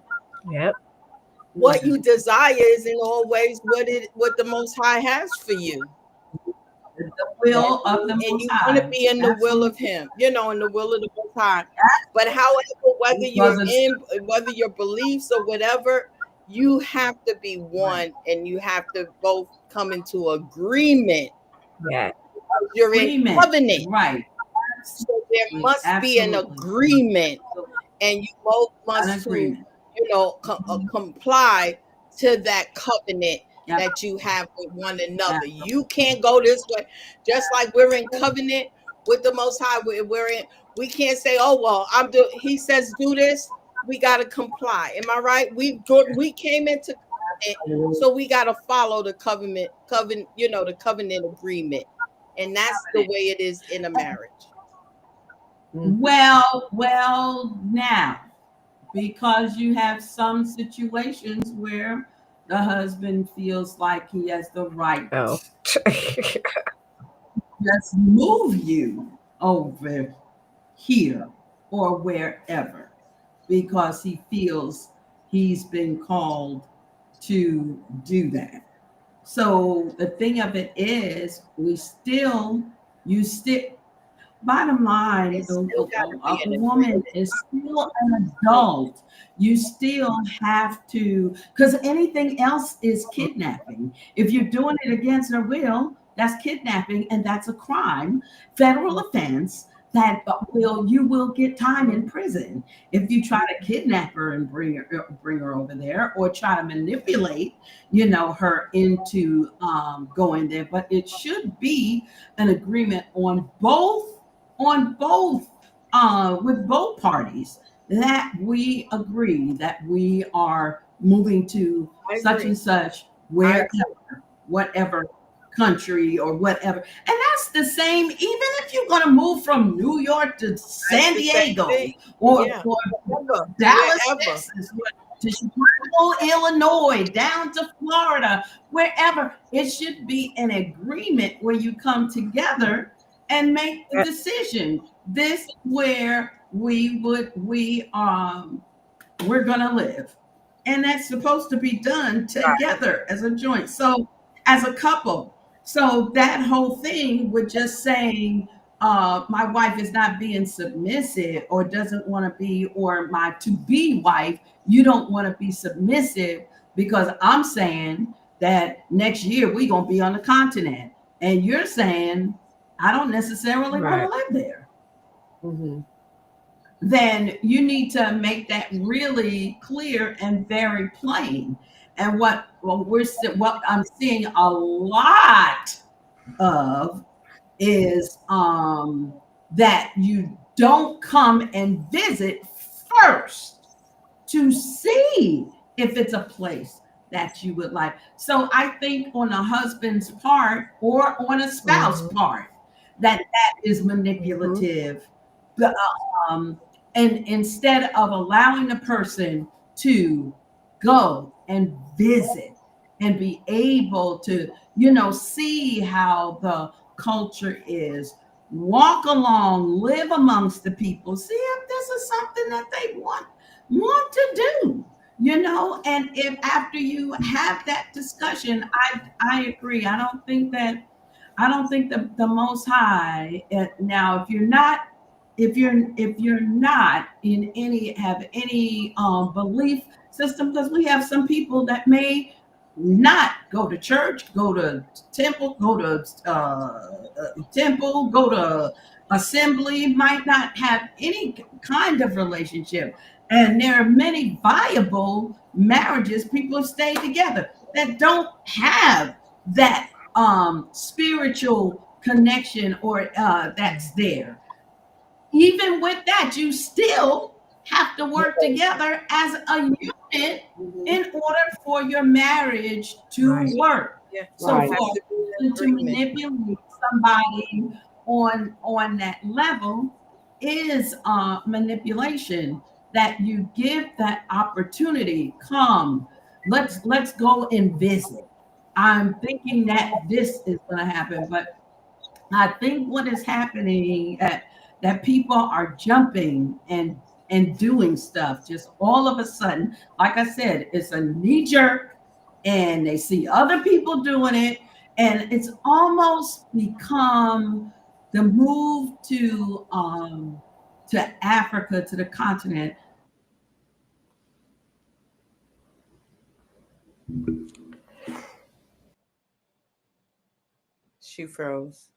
What you desire isn't always what the Most High has for you. The will of the Most High. And you want to be in the will of Him, in the will of the Most High. But however, whether your beliefs or whatever, you have to be one, and you have to both come into agreement. You're in covenant, right? So there must be an agreement, and you both must comply to that covenant that you have with one another. You can't go this way. Just like we're in covenant with the Most High, we can't say, oh, well, he says do this, we got to comply. Am I right? We came into covenant, so we got to follow the covenant, the covenant agreement. And that's the way it is in a marriage. Well, now, because you have some situations where the husband feels like he has the right to just move you over here or wherever, because he feels he's been called to do that. So the thing of it is, bottom line, a woman is still an adult. You still have to, because anything else is kidnapping. If you're doing it against her will, that's kidnapping, and that's a crime, federal offense, that you will get time in prison if you try to kidnap her and bring her over there, or try to manipulate, her into going there. But it should be an agreement on both with both parties, that we agree that we are moving to such and such, whatever country or whatever. And that's the same, even if you're going to move from New York to San Diego or Dallas, Texas, to Chicago, Illinois, down to Florida, wherever. It should be an agreement where you come together and make the decision. This is where we're gonna live. And that's supposed to be done together as a joint. So as a couple. So that whole thing with just saying my wife is not being submissive or doesn't want to be, or my to-be wife, you don't want to be submissive because I'm saying that next year we're going to be on the continent. And you're saying, I don't necessarily want to live there. Mm-hmm. Then you need to make that really clear and very plain. And what I'm seeing a lot of is that you don't come and visit first to see if it's a place that you would like. So I think on a husband's part or on a spouse part, that is manipulative. And instead of allowing the person to go and visit and be able to, see how the culture is, walk along, live amongst the people, see if this is something that they want to do, and if after you have that discussion, I agree. I don't think the Most High, now, if you're not in any belief system, because we have some people that may not go to church, go to temple, go to assembly, might not have any kind of relationship. And there are many viable marriages, people have stayed together, that don't have that spiritual connection or that's there. Even with that, you still have to work together as a unit in order for your marriage to work. So to manipulate somebody on that level is manipulation. That you give that opportunity. Come, let's go and visit. I'm thinking that this is going to happen, but I think what is happening that people are jumping and doing stuff just all of a sudden. Like I said, it's a knee jerk, and they see other people doing it, and it's almost become the move to Africa, to the continent. She froze.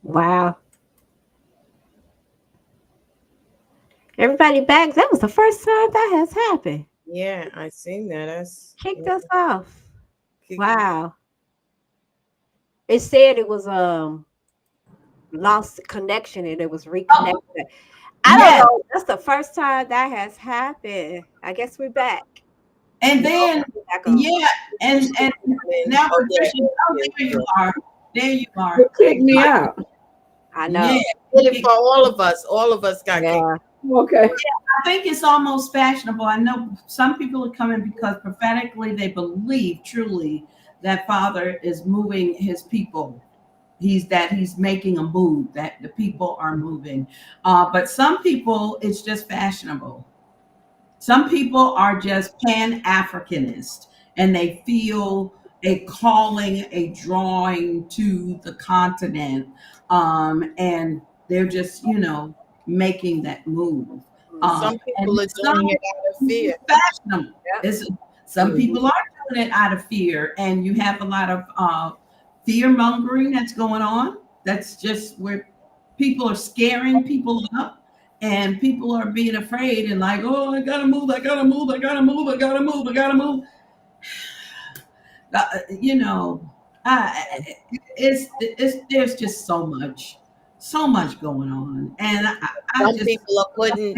Wow. Everybody back. That was the first time that has happened. Yeah, I seen that. That's kicked us off. Wow. It said it was lost connection and it was reconnected. I don't know. That's the first time that has happened. I guess we're back. And then and now there you are. There you are. Kick me out. I know. Yeah, for all of us. All of us got kicked. Okay. I think it's almost fashionable. I know some people are coming because prophetically they believe truly that Father is moving his people. He's making a move, that the people are moving. But some people, it's just fashionable. Some people are just pan-Africanist and they feel a calling, a drawing to the continent. And they're just, making that move. Some And people are some doing it out of fear. fashionable. Yeah. Some people are doing it out of fear, and you have a lot of fear mongering that's going on. That's just where people are scaring people up, and people are being afraid and like, oh, I gotta move, I gotta move, I gotta move, I gotta move, I gotta move. Uh, you know, it's there's just so much going on, and I Some just people are putting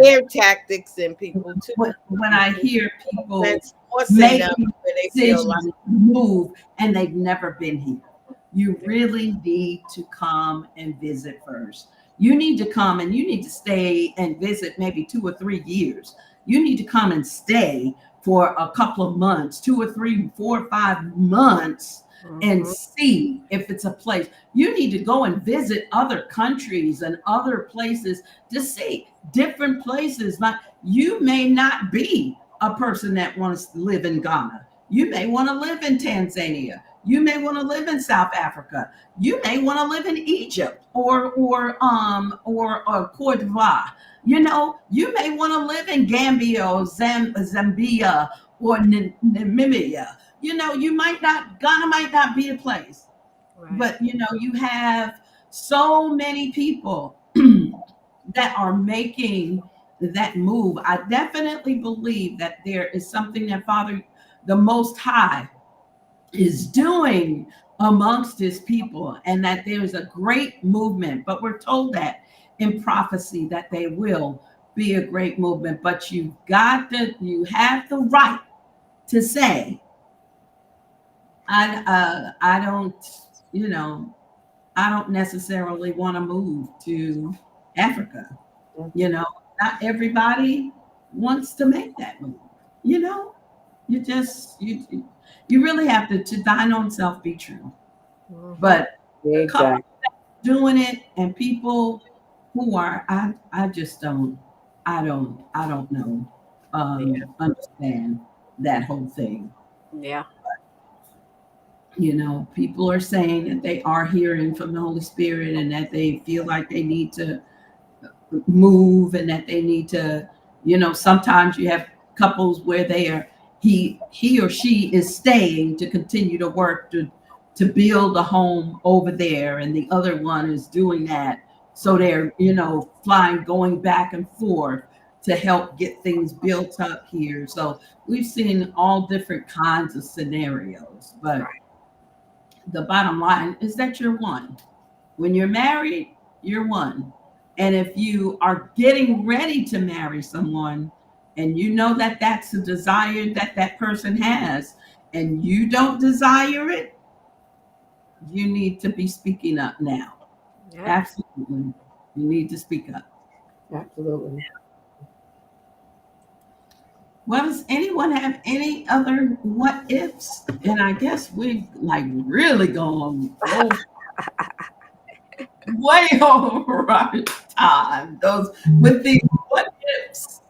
scare tactics in people too. when I hear people That's forcing them making where they feel decisions like to move and they've never been here. You really need to come and visit first. You need to come and you need to stay and visit maybe 2 or 3 years. You need to come and stay for a couple of months, 2 or 3, 4 or 5 months, and see if it's a place. You need to go and visit other countries and other places to see different places. Like, you may not be a person that wants to live in Ghana. You may want to live in Tanzania. You may want to live in South Africa. You may want to live in Egypt or Cote d'Ivoire. You may want to live in Gambia or Zambia or Namibia. Ghana might not be the place, Right. but you have so many people that are making that move. I definitely believe that there is something that Father, the Most High, is doing amongst his people, and that there is a great movement. But we're told that in prophecy that they will be a great movement. But you have the right to say, I don't, I don't necessarily want to move to Africa. Not everybody wants to make that move. You just you really have to thine own self be true. But Exactly. doing it, and people who are, I just don't, I don't know, understand that whole thing. Yeah. People are saying that they are hearing from the Holy Spirit and that they feel like they need to move and that they need to, sometimes you have couples where he or she is staying to continue to work to build a home over there, and the other one is doing that. So they're, flying, going back and forth to help get things built up here. So we've seen all different kinds of scenarios, but the bottom line is that you're one. When you're married, you're one. And if you are getting ready to marry someone and you know that that's a desire that that person has and you don't desire it, you need to be speaking up now. Yeah. Absolutely. You need to speak up. Absolutely. Well, does anyone have any other what ifs? And I guess we've really gone way over our time. Those with the what ifs.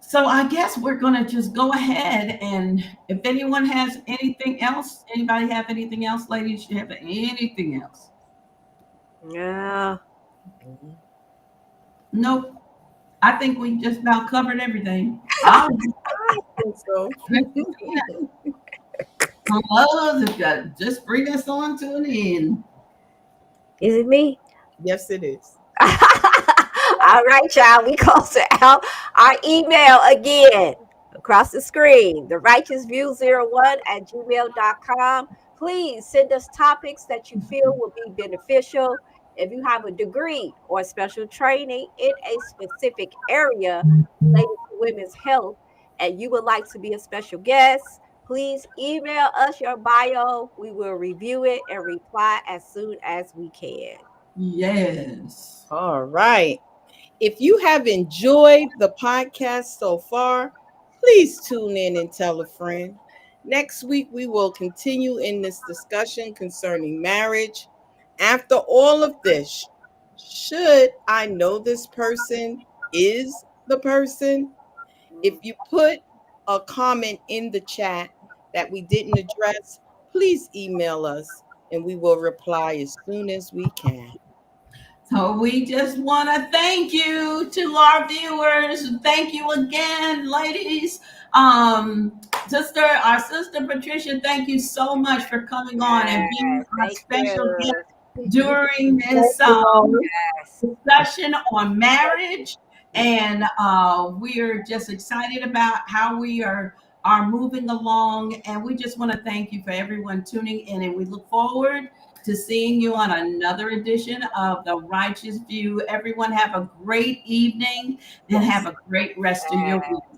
So I guess we're gonna just go ahead, and if anyone has anything else, anybody have anything else, ladies? You have anything else? Yeah. Nope. I think we just about covered everything. I think so. love to just bring us on to an end. Is it me? Yes, it is. All right, y'all. We close it out. Our email again across the screen, the righteousview01@gmail.com. Please send us topics that you feel will be beneficial. If you have a degree or special training in a specific area related to women's health and you would like to be a special guest, please email us your bio. We will review it and reply as soon as we can. Yes. All right. If you have enjoyed the podcast so far, please tune in and tell a friend. Next week, we will continue in this discussion concerning marriage. After all of this, should I know this person is the person? If you put a comment in the chat that we didn't address, please email us and we will reply as soon as we can. So we just want to thank you to our viewers. Thank you again, ladies. Our sister Patricia, thank you so much for coming on and being our Thank special you. guest during this Yes. discussion on marriage. And we're just excited about how we are moving along. And we just want to thank you for everyone tuning in. And we look forward to seeing you on another edition of The Righteous View. Everyone have a great evening and have a great rest of your week.